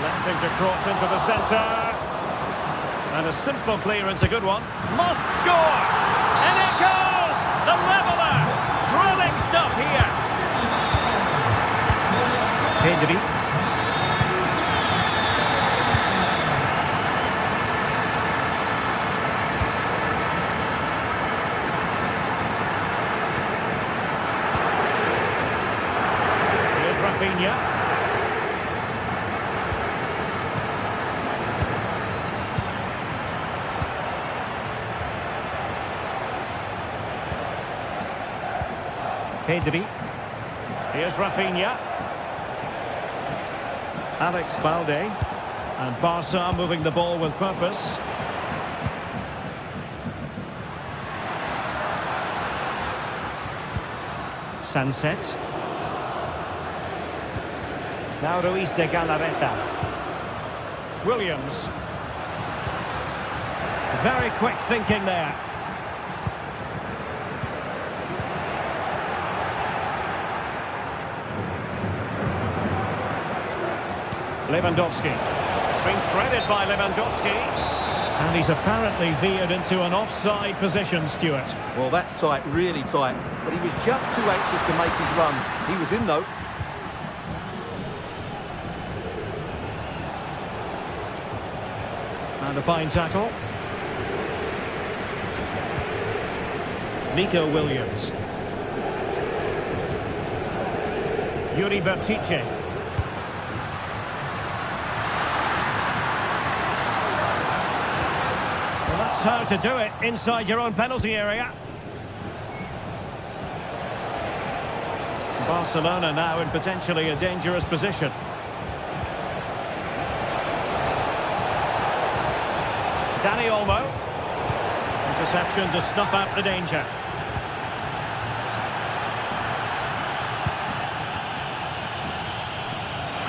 Electing to cross into the centre. And a simple clearance, a good one. Must score! And it goes! The leveller! Thrilling stuff here. Pedri. Here's Rafinha. Pedri. Here's Rafinha. Alex Balde. And Barca moving the ball with purpose. Sunset. Now Ruiz de Galarreta. Williams. Very quick thinking there. Lewandowski. It's been threaded by Lewandowski. And he's apparently veered into an offside position, Stuart. Well, that's tight, really tight. But he was just too anxious to make his run. He was in, though. And a fine tackle. Nico Williams. Yuri Berchiche. How to do it inside your own penalty area. Barcelona now in potentially a dangerous position. Dani Olmo. Interception to snuff out the danger.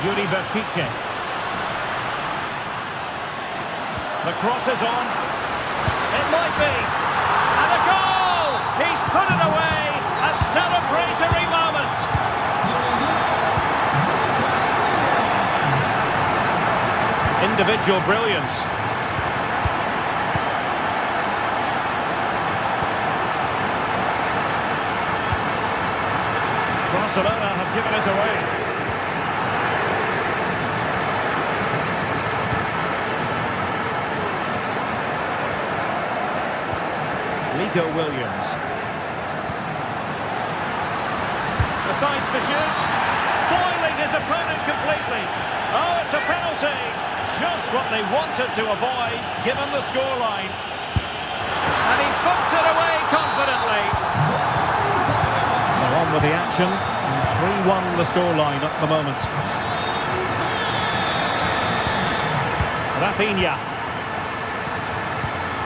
Yuri Berchiche. The cross is on. It might be. And a goal! He's put it away. A celebratory moment. Individual brilliance. Barcelona have given it away. Nico Williams. Decides to shoot. Foiling his opponent completely. Oh, it's a penalty. Just what they wanted to avoid, given the scoreline. And he puts it away confidently. So on with the action. 3-1 the scoreline at the moment. Rafinha.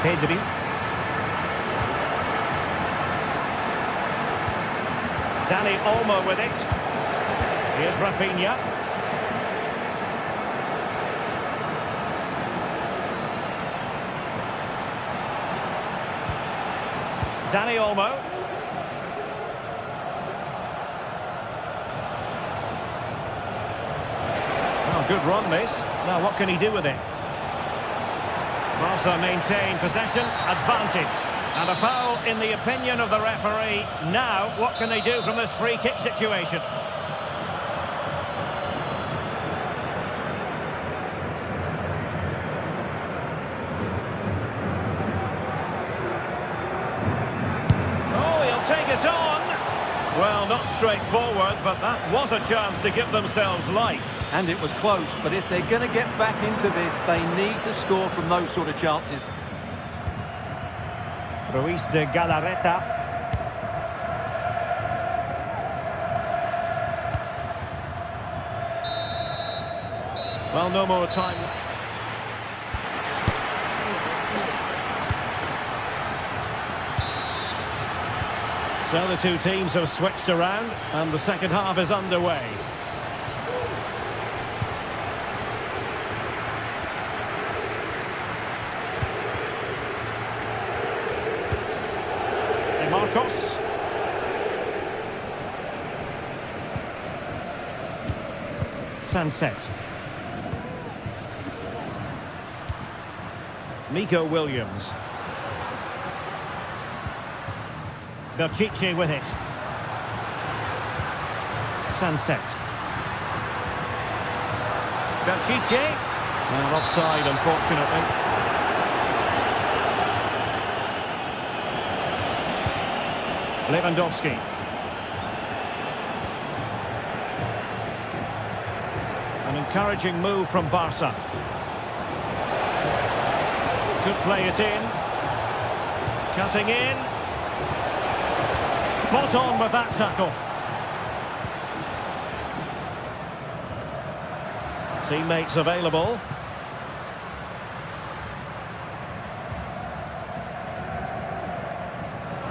Pedri. Dani Olmo with it. Here's Rafinha. Dani Olmo. Oh, good run this. Now what can he do with it? Barca maintain possession, advantage. And a foul in the opinion of the referee. Now, what can they do from this free kick situation? Oh, he'll take it on. Well, not straightforward, but that was a chance to give themselves life. And it was close, but if they're going to get back into this, they need to score from those sort of chances. Ruiz de Galarreta. Well, no more time. So the two teams have switched around and the second half is underway. Marcos. Sunset. Nico Williams. Berchiche with it. Sunset. Berchiche. Well, offside, unfortunately. Lewandowski. An encouraging move from Barca. Could play it in. Cutting in. Spot on with that tackle. Teammates available.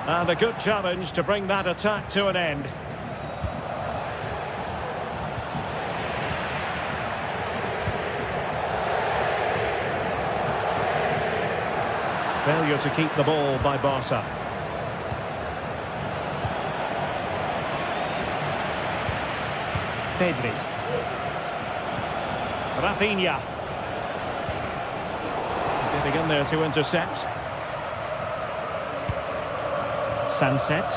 And a good challenge to bring that attack to an end. Failure to keep the ball by Barca. Pedri. Rafinha. Getting in there to intercept. Sunset.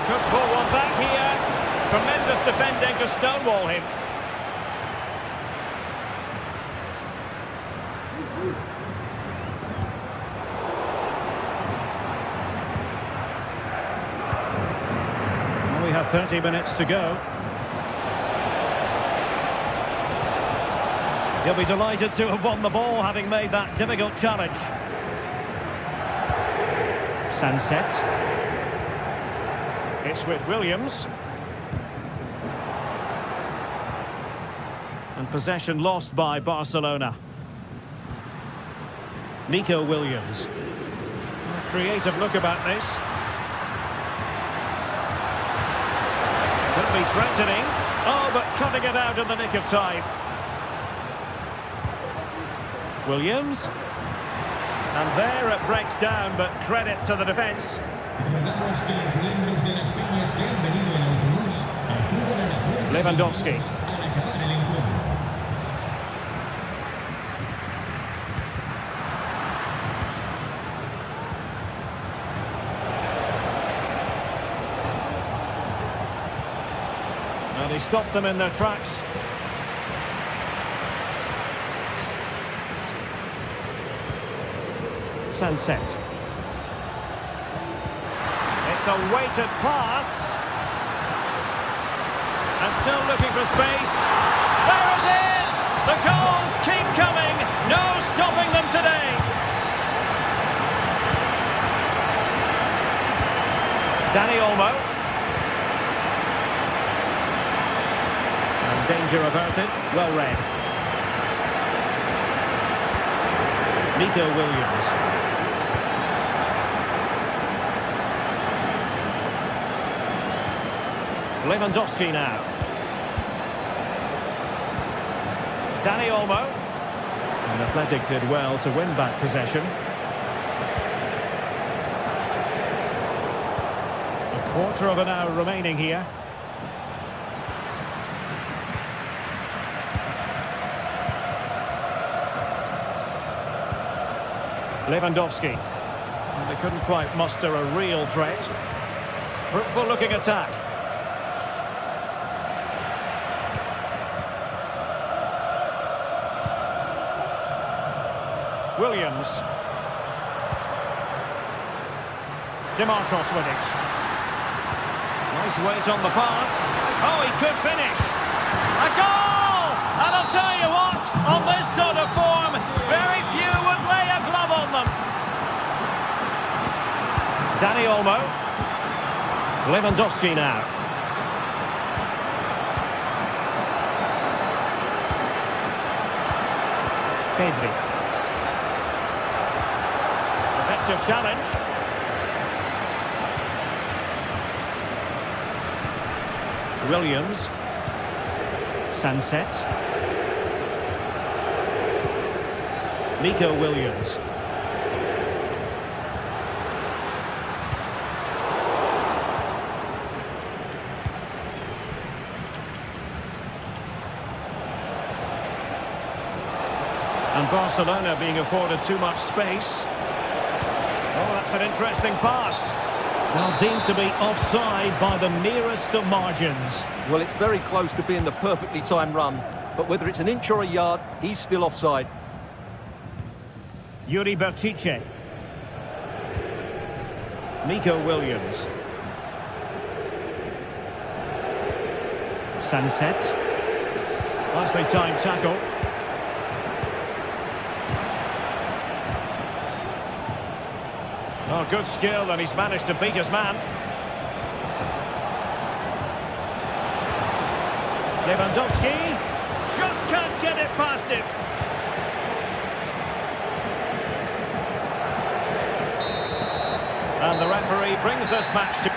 Could pull one back here. Tremendous defending to stonewall him. Well, we have 30 minutes to go. He'll be delighted to have won the ball, having made that difficult challenge. Sunset. It's with Williams. And possession lost by Barcelona. Nico Williams. A creative look about this. Could be threatening. Oh, but cutting it out in the nick of time. Williams. And there it breaks down, but credit to the defence. Recordamos que los miembros de las peñas que han venido en autobús acuden a la puerta Lewandowski. al acabar el encuentro. And he stopped them in their tracks. Sunset. It's a weighted pass. And still looking for space. There it is! The goals keep coming. No stopping them today. Dani Olmo. And danger averted. Well read. Nico Williams. Lewandowski now. Dani Olmo. And Athletic did well to win back possession. A quarter of an hour remaining here. Lewandowski. And they couldn't quite muster a real threat. Fruitful looking attack. Williams. DeMarcos with it. Nice weight on the pass. Oh, he could finish. A goal! And I'll tell you what, on this sort of form, very few would lay a glove on them. Dani Olmo. Lewandowski now. Pedri. Effective challenge. Williams. Sunset. Nico Williams. And Barcelona being afforded too much space. Oh, that's an interesting pass. Well, deemed to be offside by the merest of margins. Well, it's very close to being the perfectly timed run, but whether it's an inch or a yard, he's still offside. Yuri Bertice. Nico Williams. Sunset. Nicely timed tackle. Oh, good skill, and he's managed to beat his man. Lewandowski just can't get it past him. And the referee brings this match to...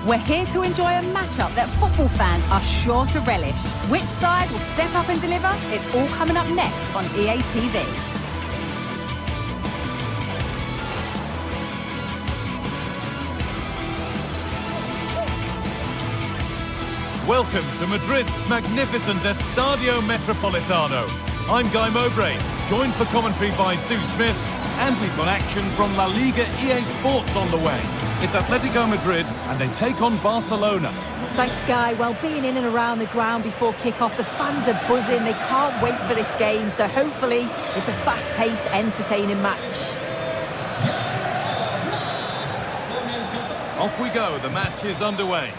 We're here to enjoy a matchup that football fans are sure to relish. Which side will step up and deliver? It's all coming up next on EA TV. Welcome to Madrid's magnificent Estadio Metropolitano. I'm Guy Mowbray, joined for commentary by Sue Smith. And we've got action from La Liga EA Sports on the way. It's Atletico Madrid and they take on Barcelona. Thanks, Guy. Well, being in and around the ground before kick-off, the fans are buzzing. They can't wait for this game, so hopefully it's a fast-paced, entertaining match. Off we go, the match is underway.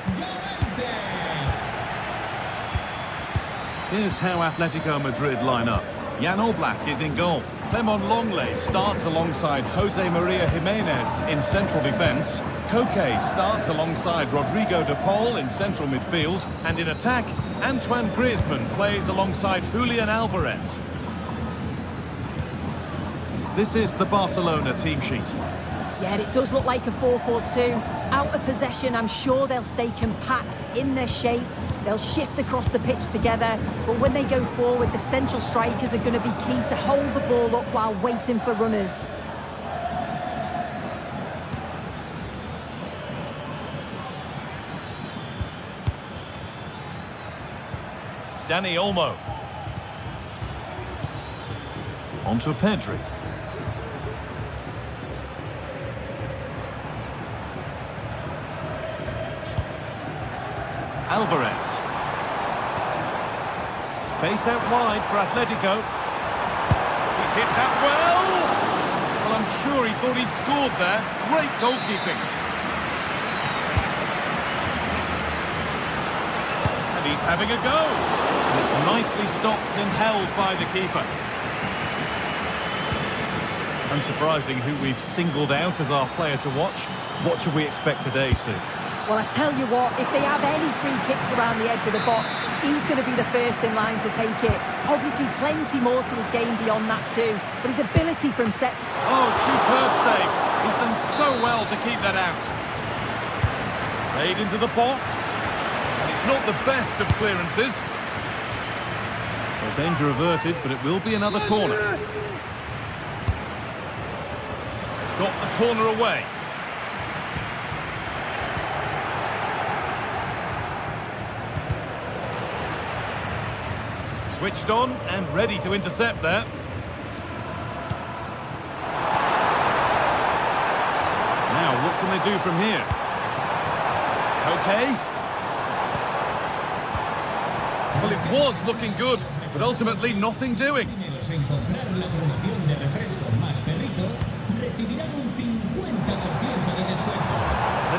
Here's how Atletico Madrid line up. Jan Oblak is in goal. Clement Longley starts alongside Jose Maria Jimenez in central defence. Koke starts alongside Rodrigo de Paul in central midfield. And in attack, Antoine Griezmann plays alongside Julian Alvarez. This is the Barcelona team sheet. Yeah, it does look like a 4-4-2. Out of possession, I'm sure they'll stay compact in their shape. They'll shift across the pitch together. But when they go forward, the central strikers are going to be key to hold the ball up while waiting for runners. Dani Olmo. On to Pedri. Alvarez. Space out wide for Atletico. He's hit that well. Well, I'm sure he thought he'd scored there. Great goalkeeping. And he's having a go. And it's nicely stopped and held by the keeper. Unsurprising who we've singled out as our player to watch. What should we expect today, Sue? Well, I tell you what, if they have any free kicks around the edge of the box, he's going to be the first in line to take it. Obviously, plenty more to his game beyond that too, but his ability from set... Oh, superb save. He's done so well to keep that out. Played into the box. And it's not the best of clearances. Well, danger averted, but it will be another corner. Got the corner away. Switched on and ready to intercept there. Now, what can they do from here? Okay. Well, it was looking good, but ultimately nothing doing.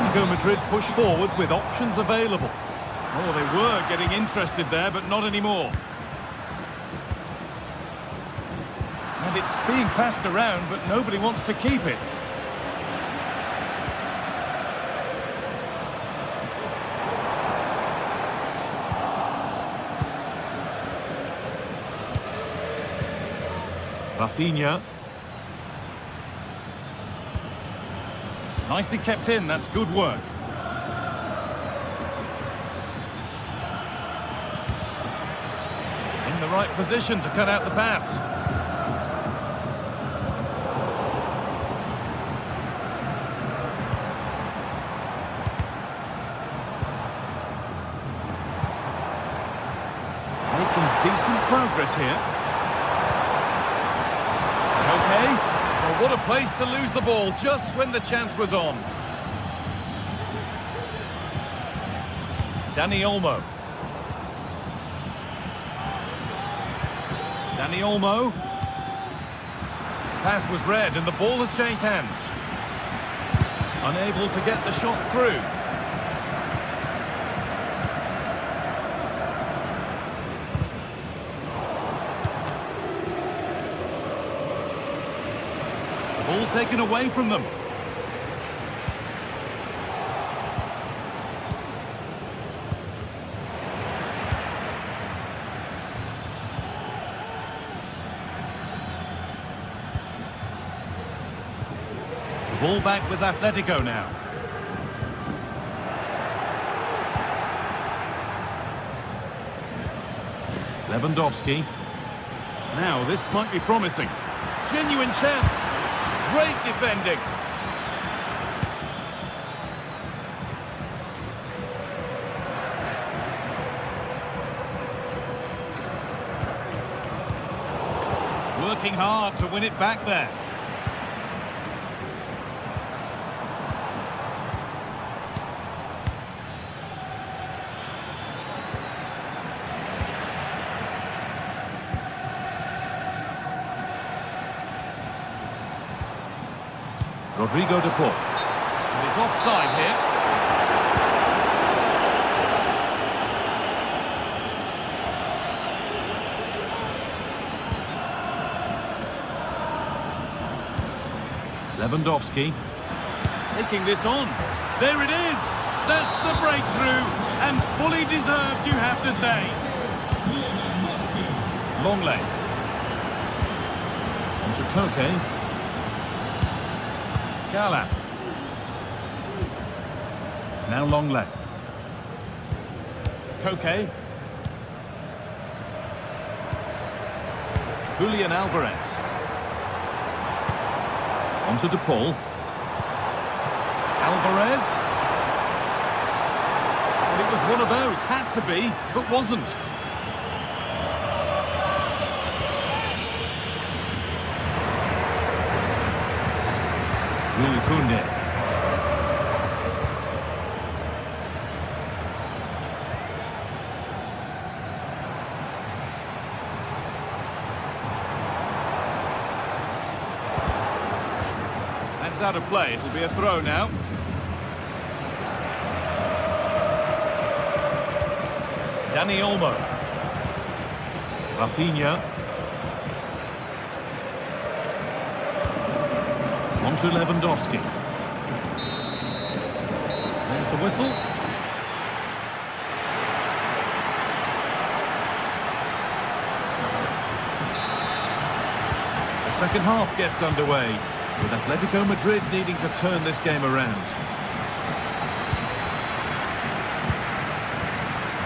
Atletico Madrid push forward with options available. Oh, they were getting interested there, but not anymore. And it's being passed around, but nobody wants to keep it. Rafinha. Nicely kept in, that's good work. In the right position to cut out the pass. Decent progress here. Okay. Well, what a place to lose the ball just when the chance was on. Dani Olmo. Dani Olmo. Pass was read and the ball has changed hands. Unable to get the shot through. Ball taken away from them. The ball back with Atletico now. Lewandowski. Now this might be promising. Genuine chance. Great defending. Working hard to win it back there. Rodrigo de Paul. And it's offside here. Lewandowski. Taking this on. There it is. That's the breakthrough. And fully deserved, you have to say. Longley. On to Koke. Gala. Now Longley. Koke. Julian Alvarez. On to De Paul. Alvarez. Well, it was one of those. Had to be, but wasn't. Koundé. That's out of play. It'll be a throw now. Dani Olmo. Rafinha. On to Lewandowski. There's the whistle. The second half gets underway, with Atletico Madrid needing to turn this game around.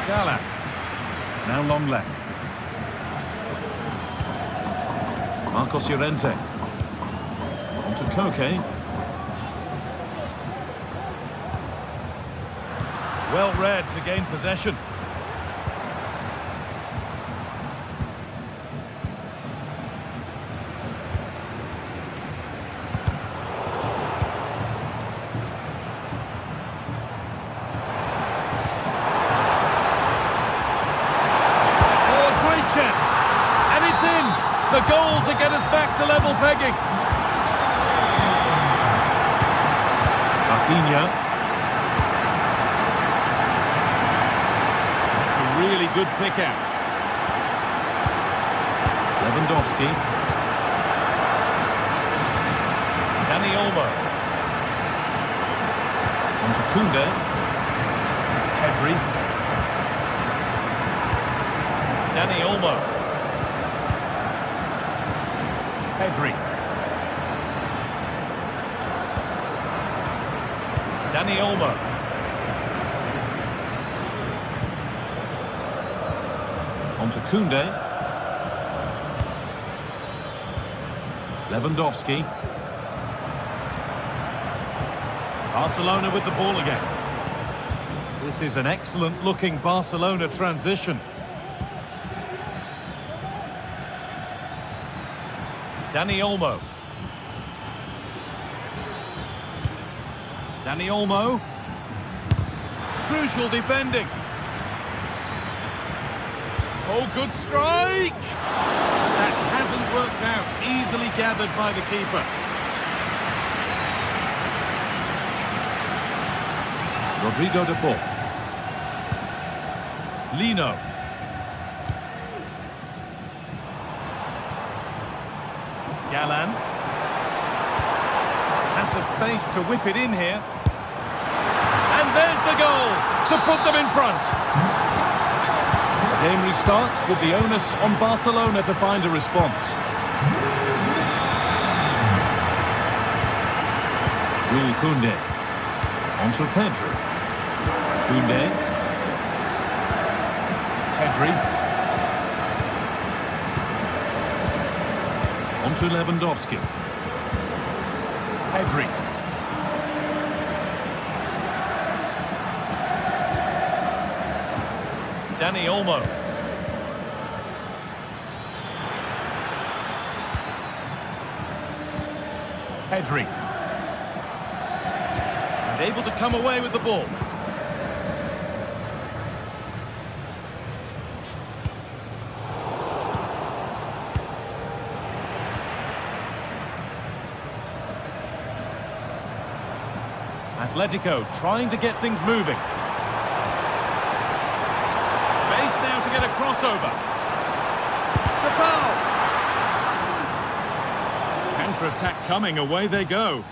Gala. Now Longley. Marcos Llorente. On to Koke. Well read to gain possession. The goal to get us back to level pegging. Rafinha. That's a really good pick out. Lewandowski. Dani Olmo. On to Koundé. Pedri. Dani Olmo. Pedri. Dani Olmo. On to Koundé. Lewandowski. Barcelona with the ball again. This is an excellent looking Barcelona transition. Dani Olmo. Dani Olmo. Crucial defending. Oh, good strike! That hasn't worked out. Easily gathered by the keeper. Rodrigo de Paul. Lino. Galan has the space to whip it in here. And there's the goal to put them in front. The game restarts with the onus on Barcelona to find a response. Koundé. On to Pedri. Koundé. Pedri. On to Lewandowski. Pedri. Dani Olmo. Pedri. And able to come away with the ball. Atletico trying to get things moving. Space now to get a crossover. The foul! Counter-attack coming, away they go.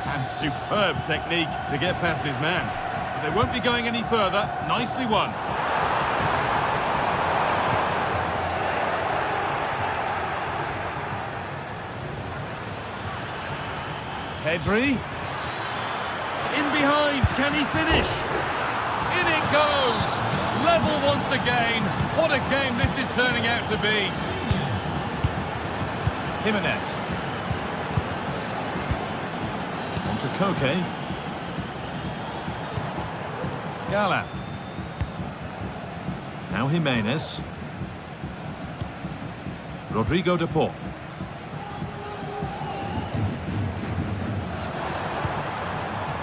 And superb technique to get past his man. But they won't be going any further. Nicely won. Pedri. In behind, can he finish? In it goes! Level once again. What a game this is turning out to be. Jimenez. On to Koke. Gala. Now Jimenez. Rodrigo de Paul.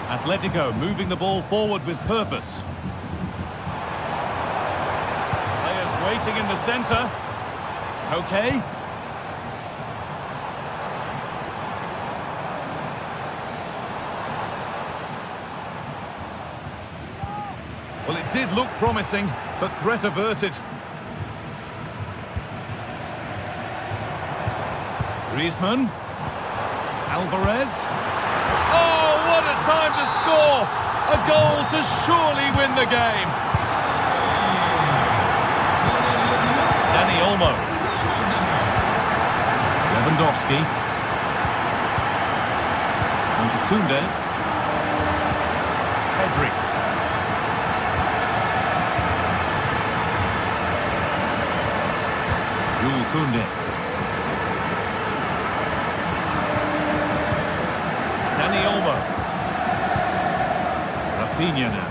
Atletico moving the ball forward with purpose. Players waiting in the centre. Okay. Well, it did look promising, but threat averted. Griezmann. Alvarez. Oh, what a time to score! A goal to surely win the game. Dani Olmo. Lewandowski. On to Koundé. Pedri. Jules Koundé. Dani Olmo. Rafinha now.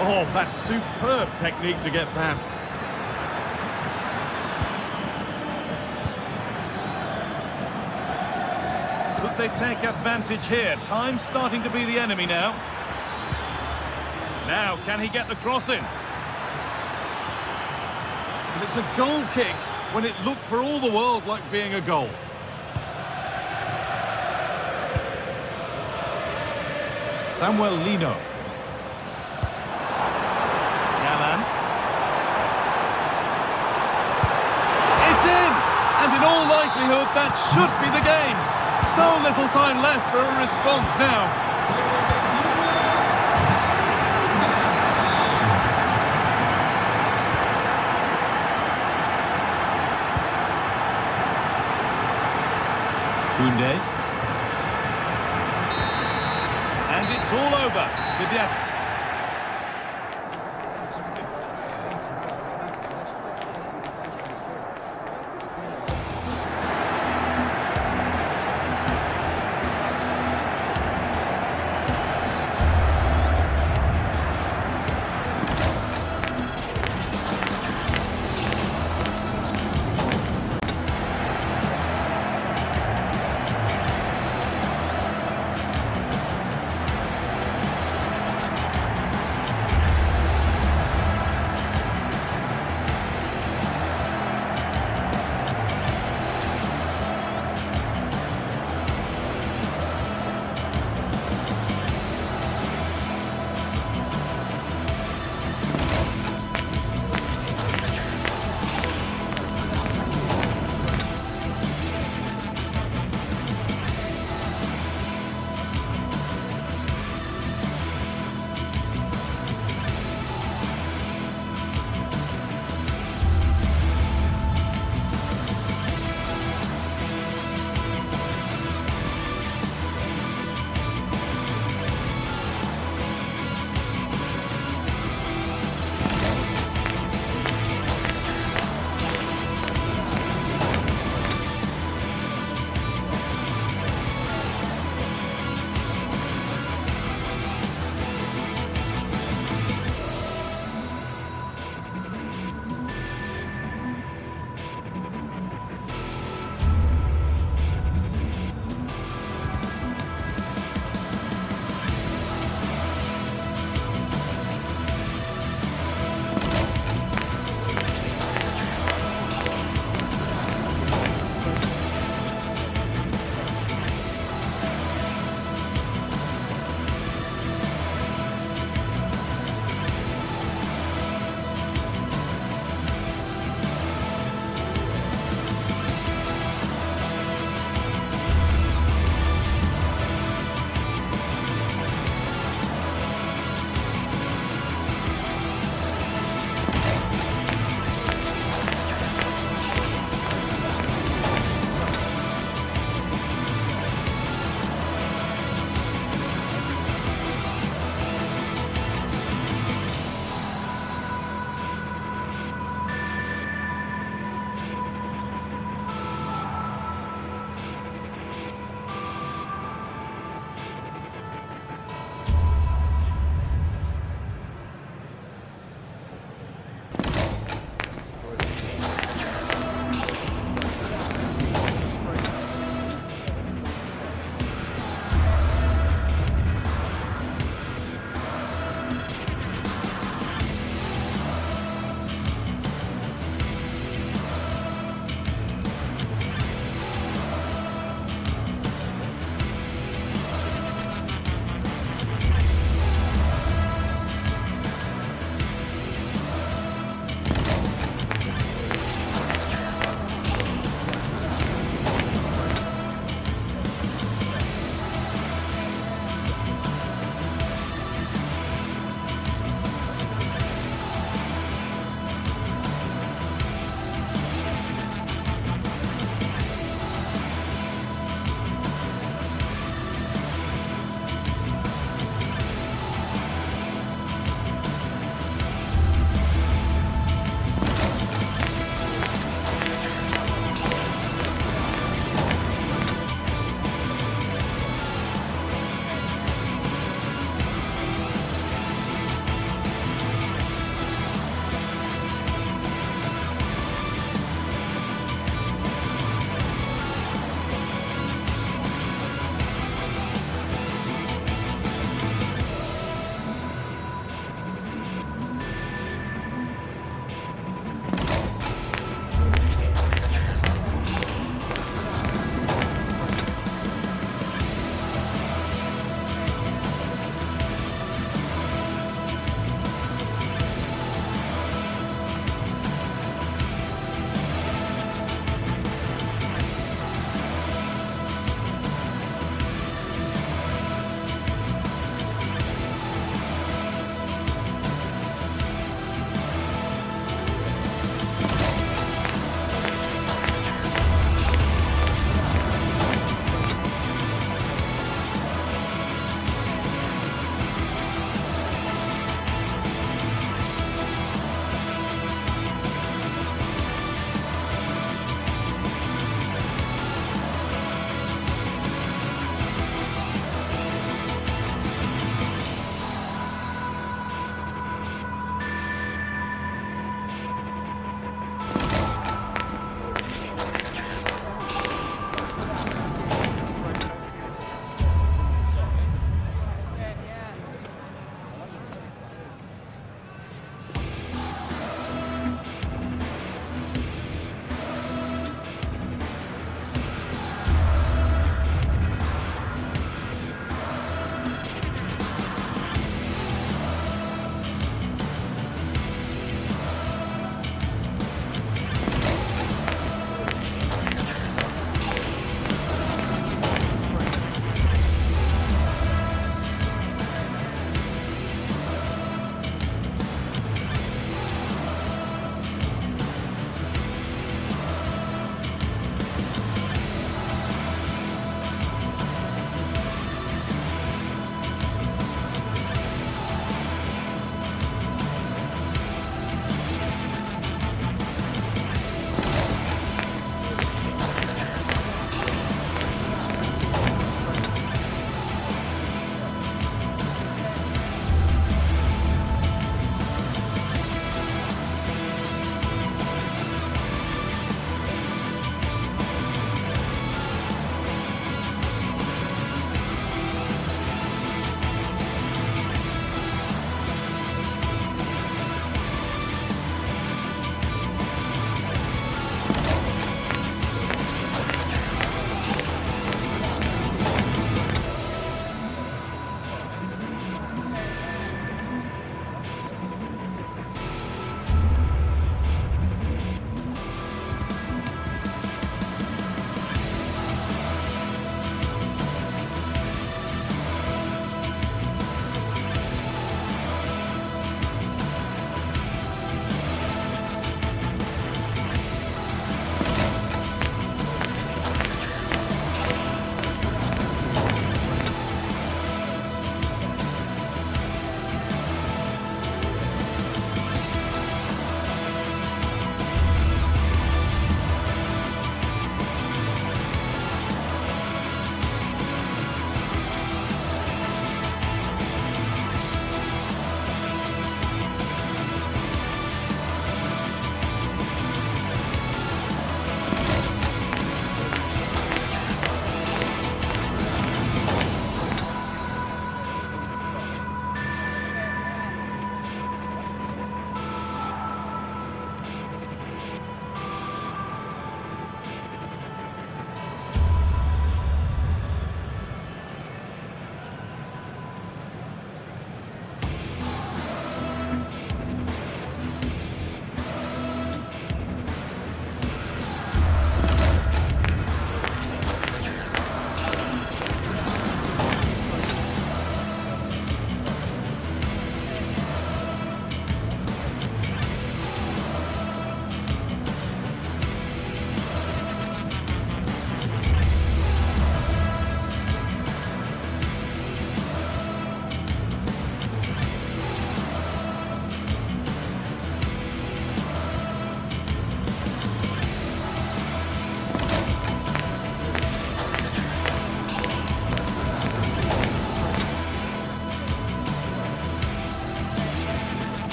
Oh, that's superb technique to get past. Could they take advantage here? Time's starting to be the enemy now. Now, can he get the cross in? And it's a goal kick when it looked for all the world like being a goal. Samuel Lino. Galan. It's in! And in all likelihood, that should be the game. So little time left for a response now. Koundé. And it's all over.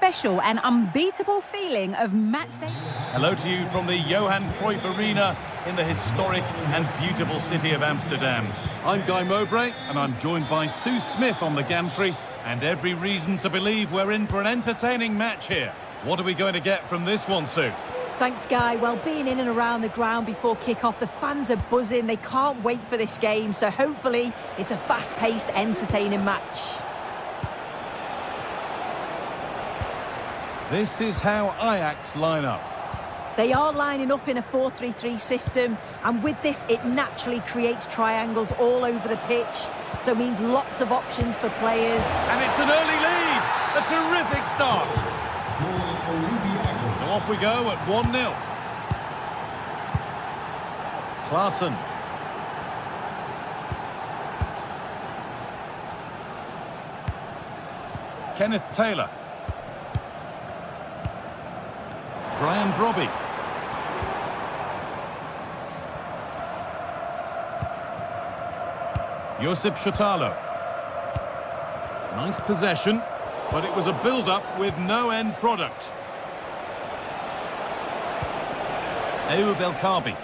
special and unbeatable feeling of match day. Hello to you from the Johan Cruyff Arena in the historic and beautiful city of Amsterdam. I'm Guy Mowbray and I'm joined by Sue Smith on the gantry, and every reason to believe we're in for an entertaining match here. What are we going to get from this one, Sue? Thanks, Guy. Well, being in and around the ground before kick-off, the fans are buzzing. They can't wait for this game, so hopefully it's a fast-paced, entertaining match. This is how Ajax line up. They are lining up in a 4-3-3 system, and with this, it naturally creates triangles all over the pitch, so it means lots of options for players. And it's an early lead! A terrific start! So off we go at 1-0. Klaassen. Kenneth Taylor. Brian Brobby. Josip Šutalo. Nice possession, but it was a build-up with no end product. Ayoub El Kaabi.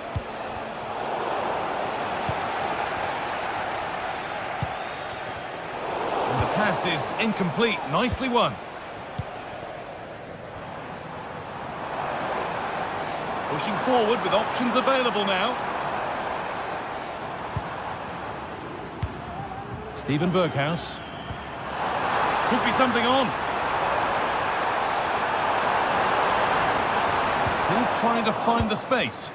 And the pass is incomplete. Nicely won. Pushing forward with options available now. Steven Berghuis. Could be something on. Still trying to find the space.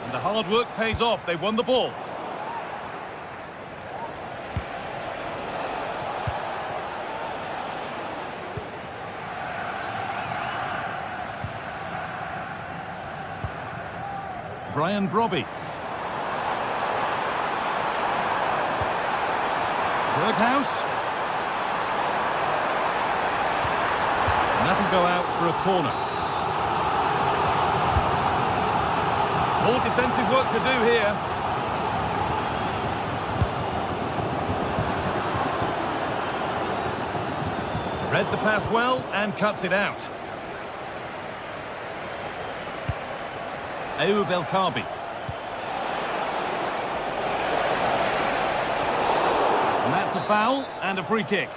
And the hard work pays off. They won the ball. Brian Brobby. Berghuis. And that'll go out for a corner. More defensive work to do here. Read the pass well and cuts it out. Ayoub El Kaabi. And that's a foul and a free kick.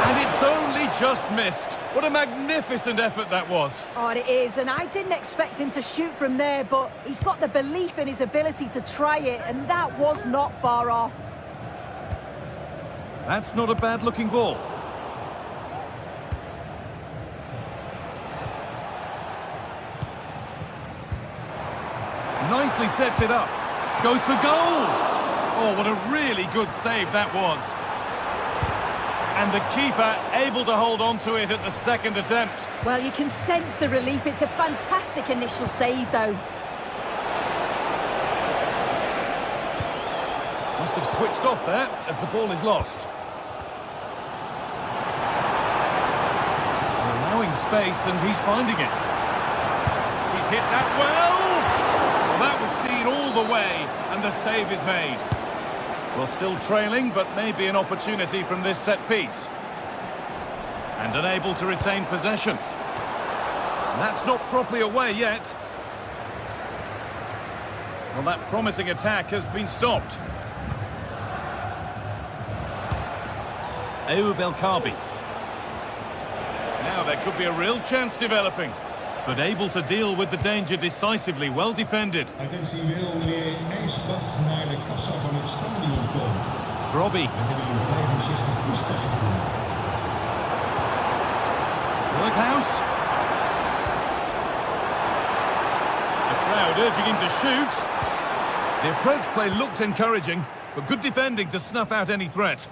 And it's only just missed. What a magnificent effort that was. Oh, it is, and I didn't expect him to shoot from there, but he's got the belief in his ability to try it, and that was not far off. That's not a bad-looking ball. Nicely sets it up. Goes for goal. Oh, what a really good save that was. And the keeper able to hold on to it at the second attempt. Well, you can sense the relief. It's a fantastic initial save, though. Must have switched off there as the ball is lost. Allowing space, and he's finding it. He's hit that well. Well, that was seen all the way, and the save is made. Well, still trailing, but maybe an opportunity from this set piece. And unable to retain possession. And that's not properly away yet. Well, that promising attack has been stopped. Ayoub El Kaabi. Now there could be a real chance developing, but able to deal with the danger decisively. Well defended. Attentie wil meneer Nijsbad naar de kassa van het stadion komen. Brobby. We hebben hier 65 kieskast gevonden. Berghuis. The crowd urging him to shoot. The approach play looked encouraging, but good defending to snuff out any threat.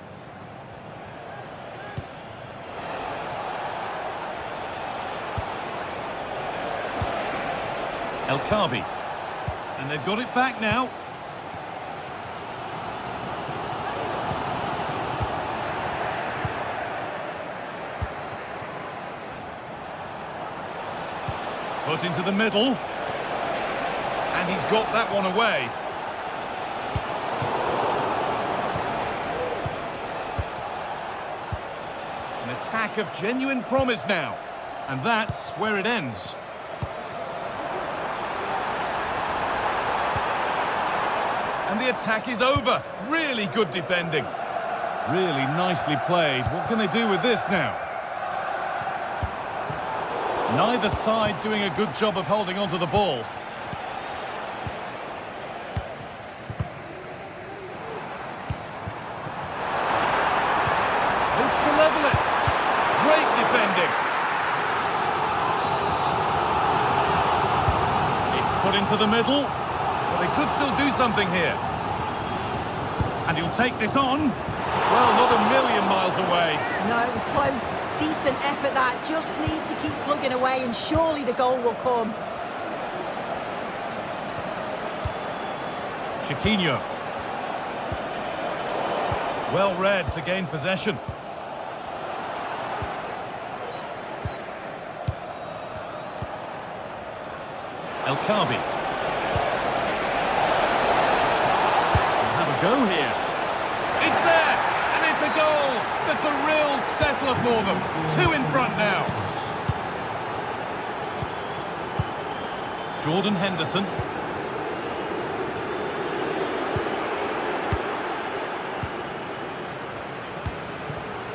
El Kaabi. And they've got it back now. Put into the middle. And he's got that one away. An attack of genuine promise now. And that's where it ends. And the attack is over. Really good defending. Really nicely played. What can they do with this now? Neither side doing a good job of holding onto the ball. This to level it. Great defending. It's put into the middle. But they could still do something here. And he'll take this on. Well, not a million miles away. No, it was close. Decent effort that. Just need to keep plugging away and surely the goal will come. Chiquinho. Well read to gain possession. El Khabi. Have a go here. It's there, and it's a goal. That's a real settler for them. 2 in front now. Jordan Henderson.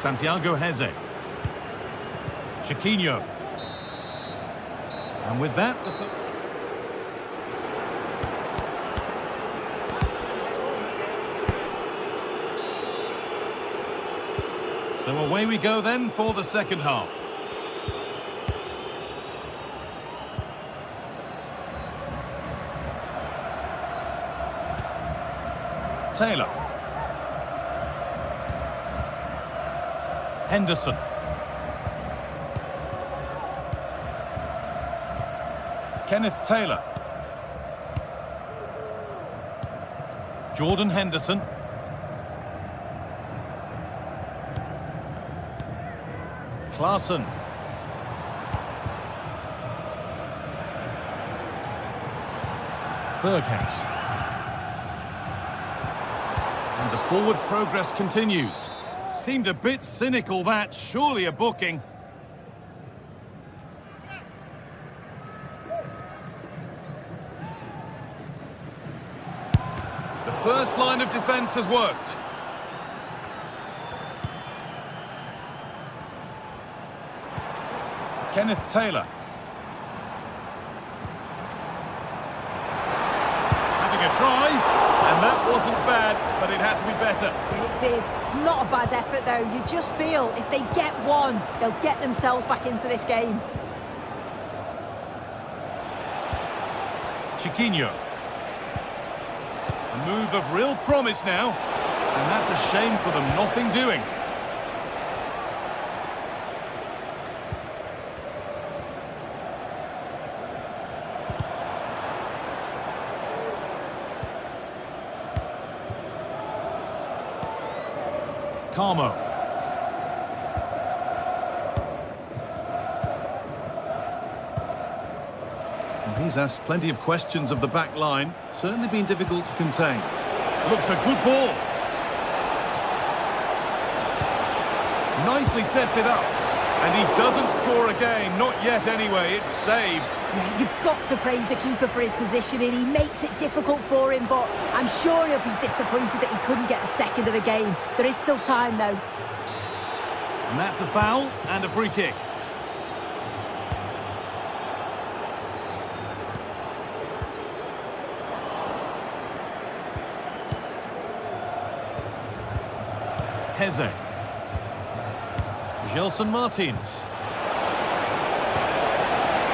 Santiago Heze. Chiquinho. And with that... So away we go then for the second half. Taylor. Henderson. Kenneth Taylor. Jordan Henderson. Klaassen. Berghuis. And the forward progress continues. Seemed a bit cynical that, surely a booking. The first line of defence has worked. Kenneth Taylor. Having a try, and that wasn't bad, but it had to be better. It did. It's not a bad effort though. You just feel if they get one, they'll get themselves back into this game. Chiquinho. A move of real promise now, and that's a shame for them, nothing doing. Carmo. Well, he's asked plenty of questions of the back line. Certainly been difficult to contain. Looks a good ball. Nicely sets it up. And he doesn't score again. Not yet anyway. It's saved. Yeah, you've got to praise the keeper for his positioning. He makes it difficult for him, but I'm sure he'll be disappointed that he couldn't get a second of the game. There is still time, though. And that's a foul and a free kick. Heze. Gelson Martins.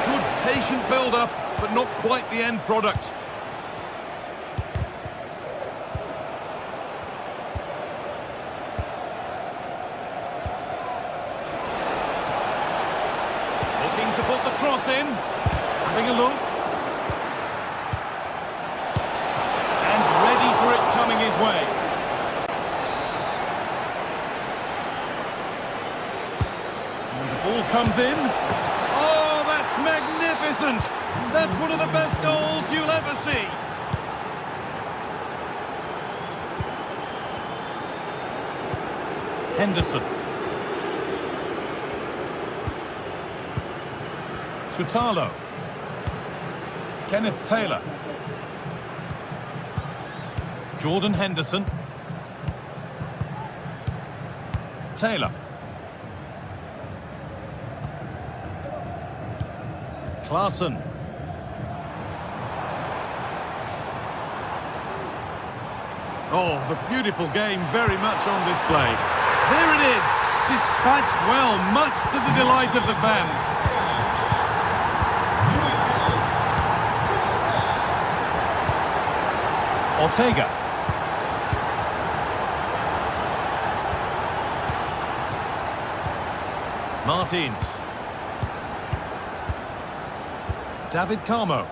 Good patient build-up, but not quite the end product. Looking to put the cross in. Having a look. And ready for it coming his way. Ball comes in. Oh, that's Magnificent! That's one of the best goals you'll ever see. Henderson. Sutalo. Kenneth Taylor. Jordan Henderson. Taylor. Klaassen. Oh, the beautiful game very much on display. There it is, dispatched well, much to the delight of the fans. Ortega. Martins. David Carmo.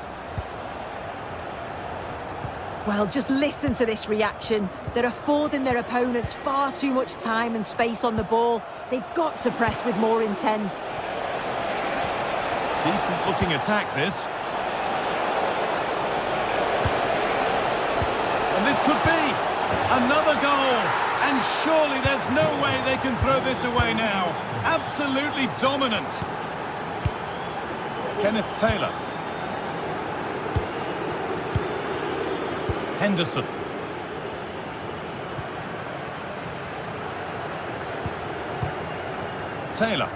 Well, just listen to this reaction. They're affording their opponents far too much time and space on the ball. They've got to press with more intent. Decent looking attack, this. And this could be another goal. And surely there's no way they can throw this away now. Absolutely dominant. Kenneth Taylor. Henderson. Taylor.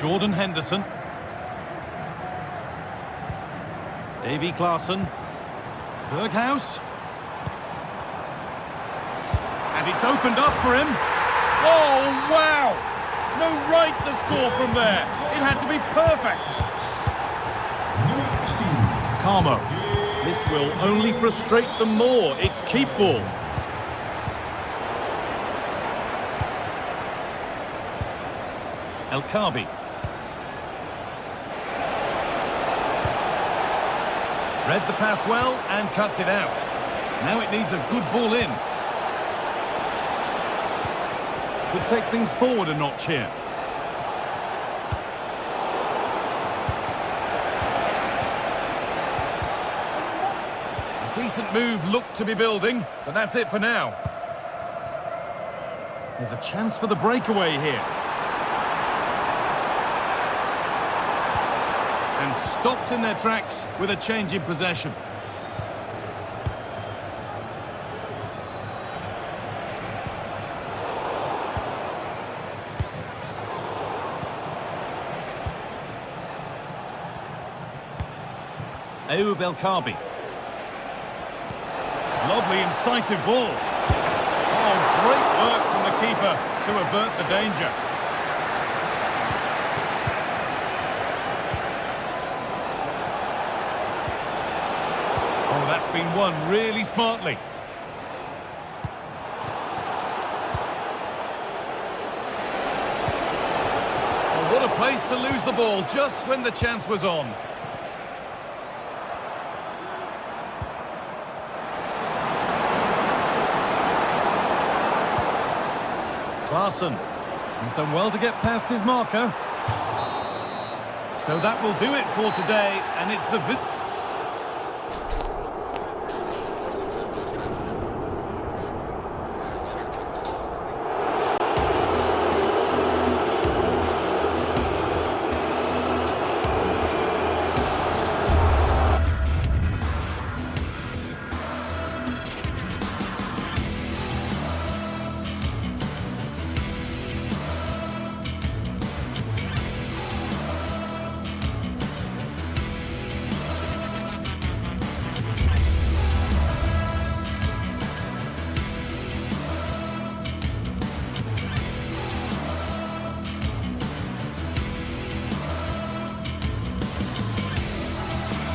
Jordan Henderson. Davy Klaassen. Berghuis. And it's opened up for him. Oh, wow! No right to score from there. It had to be perfect. Carmo. This will only frustrate them more. It's keep ball. El Kaabi. Read the pass well and cuts it out. Now it needs a good ball in. Could take things forward a notch here. A decent move looked to be building, but that's it for now. There's a chance for the breakaway here. And stopped in their tracks with a change in possession. Ayoub El Kaabi. Lovely, incisive ball. Oh, great work from the keeper to avert the danger. Oh, that's been won really smartly. Oh, what a place to lose the ball just when the chance was on. Klaassen. He's done well to get past his marker. So that will do it for today, and it's the...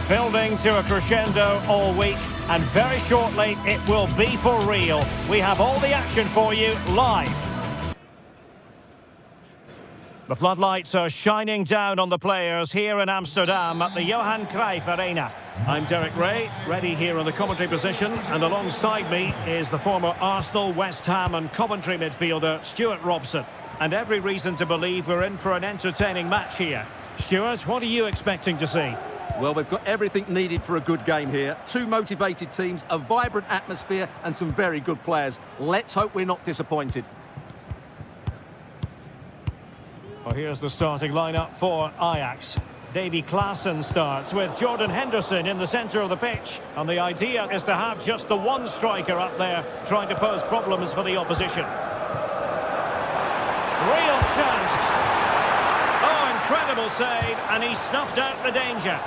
Building to a crescendo all week, and very shortly it will be for real. We have all the action for you live. The floodlights are shining down on the players here in Amsterdam at the Johan Cruyff Arena. I'm Derek Ray, ready here in the commentary position, and alongside me is the former Arsenal, West Ham and Coventry midfielder Stuart Robson. And every reason to believe we're in for an entertaining match here. Stuart, what are you expecting to see? Well, we've got everything needed for a good game here. Two motivated teams, a vibrant atmosphere and some very good players. Let's hope we're not disappointed. Well, here's the starting lineup for Ajax. Davy Klaassen starts with Jordan Henderson in the centre of the pitch. And the idea is to have just the one striker up there trying to pose problems for the opposition. Real chance. Oh, incredible save, and he snuffed out the danger.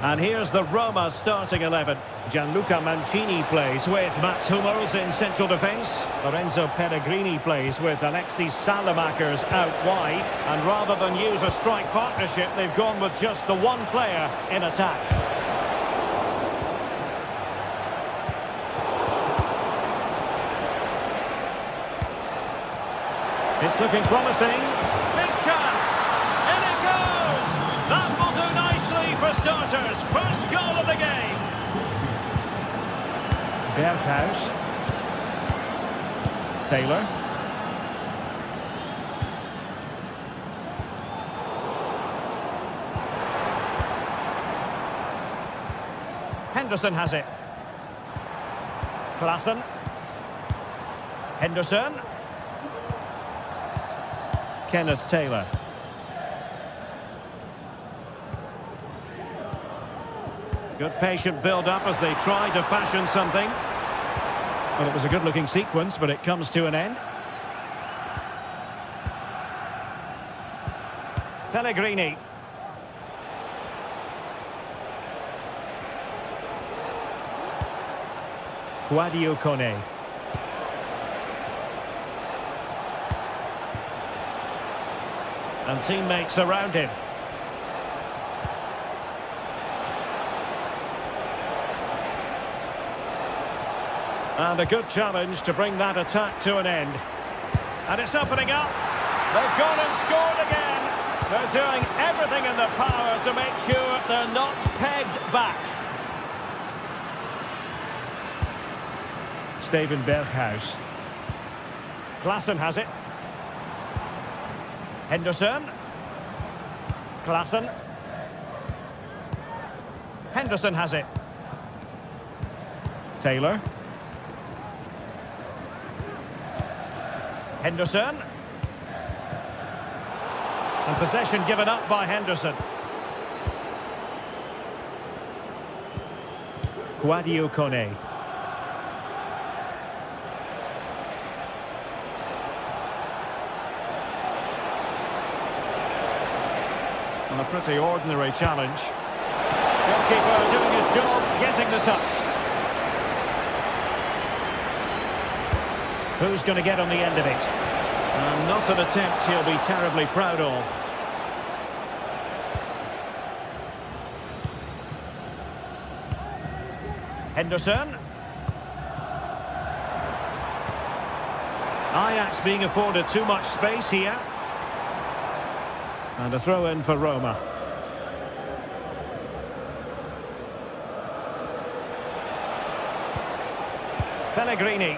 And here's the Roma starting 11. Gianluca Mancini plays with Mats Hummels in central defence. Lorenzo Pellegrini plays with Alexis Salamakers out wide. And rather than use a strike partnership, they've gone with just the one player in attack. It's looking promising. Big chance. In it goes. That will do nicely for starters. First goal of the game. Berghuis. Taylor. Henderson has it. Klaassen. Henderson. Kenneth Taylor. Good patient build-up as they try to fashion something. Well, it was a good-looking sequence, but it comes to an end. Pellegrini. Guadio Kone. And teammates around him. And a good challenge to bring that attack to an end. And it's opening up. They've gone and scored again. They're doing everything in their power to make sure they're not pegged back. Steven Berghuis. Klaassen has it. Henderson. Klaassen. Henderson has it. Taylor. Henderson. And possession given up by Henderson. Guadio Kone. And a pretty ordinary challenge. Goalkeeper doing his job, getting the touch. Who's going to get on the end of it? And not an attempt he'll be terribly proud of. Henderson. Ajax being afforded too much space here. And a throw in for Roma. Pellegrini.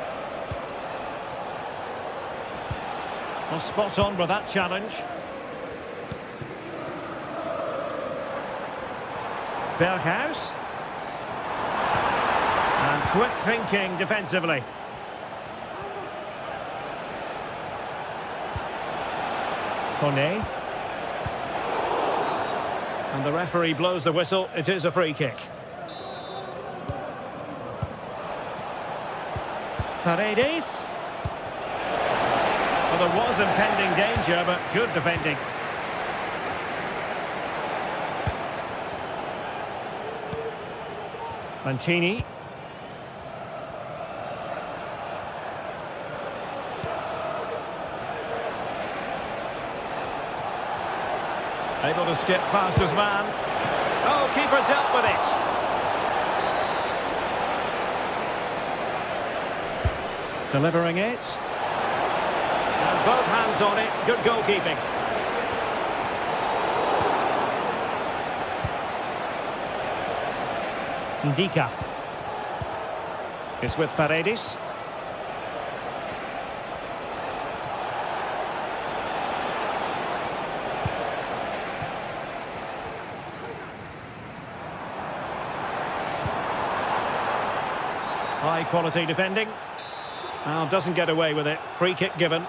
Well, spot on with that challenge. Berghuis. And quick thinking defensively. Kone. And the referee blows the whistle. It is a free kick. Paredes. Well, there was impending danger, but good defending. Mancini. Able to skip past his man. Oh, keeper dealt with it. Delivering it. And both hands on it. Good goalkeeping. Ndika. It's with Paredes. High quality defending. Now doesn't get away with it. Free kick given.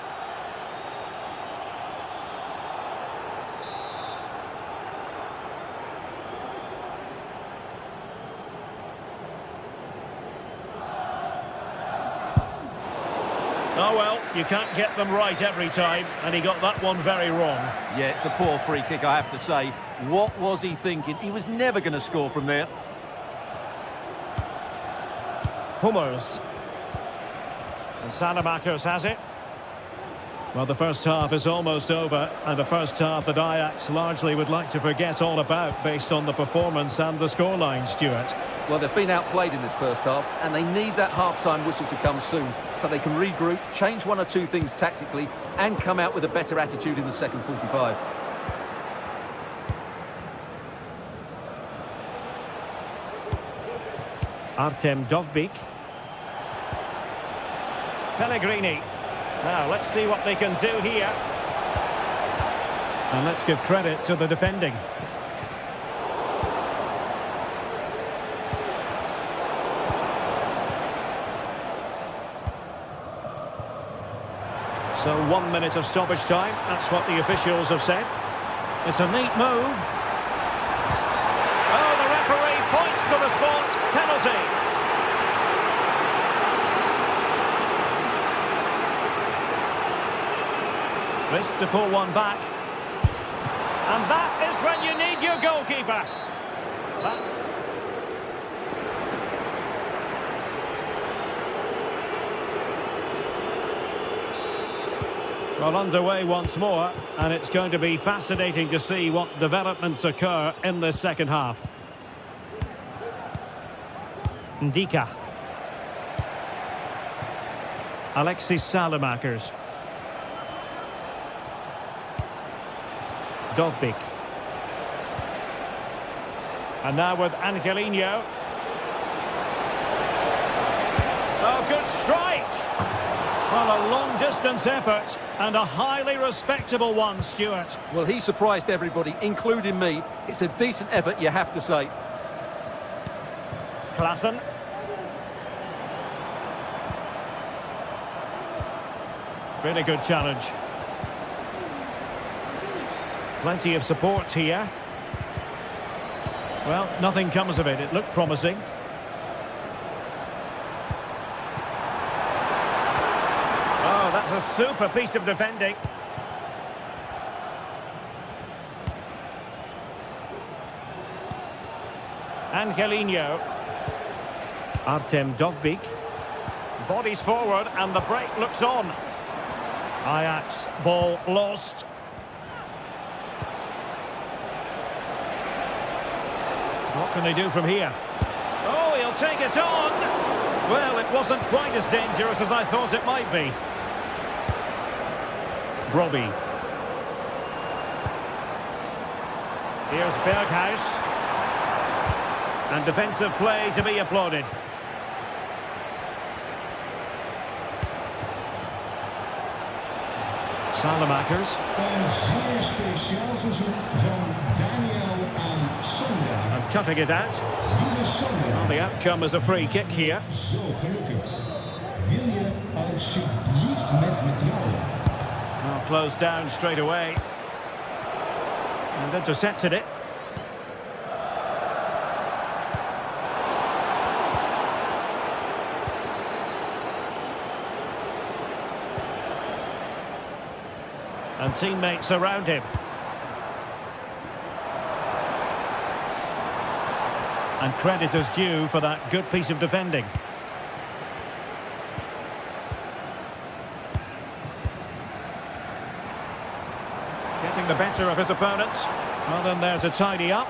Oh well, you can't get them right every time, and he got that one very wrong. Yeah, it's a poor free kick, I have to say. What was he thinking? He was never going to score from there. Hummers. And Salamakers has it. Well, the first half is almost over, and the first half that Ajax largely would like to forget all about based on the performance and the scoreline, Stuart. Well, they've been outplayed in this first half, and they need that half-time whistle to come soon, so they can regroup, change one or two things tactically, and come out with a better attitude in the second 45. Artem Dovbyk. Pellegrini. Now, let's see what they can do here. And let's give credit to the defending. So 1 minute of stoppage time. That's what the officials have said. It's a neat move. Oh, the referee points to the spot. Penalty. This to pull one back. And that is when you need your goalkeeper. Well, underway once more, and it's going to be fascinating to see what developments occur in this second half. Ndika. Alexis Salamakers. Dovbyk. And now with Angelino. Oh, good strike! Well, a long-distance effort and a highly respectable one, Stuart. Well, he surprised everybody, including me. It's a decent effort, you have to say. Klaassen. Really good challenge. Plenty of support here. Well, nothing comes of it. It looked promising. Oh, that's a super piece of defending. Angelino. Artem Dovbyk. Bodies forward and the break looks on. Ajax, ball lost. What can they do from here? Oh, he'll take it on. Well, it wasn't quite as dangerous as I thought it might be. Robbie. Here's Berghuis. And defensive play to be applauded. Salamakers. Een zeer speciaal verzoek van Daniel aan Sonja. And cutting it out. Lieve Sonja. Well, the outcome is a free kick here. Zo gelukkig. Wil je alsjeblieft met me trouwen? Well, closed down straight away. And intercepted it. And teammates around him. And credit is due for that good piece of defending. Getting the better of his opponent. Well, then there to tidy up.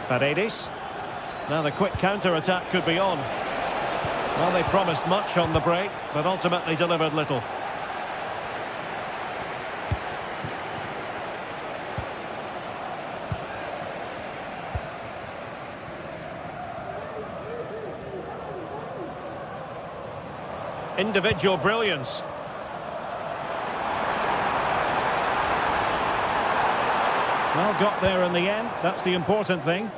Paredes. Now the quick counter-attack could be on. Well, they promised much on the break, but ultimately delivered little. Individual brilliance. Well, got there in the end. That's the important thing.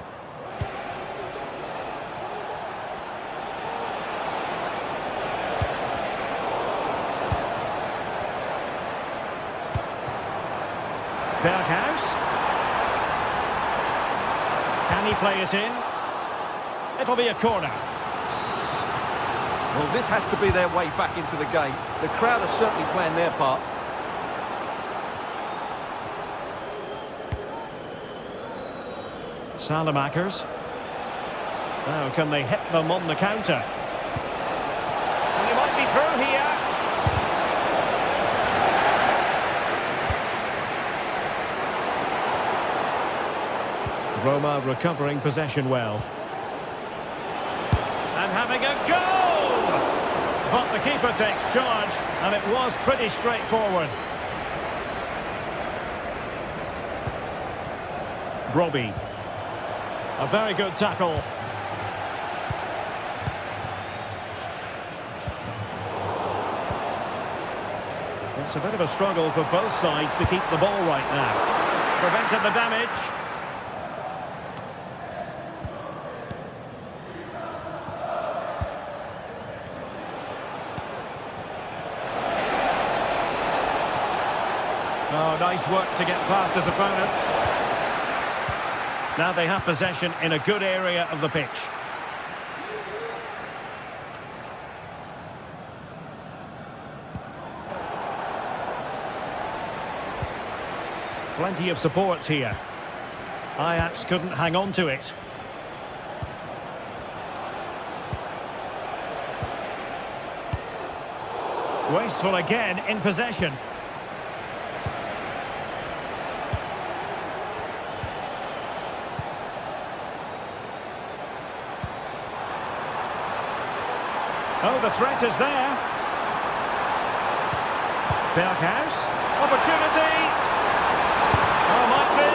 Berghuis. Can he play it in? It'll be a corner. Well, this has to be their way back into the game. The crowd are certainly playing their part. Salamakers. Now, can they hit them on the counter? And he might be through here. Roma recovering possession well. And having a goal! But the keeper takes charge, and it was pretty straightforward. Robbie. A very good tackle. It's a bit of a struggle for both sides to keep the ball right now. Prevented the damage. Oh, nice work to get past his opponent. Now they have possession in a good area of the pitch. Plenty of support here. Ajax couldn't hang on to it. Wasteful again in possession. Oh, the threat is there. Berghuis. Opportunity. Oh, might be.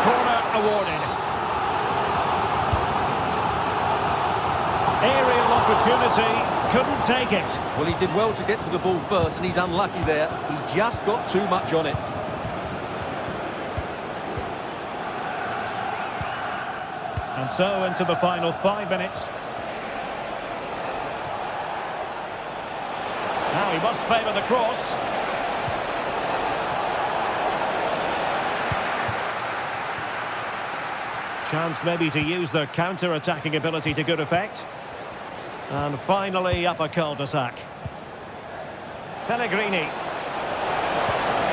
Corner awarded. Aerial opportunity. Couldn't take it. Well, he did well to get to the ball first, and he's unlucky there. He just got too much on it. And so into the final 5 minutes. Now he must favour the cross. Chance maybe to use their counter-attacking ability to good effect. And finally up a cul-de-sac. Pellegrini.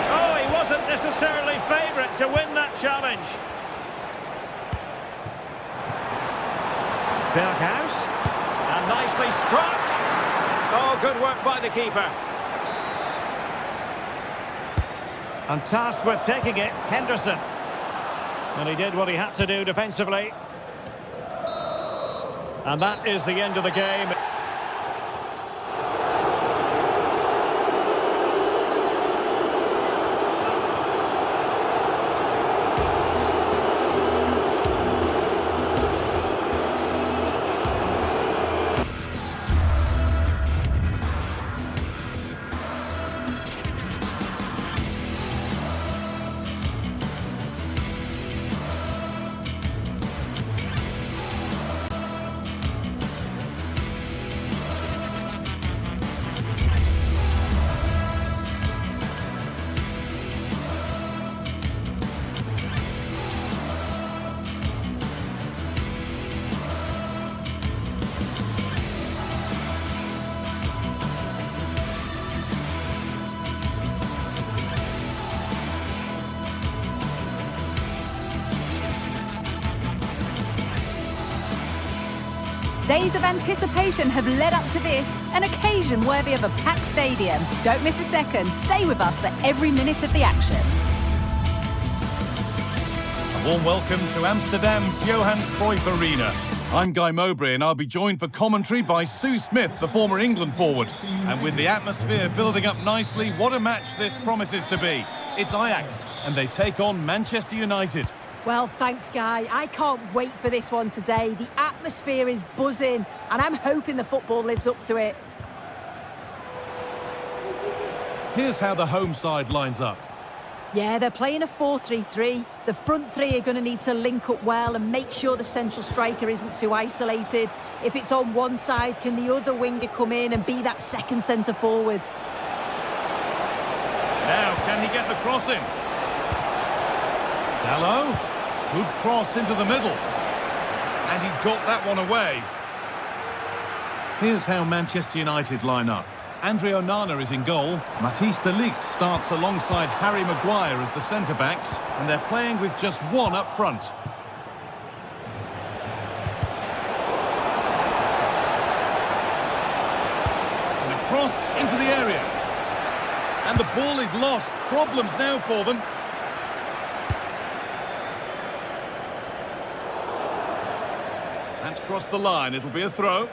Oh, he wasn't necessarily favourite to win that challenge. Berghuis. And nicely struck. Oh, good work by the keeper. And tasked with taking it, Henderson. And he did what he had to do defensively. And that is the end of the game. Days of anticipation have led up to this, an occasion worthy of a packed stadium. Don't miss a second. Stay with us for every minute of the action. A warm welcome to Amsterdam's Johan Cruyff Arena. I'm Guy Mowbray, and I'll be joined for commentary by Sue Smith, the former England forward. And with the atmosphere building up nicely, what a match this promises to be. It's Ajax, and they take on Manchester United. Well, thanks, Guy. I can't wait for this one today. The atmosphere is buzzing, and I'm hoping the football lives up to it. Here's how the home side lines up. Yeah, they're playing a 4-3-3. The front three are going to need to link up well and make sure the central striker isn't too isolated. If it's on one side, can the other winger come in and be that second centre-forward? Now, can he get the cross in? Hello. Good cross into the middle. And he's got that one away. Here's how Manchester United line up. Andre Onana is in goal. Matthijs de Ligt starts alongside Harry Maguire as the centre-backs. And they're playing with just one up front. And a cross into the area. And the ball is lost. Problems now for them. That's crossed the line. It'll be a throw.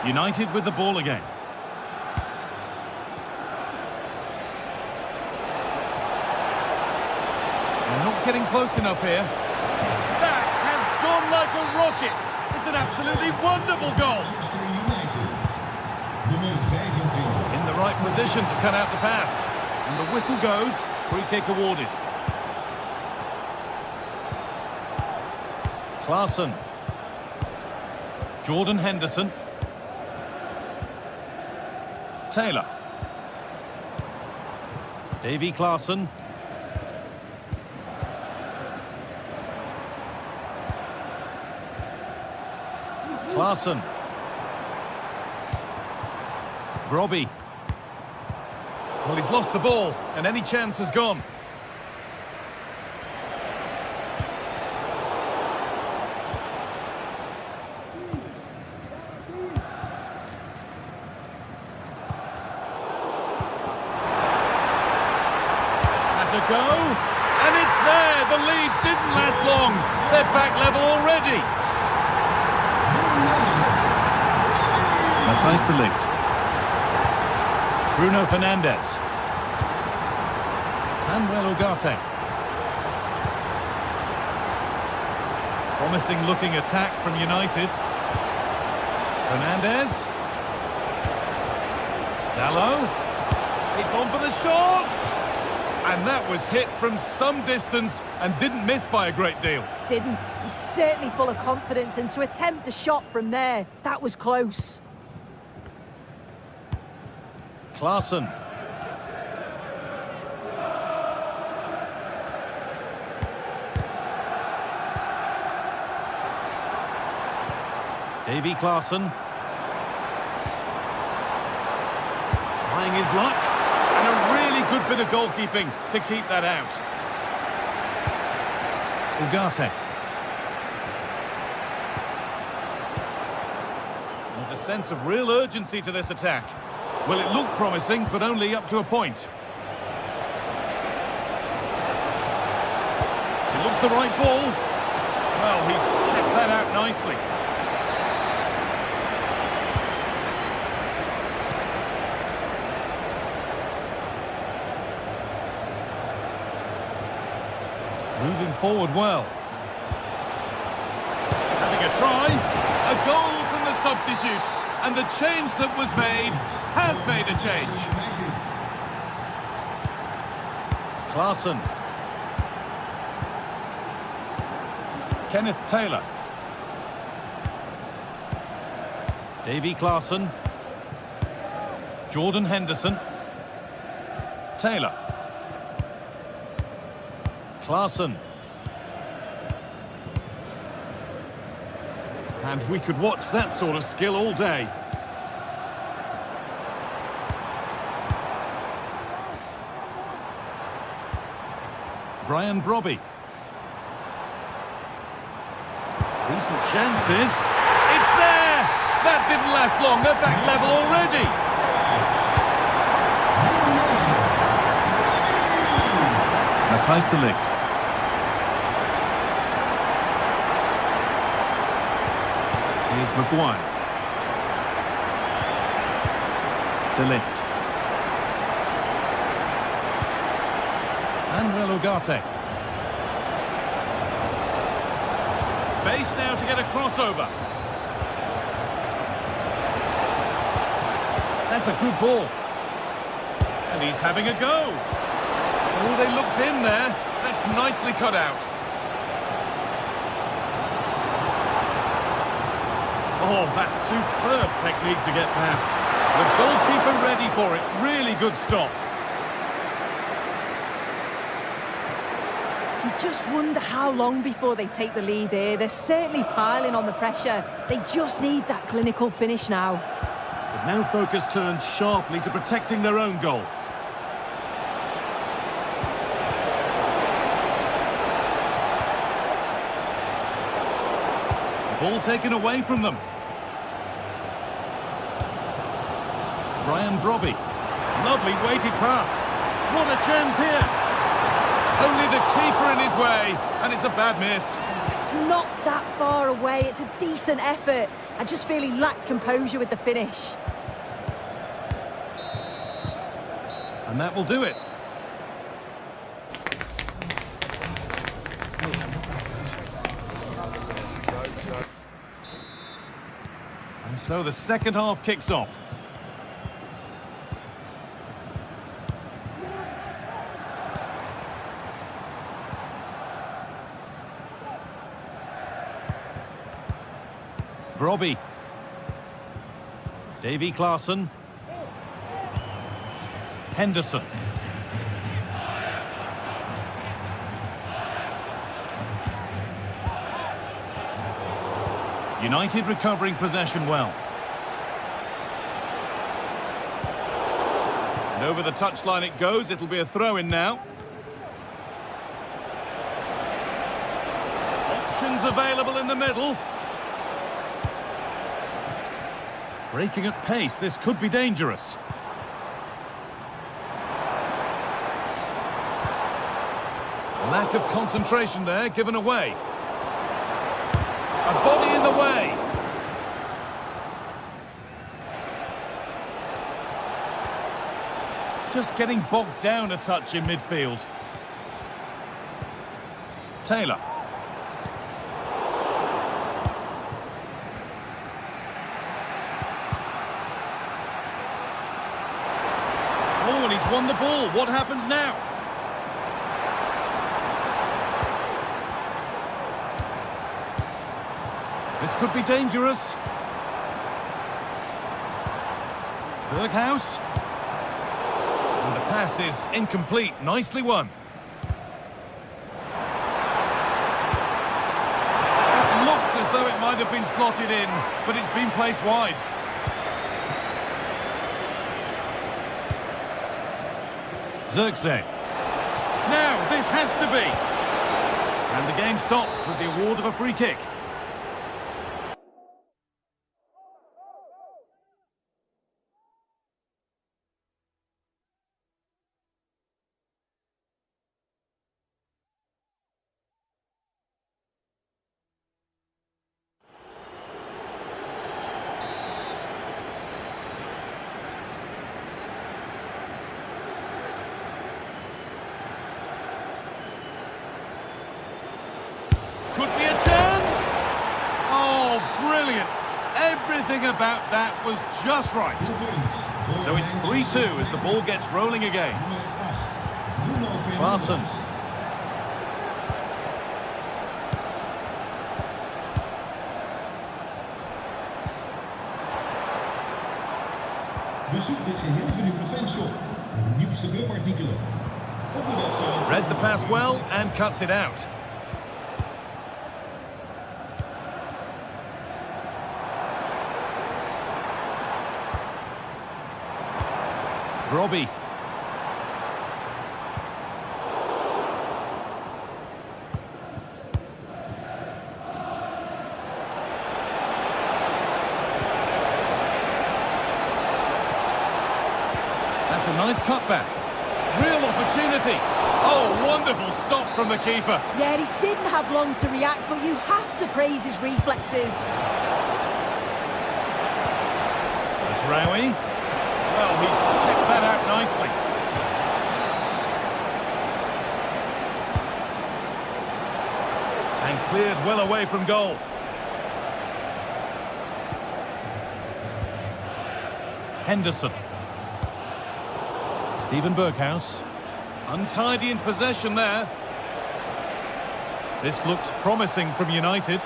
United with the ball again. They're not getting close enough here. That has gone like a rocket. It's an absolutely wonderful goal. In the right position to cut out the pass. And the whistle goes. Free kick awarded. Klaassen. Jordan Henderson. Taylor. Davy Klaassen. Klaassen. Robbie. Well, he's lost the ball, and any chance has gone. A go, and it's there. The lead didn't last long. They're back level already. Matthijs de Ligt. Bruno Fernandes. Manuel Ugarte. Promising looking attack from United. Fernandes. Dalot. It's on for the shot. And that was hit from some distance and didn't miss by a great deal. Didn't. He's certainly full of confidence, and to attempt the shot from there, that was close. Klaassen. Davy Klaassen. Trying his luck. And a really good bit of goalkeeping to keep that out. Ugarte. There's a sense of real urgency to this attack. Well, it looked promising, but only up to a point. It looks the right ball. Well, he's kept that out nicely. Moving forward well. Having a try. A goal from the substitute. And the change that was made has made a change. Klaassen. Kenneth Taylor. Davy Klaassen. Jordan Henderson. Taylor. Klaassen. And we could watch that sort of skill all day. Brian Brobby. Decent chance this. It's there! That didn't last long. They're back level already. Matthijs de Ligt. Here's Maguire. De Ligt. Manuel Ugarte. Space now to get a crossover. That's a good ball. And he's having a go. Oh, they looked in there. That's nicely cut out. Oh, that's superb technique to get past. The goalkeeper ready for it. Really good stop. You just wonder how long before they take the lead here. They're certainly piling on the pressure. They just need that clinical finish now. But now focus turns sharply to protecting their own goal. Ball taken away from them. Brian Brobby. Lovely weighted pass. What a chance here. Only the keeper in his way, and it's a bad miss. It's not that far away. It's a decent effort. I just feel he lacked composure with the finish. And that will do it. And so the second half kicks off. Brobby. Davy Klaassen. Henderson. United recovering possession well. And over the touchline it goes. It'll be a throw-in now. Options available in the middle. Breaking at pace, this could be dangerous. Lack of concentration there, given away. A body in the way. Just getting bogged down a touch in midfield. Taylor. Oh, and he's won the ball. What happens now? This could be dangerous. Berghaus. And the pass is incomplete. Nicely won. It looked as though it might have been slotted in, but it's been placed wide. Zirkzee. Now, this has to be. And the game stops with the award of a free kick. Could be a chance. Oh, brilliant. Everything about that was just right. So it's 3-2 as the ball gets rolling again. Klaassen. Bezoek dit geheel van uw preventie. De nieuwste clubartikelen. Op de website. Read the pass well and cuts it out. Brobby. That's a nice cutback. Real opportunity. Oh, wonderful stop from the keeper. Yeah, he didn't have long to react, but you have to praise his reflexes. Rowie. Well, he picked that out nicely. And cleared well away from goal. Henderson. Steven Berghaus. Untidy in possession there. This looks promising from United.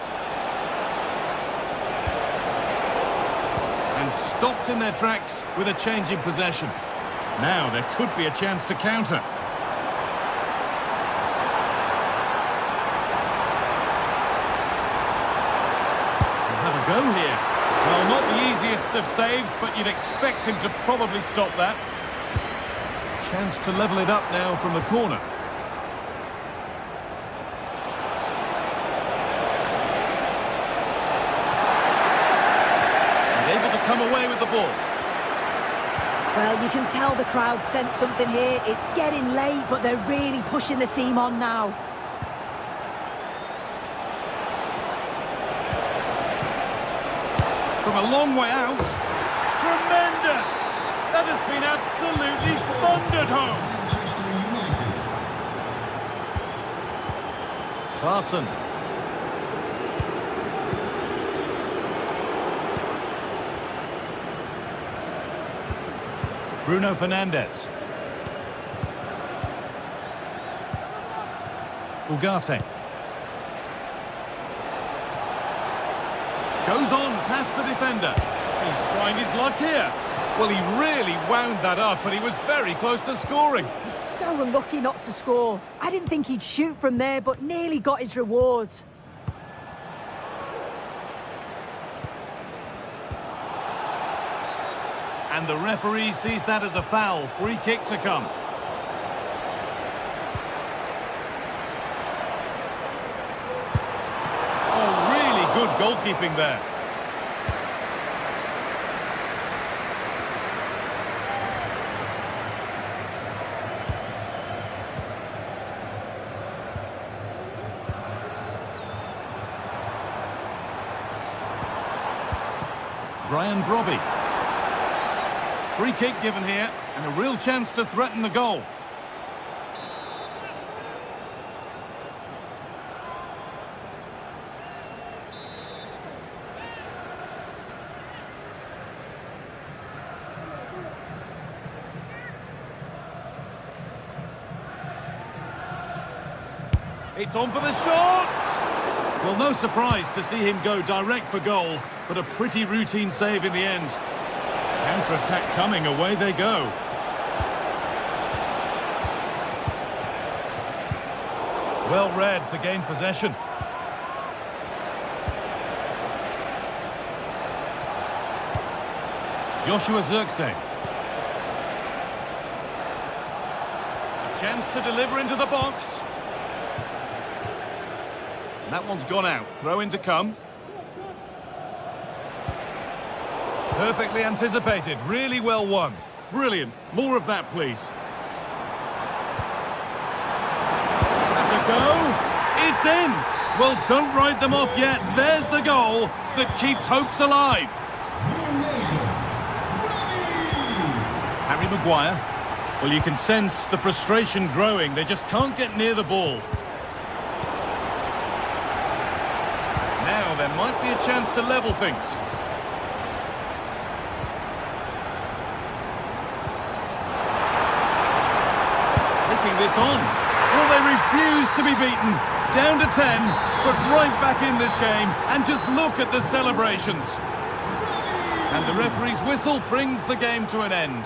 And stopped in their tracks with a change in possession. Now there could be a chance to counter. We'll have a go here. Well, not the easiest of saves, but you'd expect him to probably stop that. Chance to level it up now from the corner. And able to come away with the ball. Well, you can tell the crowd sense something here. It's getting late, but they're really pushing the team on now. From a long way out. Tremendous! That has been absolutely thundered home. Klaassen. Bruno Fernandes. Ugarte. Goes on past the defender. He's trying his luck here. Well, he really wound that up, and he was very close to scoring. He's so unlucky not to score. I didn't think he'd shoot from there, but nearly got his rewards. And the referee sees that as a foul. Free kick to come. Oh, really good goalkeeping there. Brian Brobby. Free kick given here, and a real chance to threaten the goal. It's on for the shot! Well, no surprise to see him go direct for goal, but a pretty routine save in the end. Counter-attack coming, away they go. Well read to gain possession. Joshua Zirkzee. A chance to deliver into the box. And that one's gone out. Throw in to come. Perfectly anticipated, really well won. Brilliant. More of that, please. And to go. It's in. Well, don't write them off yet. There's the goal that keeps hopes alive. Harry Maguire. Well, you can sense the frustration growing. They just can't get near the ball. Now there might be a chance to level things. This on. Well, they refuse to be beaten. Down to 10, but right back in this game. And just look at the celebrations. And the referee's whistle brings the game to an end.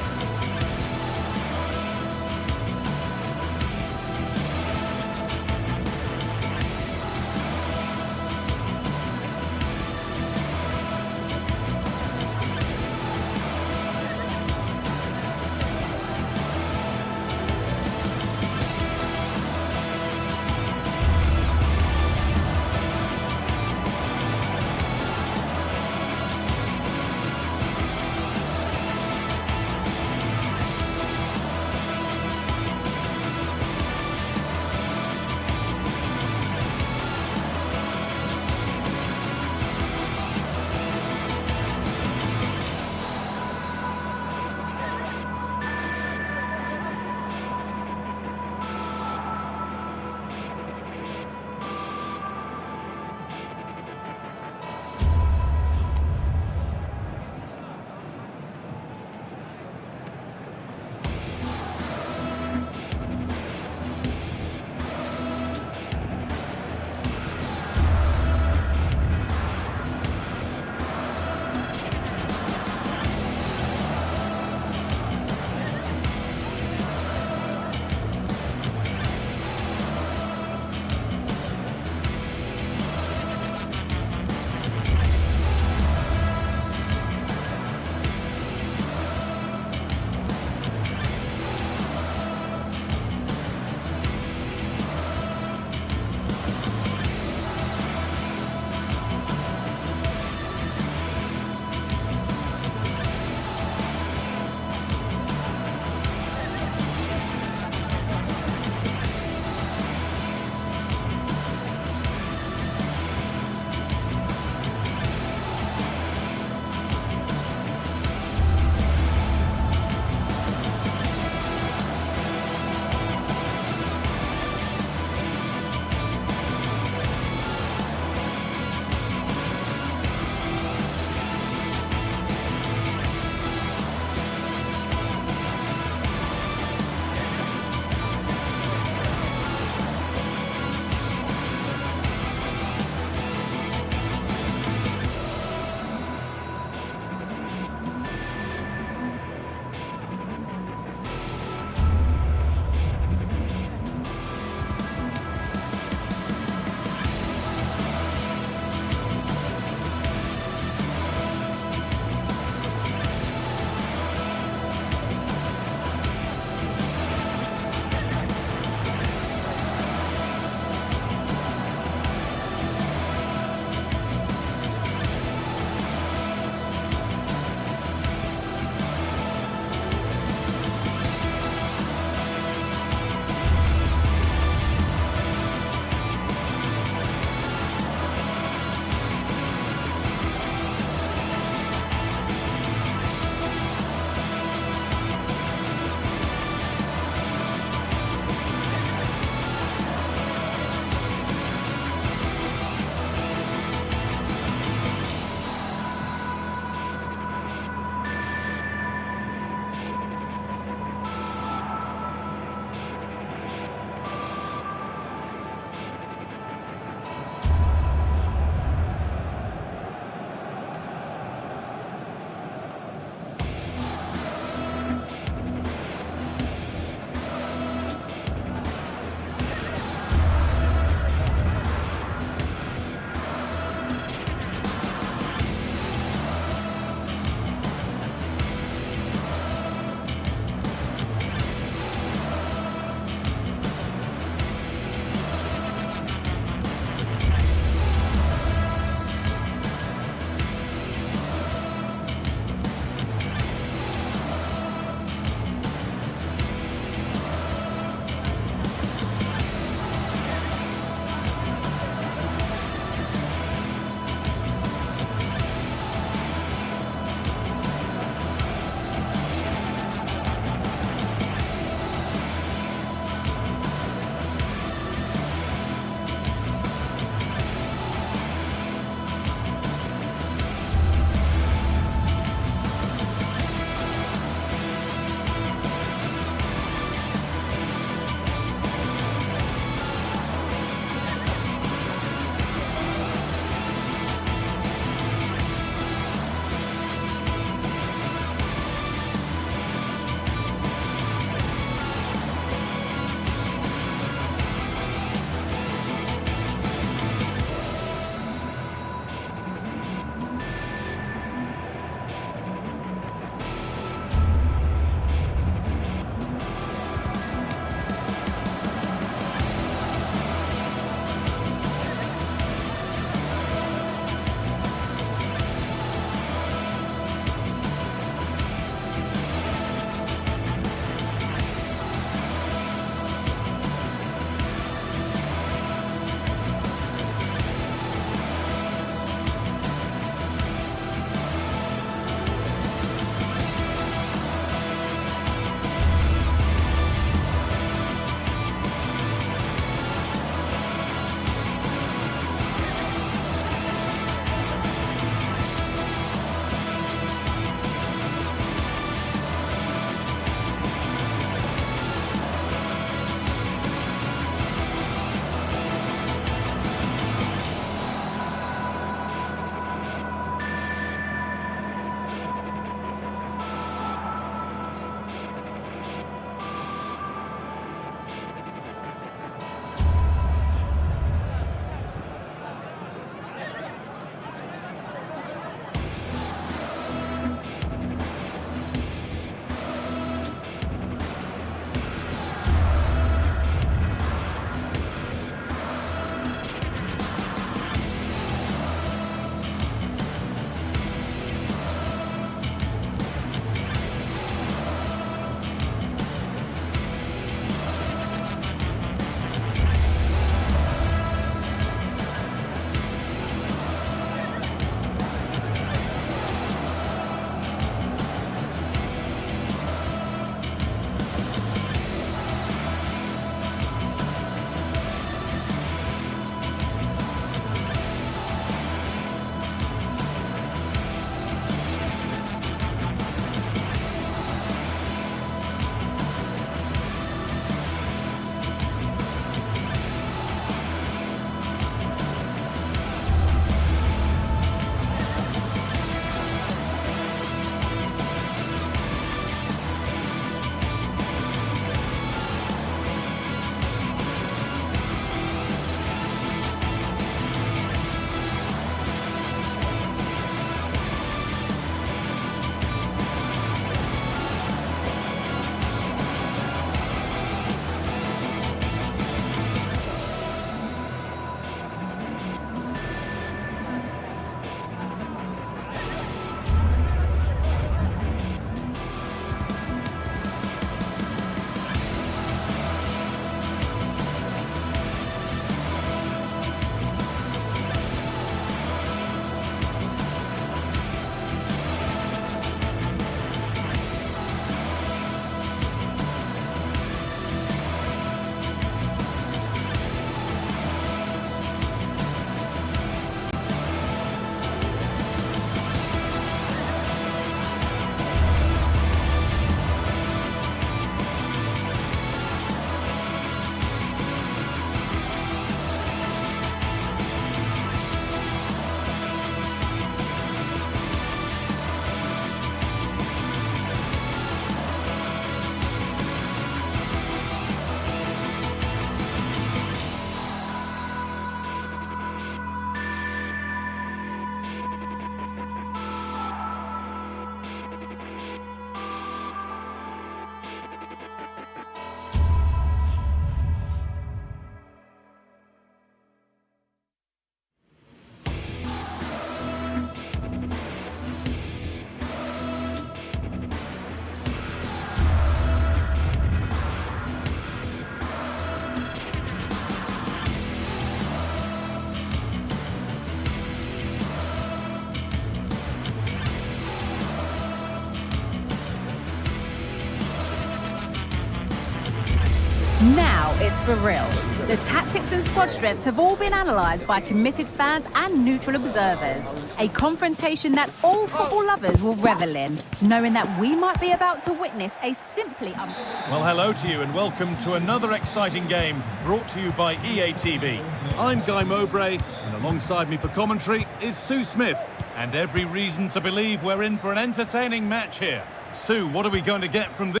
Now it's for real. The tactics and squad strengths have all been analysed by committed fans and neutral observers. A confrontation that all football lovers will revel in, knowing that we might be about to witness a simply Well, hello to you and welcome to another exciting game brought to you by EA TV. I'm Guy Mowbray and alongside me for commentary is Sue Smith. And every reason to believe we're in for an entertaining match here. Sue, what are we going to get from this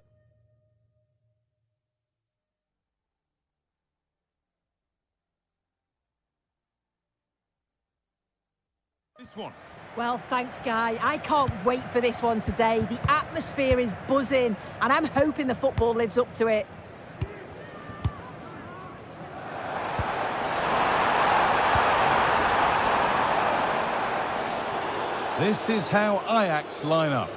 one? Well, thanks, Guy. I can't wait for this one today. The atmosphere is buzzing, and I'm hoping the football lives up to it. This is how Ajax line up.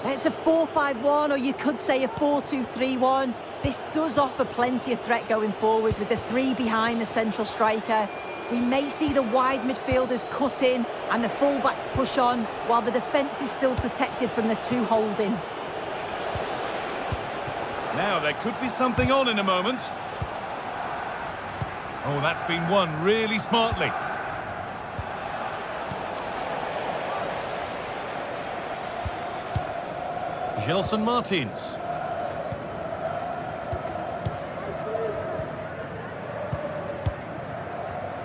It's a 4-5-1, or you could say a 4-2-3-1. This does offer plenty of threat going forward with the three behind the central striker. We may see the wide midfielders cut in and the full-backs push on, while the defence is still protected from the two holding. Now, there could be something on in a moment. Oh, that's been won really smartly. Gelson Martins.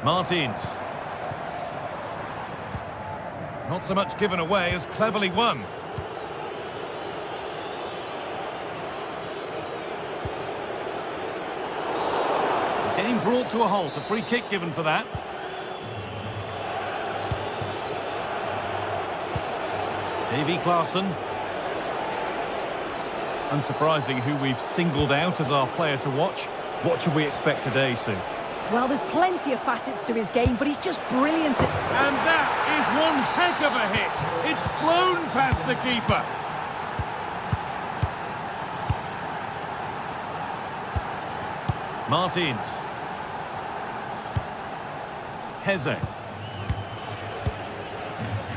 Martins. Not so much given away as cleverly won. The game brought to a halt. A free kick given for that. Davy Klaassen. Unsurprising who we've singled out as our player to watch. What should we expect today, Sue? Well, there's plenty of facets to his game, but he's just brilliant at... And that is one heck of a hit. It's flown past the keeper. Martins. Heze.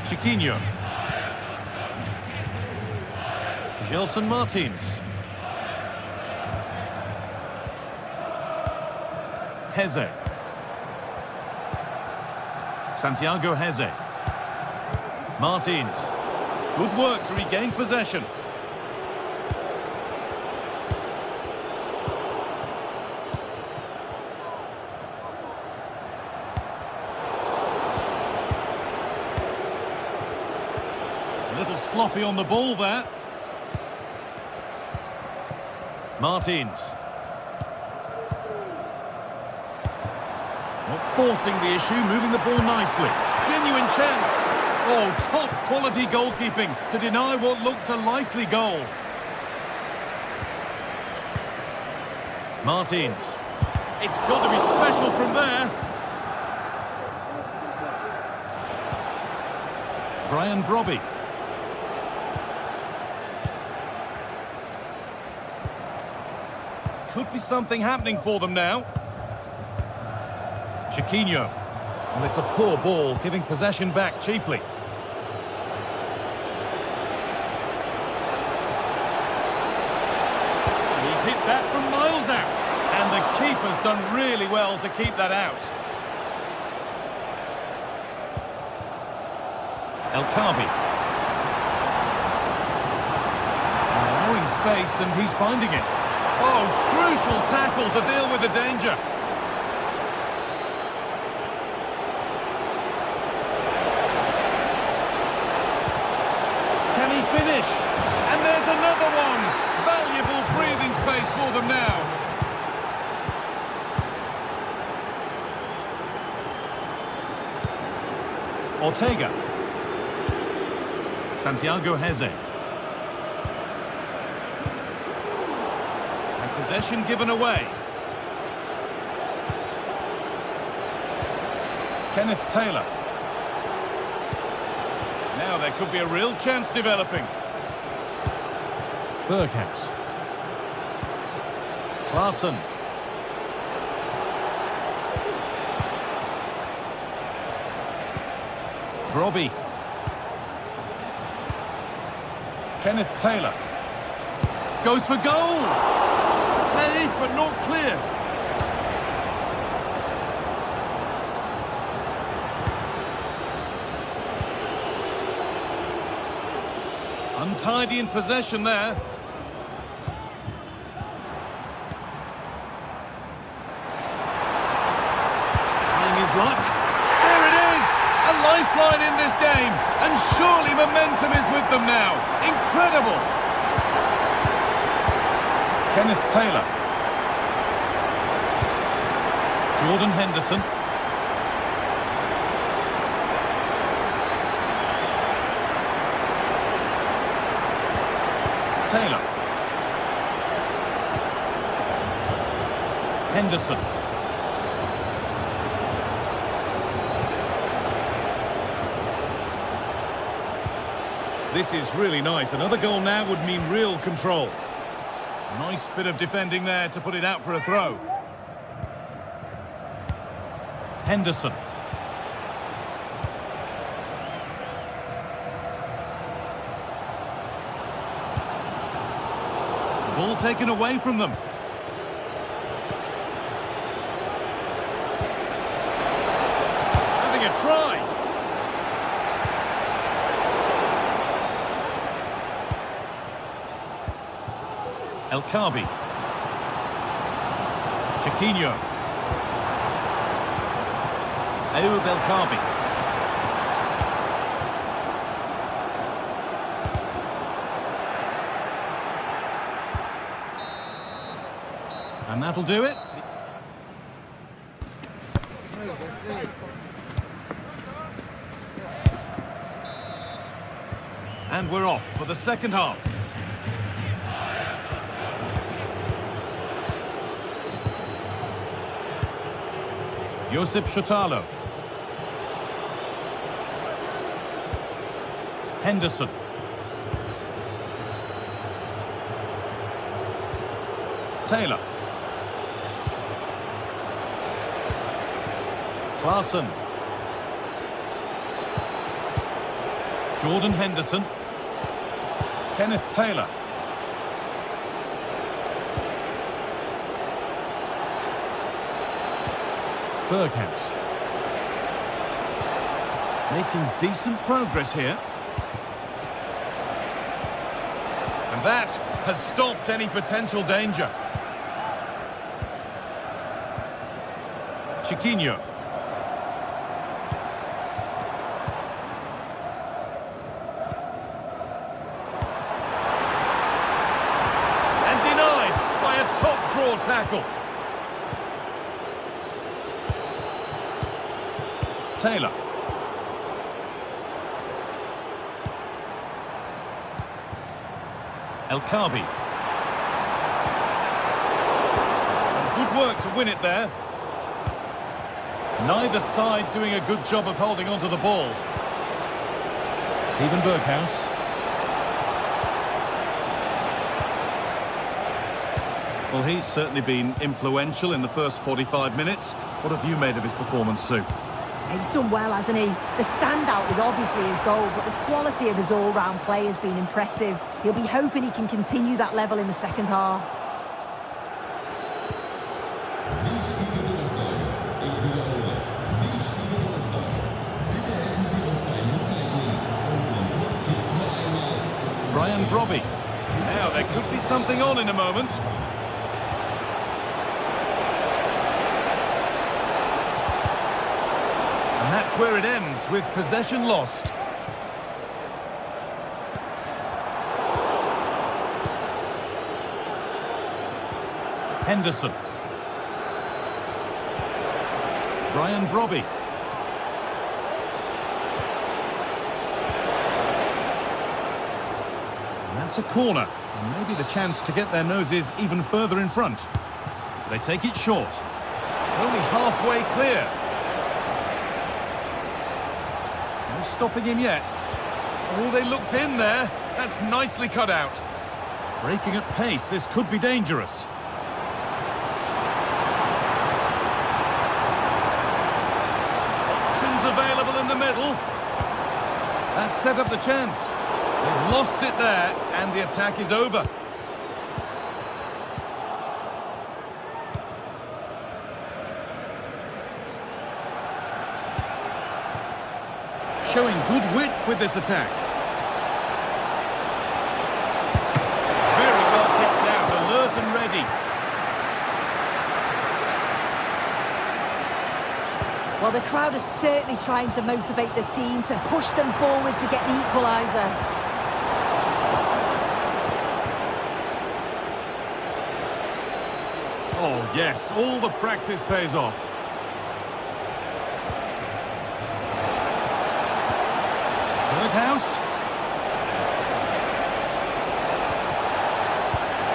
Chiquinho. Gelson Martins. Heze. Santiago Heze. Martins. Good work to regain possession. A little sloppy on the ball there. Martins. Not forcing the issue, moving the ball nicely. Genuine chance. Oh, top quality goalkeeping to deny what looked a likely goal. Martins. It's got to be special from there. Brian Brobby. Could be something happening for them now. Chiquinho. Well, it's a poor ball, giving possession back cheaply. He's hit that from miles out. And the keeper's done really well to keep that out. El Khabi. Allowing space, and he's finding it. Oh, crucial tackle to deal with the danger. Can he finish? And there's another one. Valuable breathing space for them now. Ortega. Santiago Heze. Possession given away. Kenneth Taylor. Now there could be a real chance developing. Berghaus. Klaassen. Brobby. Kenneth Taylor. Goes for goal! Save, but not clear. Untidy in possession there. Trying his luck. There it is! A lifeline in this game. And surely momentum is with them now. Incredible! Kenneth Taylor. Jordan Henderson. Taylor. Henderson. This is really nice. Another goal now would mean real control. Nice bit of defending there to put it out for a throw. Henderson. The ball taken away from them. Having a try. El Khabi. Chiquinho. Ayoub El Khabi. And that'll do it. And we're off for the second half. Josip Shotalo. Henderson. Taylor. Klaassen. Jordan Henderson. Kenneth Taylor. Bergkamp. Making decent progress here. And that has stopped any potential danger. Chiquinho. And denied by a top draw tackle. Taylor. El Khabi. Good work to win it there. Neither side doing a good job of holding onto the ball. Steven Bergkamp. Well, he's certainly been influential in the first 45 minutes. What have you made of his performance, Sue? He's done well, hasn't he? The standout is obviously his goal, but the quality of his all-round play has been impressive. He'll be hoping he can continue that level in the second half. Brian Brobby. Now, there could be something on in a moment. And that's where it ends, with possession lost. Henderson. Brian Brobby. And that's a corner. And maybe the chance to get their noses even further in front. They take it short. Only halfway clear. Stopping him yet. Oh, they looked in there. That's nicely cut out. Breaking at pace, this could be dangerous. Options available in the middle. That set up the chance. They've lost it there, and the attack is over. Showing good wit with this attack. Well, the crowd is certainly trying to motivate the team to push them forward to get the equaliser. Oh, yes, all the practice pays off. Berghaus.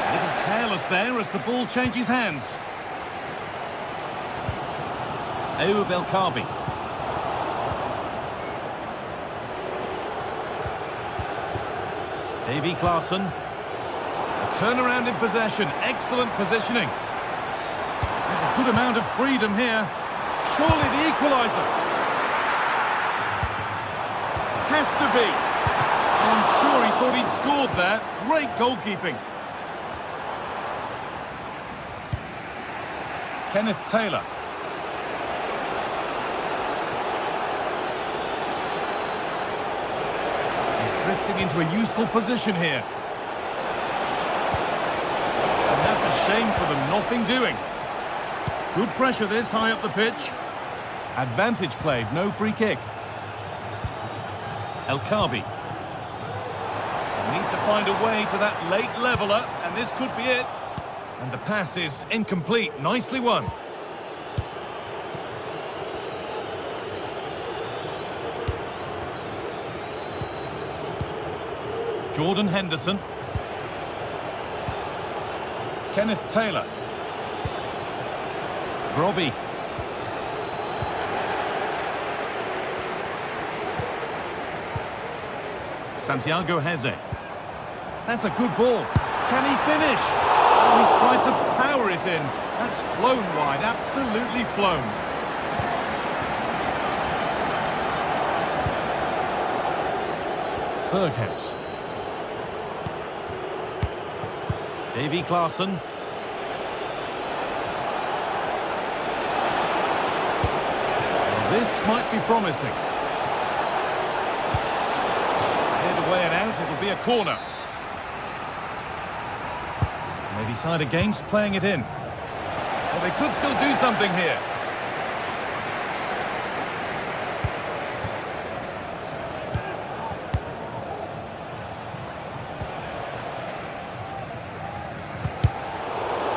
A little careless there as the ball changes hands. Belkabi. Davy Klaassen. A turnaround in possession. Excellent positioning. There's a good amount of freedom here. Surely the equaliser. Has to be. I'm sure he thought he'd scored there. Great goalkeeping. Kenneth Taylor. Drifting into a useful position here. And that's a shame for them, nothing doing. Good pressure this, high up the pitch. Advantage played, no free kick. El-Kabi. Need to find a way to that late leveller, and this could be it. And the pass is incomplete, nicely won. Jordan Henderson. Kenneth Taylor. Robbie. Santiago Heze. That's a good ball. Can he finish? Oh, he tried to power it in. That's flown wide, absolutely flown. Berghaus. Davy Klaassen. Well, this might be promising. Head away and out, it'll be a corner. They decide against playing it in. Well, they could still do something here.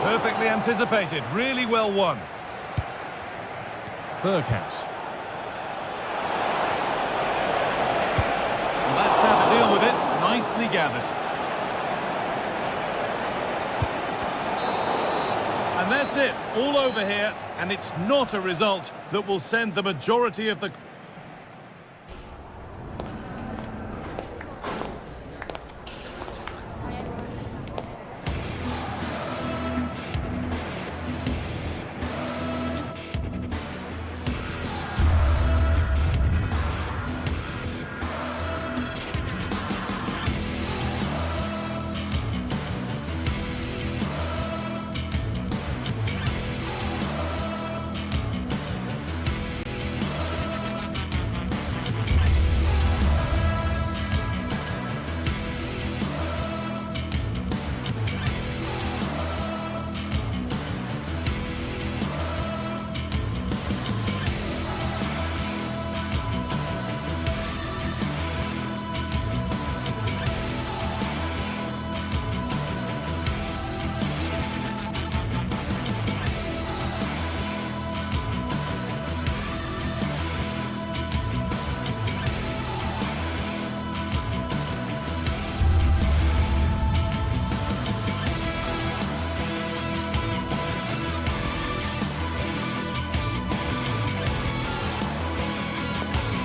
Perfectly anticipated, really well won. Berghaus. Well, that's how to deal with it. Nicely gathered. And that's it, all over here, and it's not a result that will send the majority of the...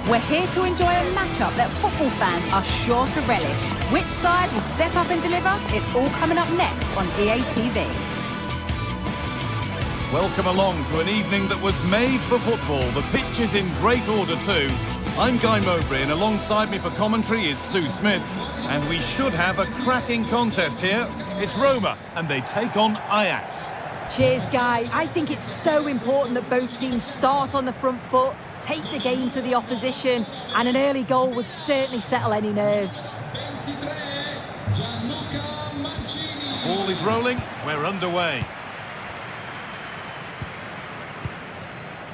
We're here to enjoy a matchup that football fans are sure to relish. Which side will step up and deliver? It's all coming up next on EA TV. Welcome along to an evening that was made for football. The pitch is in great order too. I'm Guy Mowbray, and alongside me for commentary is Sue Smith. And we should have a cracking contest here. It's Roma, and they take on Ajax. Cheers, Guy. I think it's so important that both teams start on the front foot, take the game to the opposition, and an early goal would certainly settle any nerves. Ball is rolling, we're underway.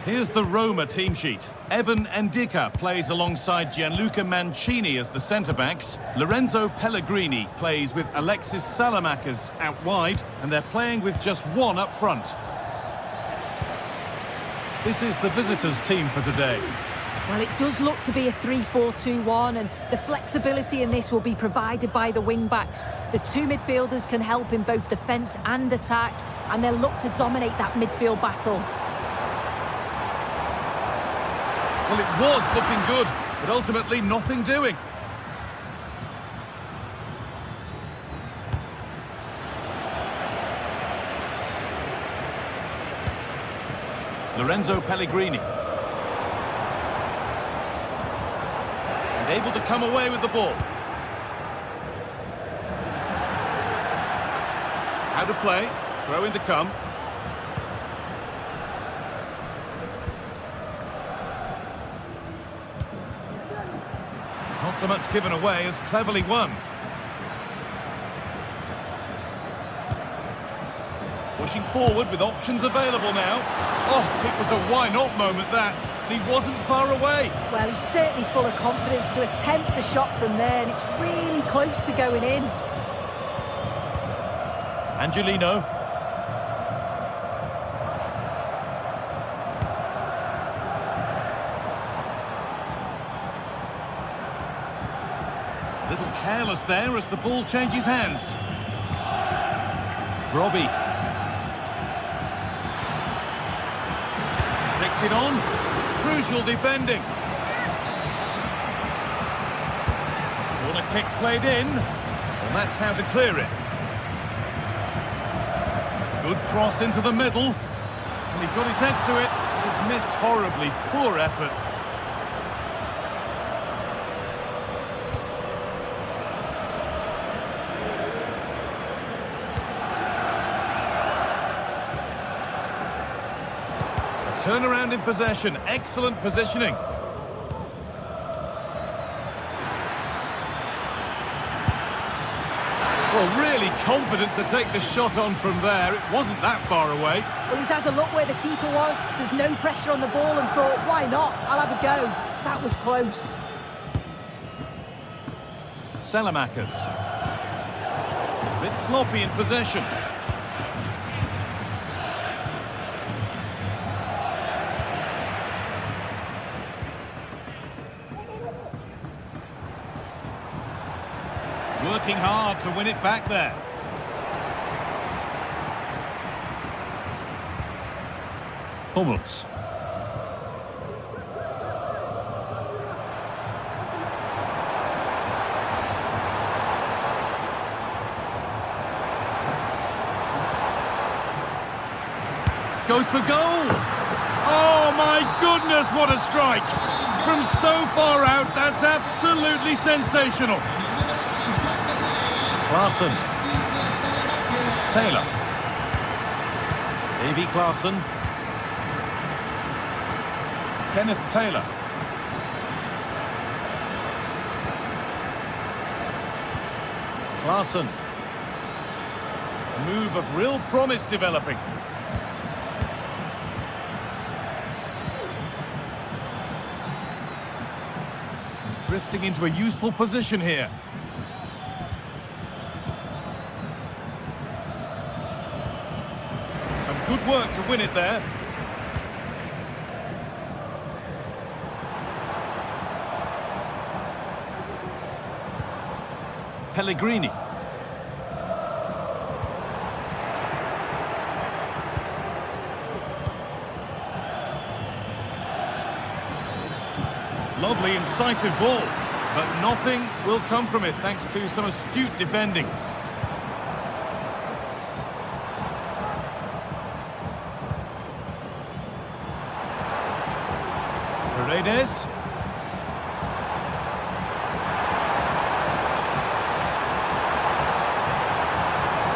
Here's the Roma team sheet. Evan Ndicka plays alongside Gianluca Mancini as the centre-backs. Lorenzo Pellegrini plays with Alexis Salamakers out wide, and they're playing with just one up front. This is the visitors' team for today. Well, it does look to be a 3-4-2-1, and the flexibility in this will be provided by the wing-backs. The two midfielders can help in both defence and attack, and they'll look to dominate that midfield battle. Well, it was looking good, but ultimately nothing doing. Lorenzo Pellegrini. And able to come away with the ball. How to play, throw in to come. Not so much given away as cleverly won. Pushing forward with options available now. Oh, it was a why-not moment, that. He wasn't far away. Well, he's certainly full of confidence to attempt a shot from there, and it's really close to going in. Angelino. Little careless there as the ball changes hands. Robbie. Flicks it on. Crucial defending. Corner kick played in. And that's how to clear it. Good cross into the middle. And he got his head to it. He's missed horribly. Poor effort. Turnaround in possession, excellent positioning. Well, really confident to take the shot on from there. It wasn't that far away. Well, he's had a look where the keeper was. There's no pressure on the ball and thought, why not? I'll have a go. That was close. Salamakers. A bit sloppy in possession. Working hard to win it back there. Hummels. Goes for goal. Oh my goodness, what a strike. From so far out, that's absolutely sensational. Klaassen. Taylor. Davy Klaassen. Kenneth Taylor. Klaassen. A move of real promise developing. Drifting into a useful position here. Good work to win it there. Pellegrini. Lovely, incisive ball, but nothing will come from it thanks to some astute defending. Paredes.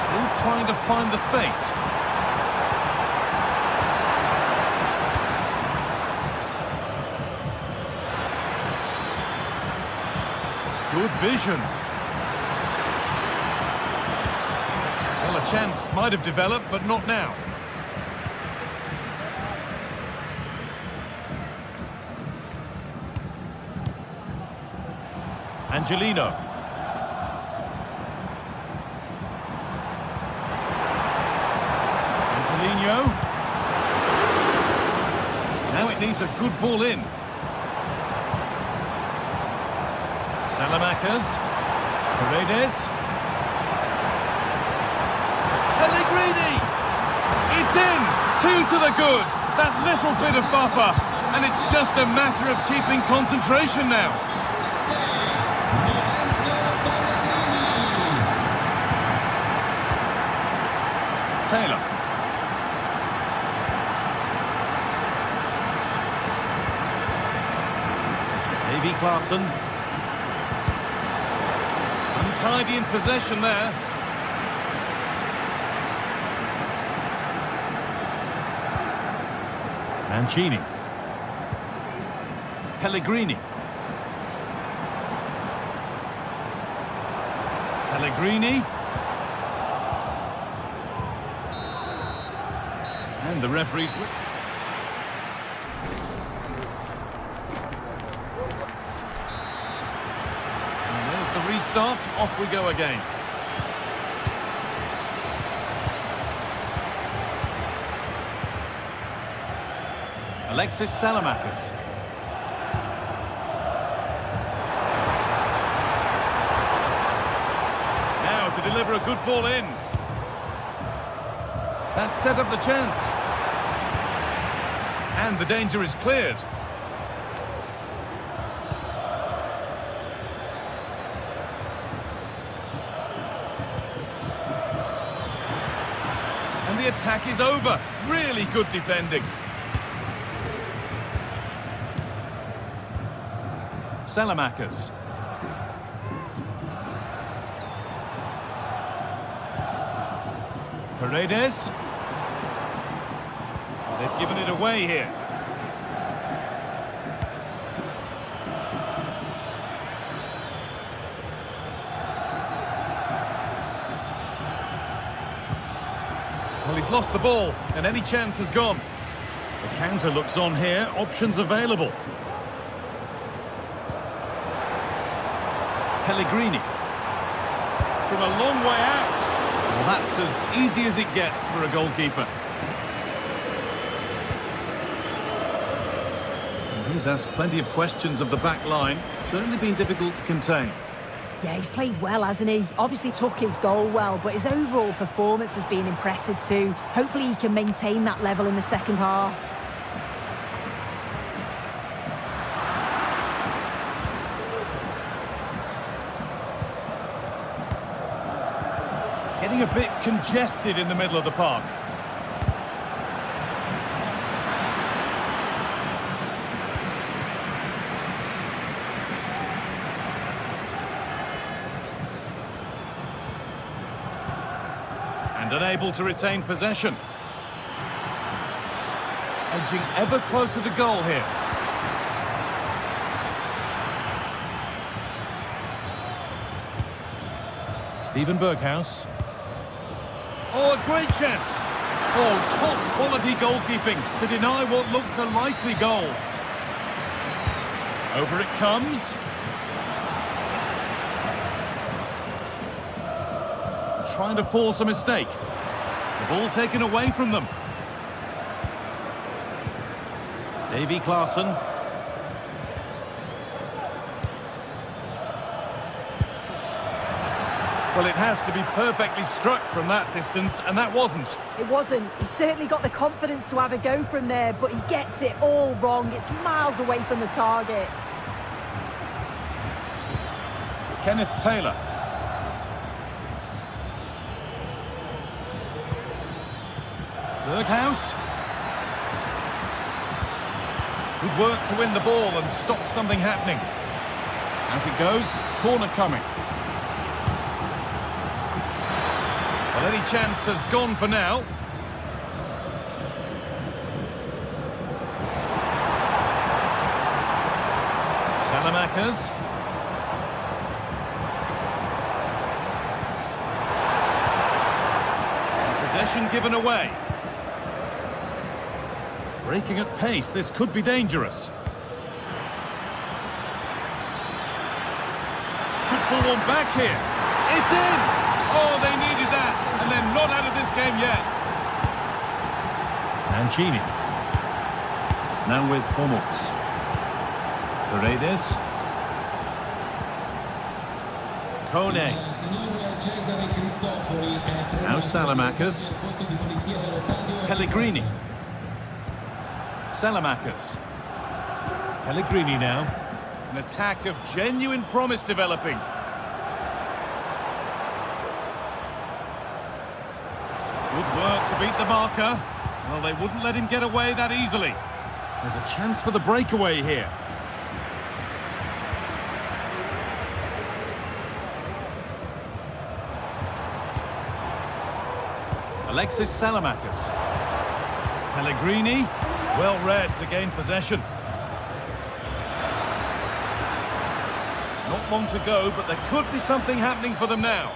Still trying to find the space. Good vision. Well, a chance might have developed, but not now. Angelino. Angelino. Now it needs a good ball in. Salamakers. Paredes. Pellegrini. It's in. 2 to the good. That little bit of buffer. And it's just a matter of keeping concentration now. Taylor. Davy Klaassen. Untidy in possession there. Mancini. Pellegrini. Pellegrini. And the referee's... And there's the restart. Off we go again. Alexis Salamakers. Now to deliver a good ball in. That set up the chance. And the danger is cleared. And the attack is over. Really good defending. Salamakers. Paredes. They've given it away here. Well, he's lost the ball, and any chance has gone. The counter looks on here. Options available. Pellegrini. From a long way out. Well, that's as easy as it gets for a goalkeeper. And he's asked plenty of questions of the back line. Certainly been difficult to contain. Yeah, he's played well, hasn't he? Obviously took his goal well, but his overall performance has been impressive too. Hopefully he can maintain that level in the second half. Getting a bit congested in the middle of the park. And unable to retain possession. Edging ever closer to goal here. Steven Berghuis. Oh, a great chance. Oh, top quality goalkeeping to deny what looked a likely goal. Over it comes. Trying to force a mistake. The ball taken away from them. Davy Klaassen. Well, it has to be perfectly struck from that distance, and that wasn't. It wasn't. He certainly got the confidence to have a go from there, but he gets it all wrong. It's miles away from the target. Kenneth Taylor. Berghuis. Good work to win the ball and stop something happening. Out it goes. Corner coming. Well, any chance has gone for now. Salamakers. Possession given away. Breaking at pace, this could be dangerous. pull one back here. It's in! Oh, they needed that, and they're not out of this game yet. Mancini. Now with Hummels. Paredes. Kone. Now Salamakers. Pellegrini. Salamakers. Pellegrini now. An attack of genuine promise developing. Good work to beat the marker. Well, they wouldn't let him get away that easily. There's a chance for the breakaway here. Alexis Salamakers. Pellegrini, well read to gain possession. Not long to go, but there could be something happening for them now.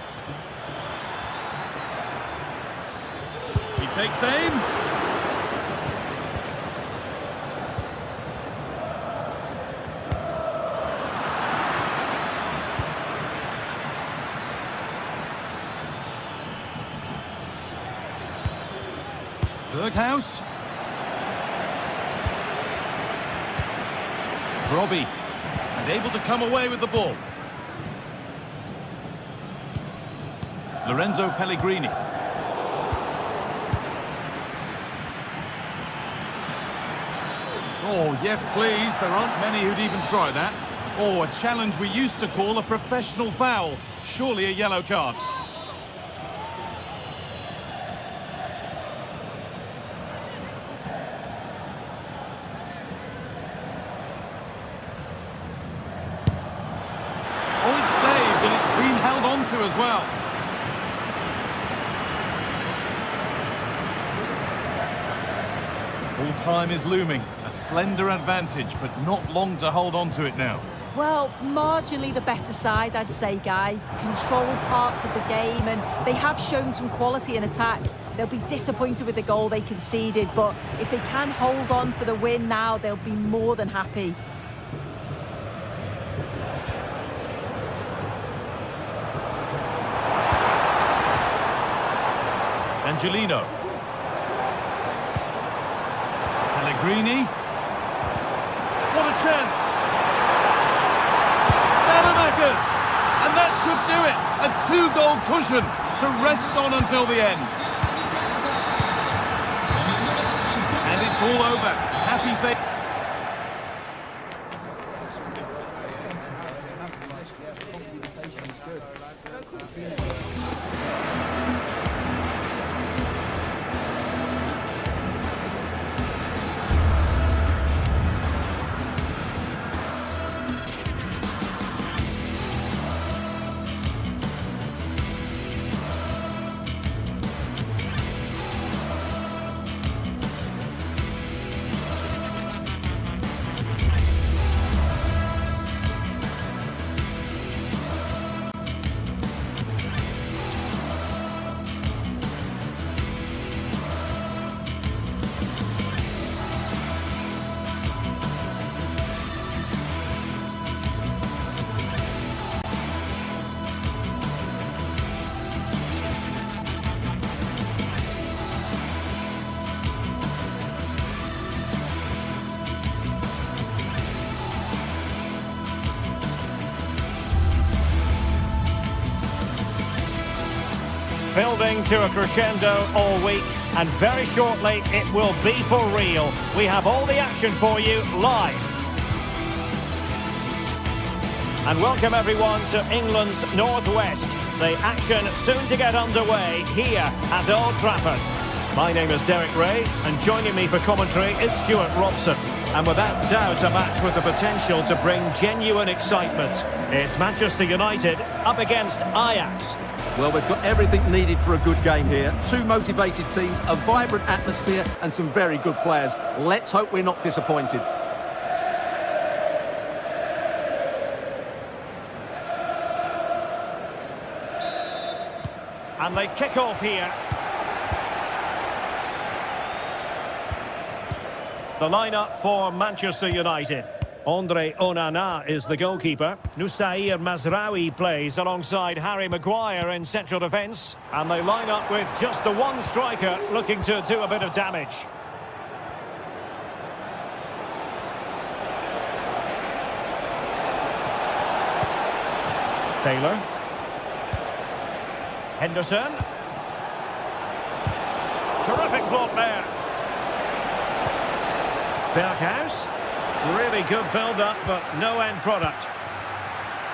He takes aim. Berghaus. Robbie. And able to come away with the ball. Lorenzo Pellegrini. Oh, yes, please. There aren't many who'd even try that. Oh, a challenge we used to call a professional foul. Surely a yellow card. As well. Full time is looming. A slender advantage, but not long to hold on to it now. Well, marginally the better side, I'd say, Guy. Control parts of the game, and they have shown some quality in attack. They'll be disappointed with the goal they conceded, but if they can hold on for the win now, they'll be more than happy. Angelino. Pellegrini. What a chance! Salamakers! And that should do it! A two-goal cushion to rest on until the end. And it's all over. Happy face. Building to a crescendo all week, and very shortly it will be for real. We have all the action for you live. And welcome everyone to England's Northwest. The action soon to get underway here at Old Trafford. My name is Derek Ray, and joining me for commentary is Stuart Robson. And without doubt, a match with the potential to bring genuine excitement. It's Manchester United up against Ajax. Well, we've got everything needed for a good game here. Two motivated teams, a vibrant atmosphere, and some very good players. Let's hope we're not disappointed. And they kick off here. The lineup for Manchester United. Andre Onana is the goalkeeper. Nusair Mazraoui plays alongside Harry Maguire in central defence. And they line up with just the one striker looking to do a bit of damage. Taylor. Henderson. Terrific block there. Berghuis. Really good build-up, but no end product.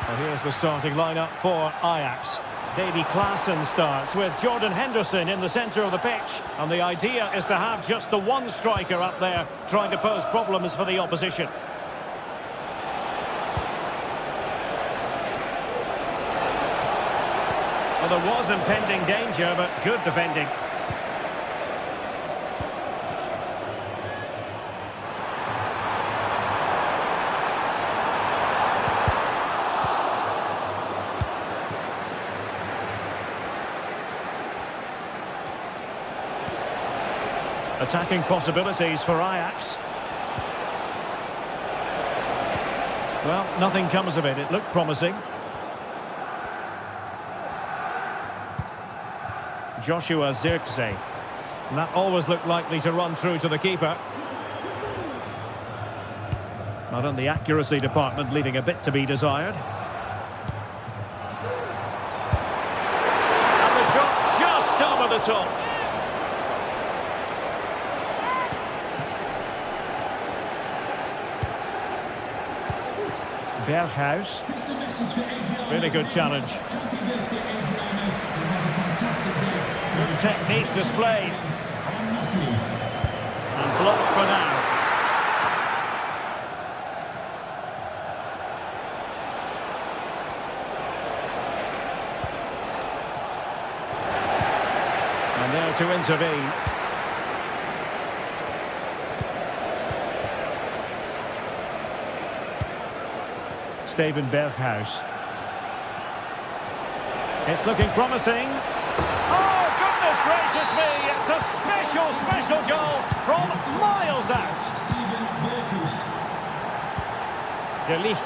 Well, here's the starting lineup for Ajax. Davy Klaassen starts with Jordan Henderson in the centre of the pitch. And the idea is to have just the one striker up there trying to pose problems for the opposition. Well, there was impending danger, but good defending. Attacking possibilities for Ajax. Well, nothing comes of it. It looked promising. Joshua Zirkzee. And that always looked likely to run through to the keeper. Not on the accuracy department, leaving a bit to be desired. And the shot just over the top. Berghuis. Really good challenge. Good technique displayed. And blocked for now. And there to intervene. Steven Berghuis. It's looking promising. Oh, goodness gracious me! It's a special goal from miles out. De Ligt.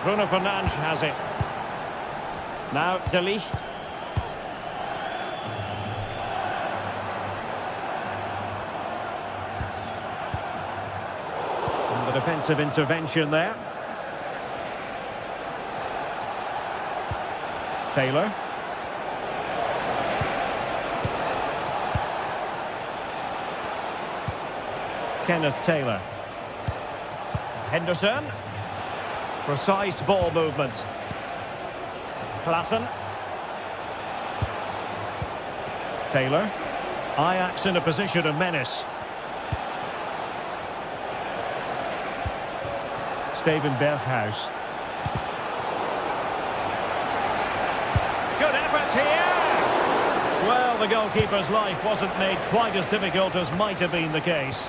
Bruno Fernandes has it. Now De Ligt. Defensive intervention there. Taylor. Kenneth Taylor. Henderson. Precise ball movement. Klaassen. Taylor. Ajax in a position of menace. Steven Berghuis. Good effort here! Well, the goalkeeper's life wasn't made quite as difficult as might have been the case.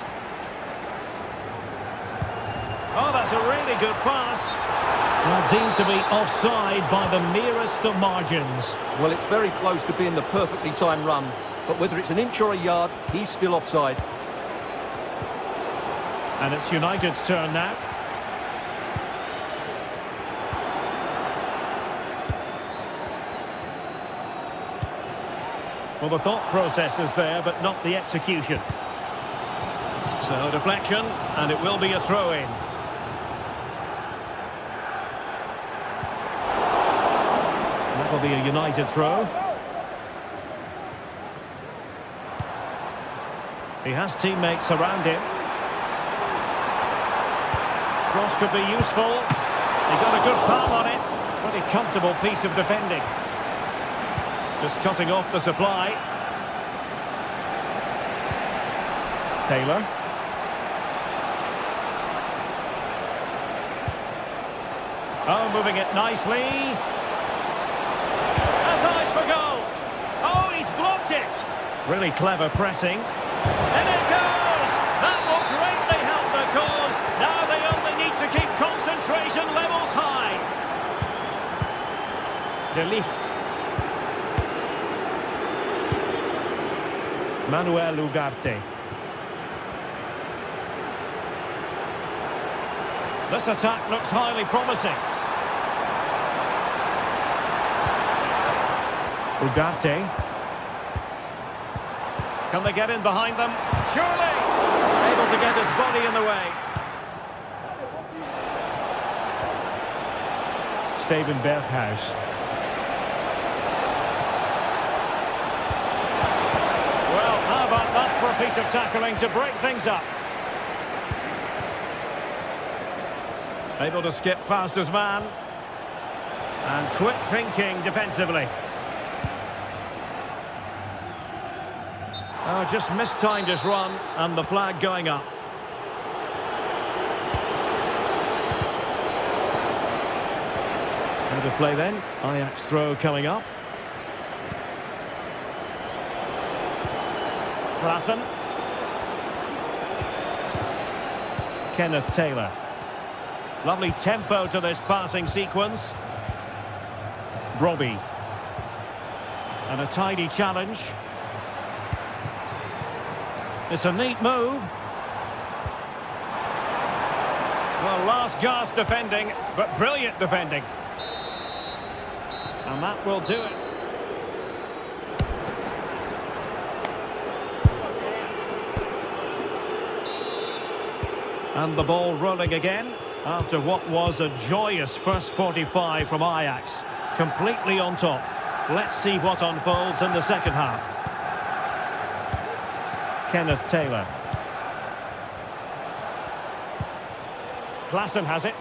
Oh, that's a really good pass. Well, deemed to be offside by the merest of margins. Well, it's very close to being the perfectly timed run, but whether it's an inch or a yard, he's still offside. And it's United's turn now. Well, the thought process is there, but not the execution. So, deflection, and it will be a throw-in. That will be a United throw. He has teammates around him. Cross could be useful. He got a good palm on it. Pretty comfortable piece of defending. Just cutting off the supply. Taylor. Oh, moving it nicely. That's eyes for goal. Oh, he's blocked it. Really clever pressing. And it goes! That will greatly help the cause. Now they only need to keep concentration levels high. De Ligt. Manuel Ugarte. This attack looks highly promising. Ugarte. Can they get in behind them? Surely! Able to get his body in the way. Steven Berghuis. Well, how about that for a piece of tackling to break things up? Able to skip past his man. And quick thinking defensively. Oh, just mistimed his run, and the flag going up. Out of play then. Ajax throw coming up. Klaassen. Kenneth Taylor. Lovely tempo to this passing sequence. Robbie. And a tidy challenge. It's a neat move. Well, last gasp defending, but brilliant defending. And that will do it. And the ball rolling again after what was a joyous first 45 from Ajax. Completely on top. Let's see what unfolds in the second half. Kenneth Taylor. Klaassen has it.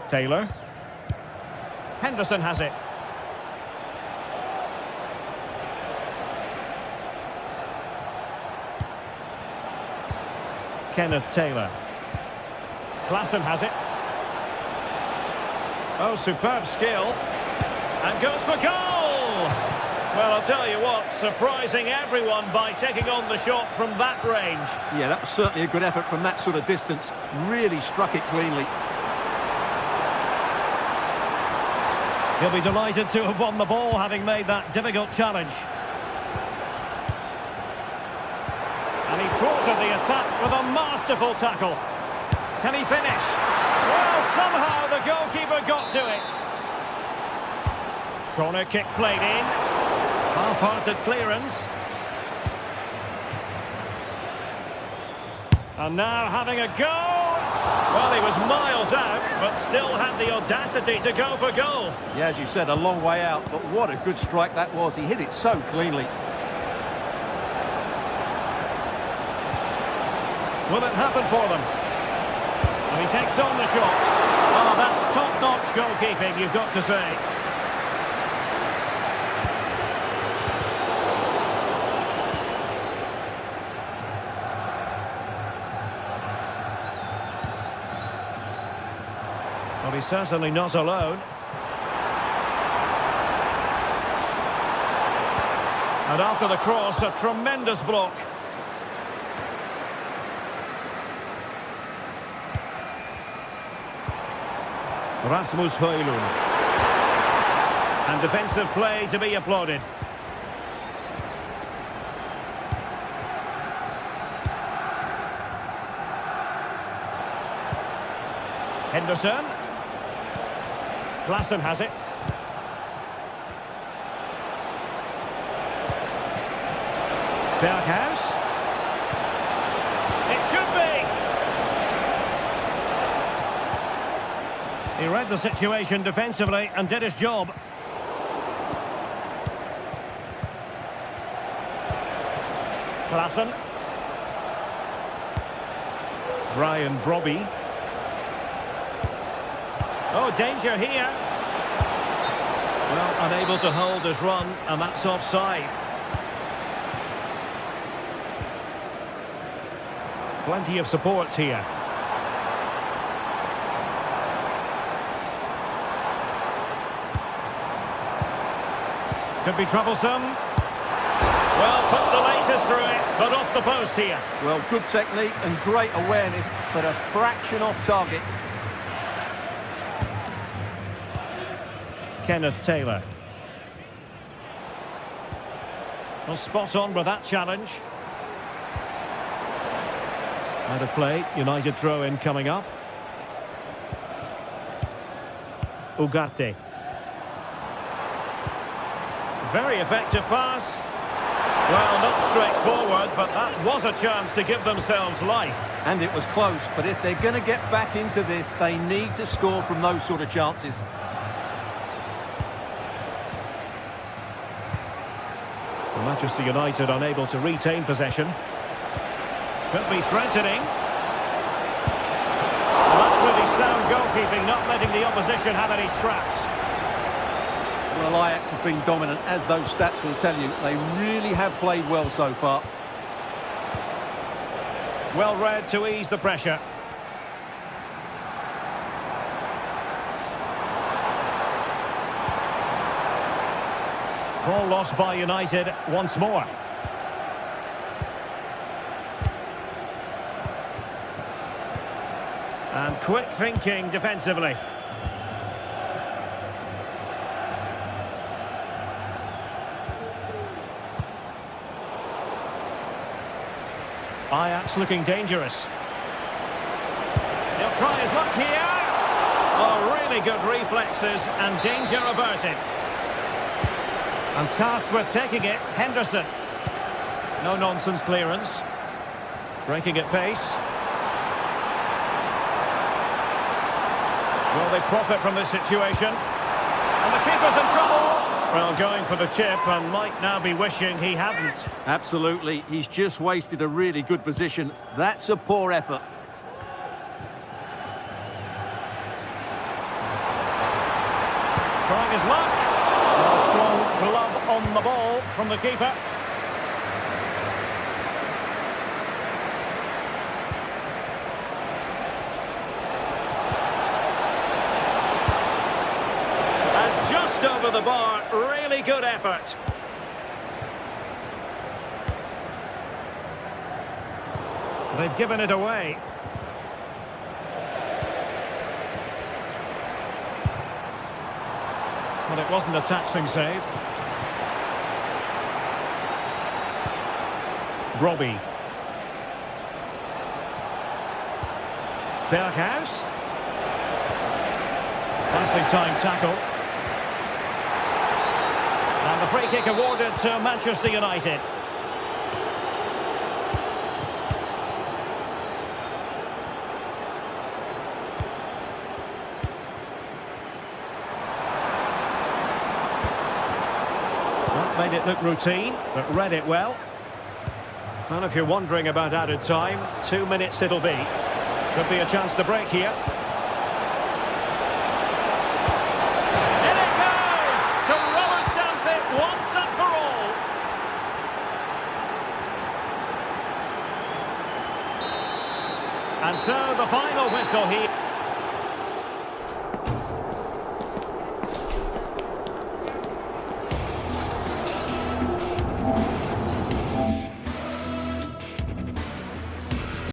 Taylor. Henderson has it. Kenneth Taylor. Klaassen has it. Oh, superb skill. And goes for goal! Well, I'll tell you what, surprising everyone by taking on the shot from that range. Yeah, that was certainly a good effort from that sort of distance. Really struck it cleanly. He'll be delighted to have won the ball, having made that difficult challenge. And he thwarted the attack with a masterful tackle. Can he finish? Well, somehow the goalkeeper got to it. Corner kick played in. Half-hearted clearance. And now having a go. Well, he was miles out, but still had the audacity to go for goal. Yeah, as you said, a long way out, but what a good strike that was. He hit it so cleanly. Will it happen for them? And he takes on the shot. Oh, that's top-notch goalkeeping, you've got to say. Well, he's certainly not alone. And after the cross, a tremendous block. Rasmus Højlund. And defensive play to be applauded. Henderson. Klaassen has it. Berghuis. It should be. He read the situation defensively and did his job. Klaassen. Brian Brobby. Oh, danger here. Well, unable to hold his run, and that's offside. Plenty of support here. Could be troublesome. Well, put the laces through it, but off the post here. Well, good technique and great awareness, but a fraction off target. Kenneth Taylor. Well, spot on with that challenge. Out of play, United throw-in coming up. Ugarte. Very effective pass. Well, not straightforward, but that was a chance to give themselves life. And it was close, but if they're going to get back into this, they need to score from those sort of chances. Manchester United unable to retain possession. Could be threatening. That's really sound goalkeeping, not letting the opposition have any scraps. Well, Ajax have been dominant, as those stats will tell you. They really have played well so far. Well read to ease the pressure. Ball lost by United once more. And quick thinking defensively. Ajax looking dangerous. He'll try his luck here. Oh, really good reflexes and danger averted. And tasked with taking it, Henderson. No-nonsense clearance. Breaking at pace. Will they profit from this situation? And the keeper's in trouble. Well, going for the chip and might now be wishing he hadn't. Absolutely. He's just wasted a really good position. That's a poor effort. Trying his luck. A strong glove on the ball from the keeper. And just over the bar, really good effort. They've given it away. But it wasn't a taxing save. Robbie. Berghuis. Nicely timed tackle. And the free kick awarded to Manchester United. Made it look routine, but read it well. And if you're wondering about added time, 2 minutes it'll be. Could be a chance to break here. In it goes! To rubber stamp it once and for all. And so the final whistle here.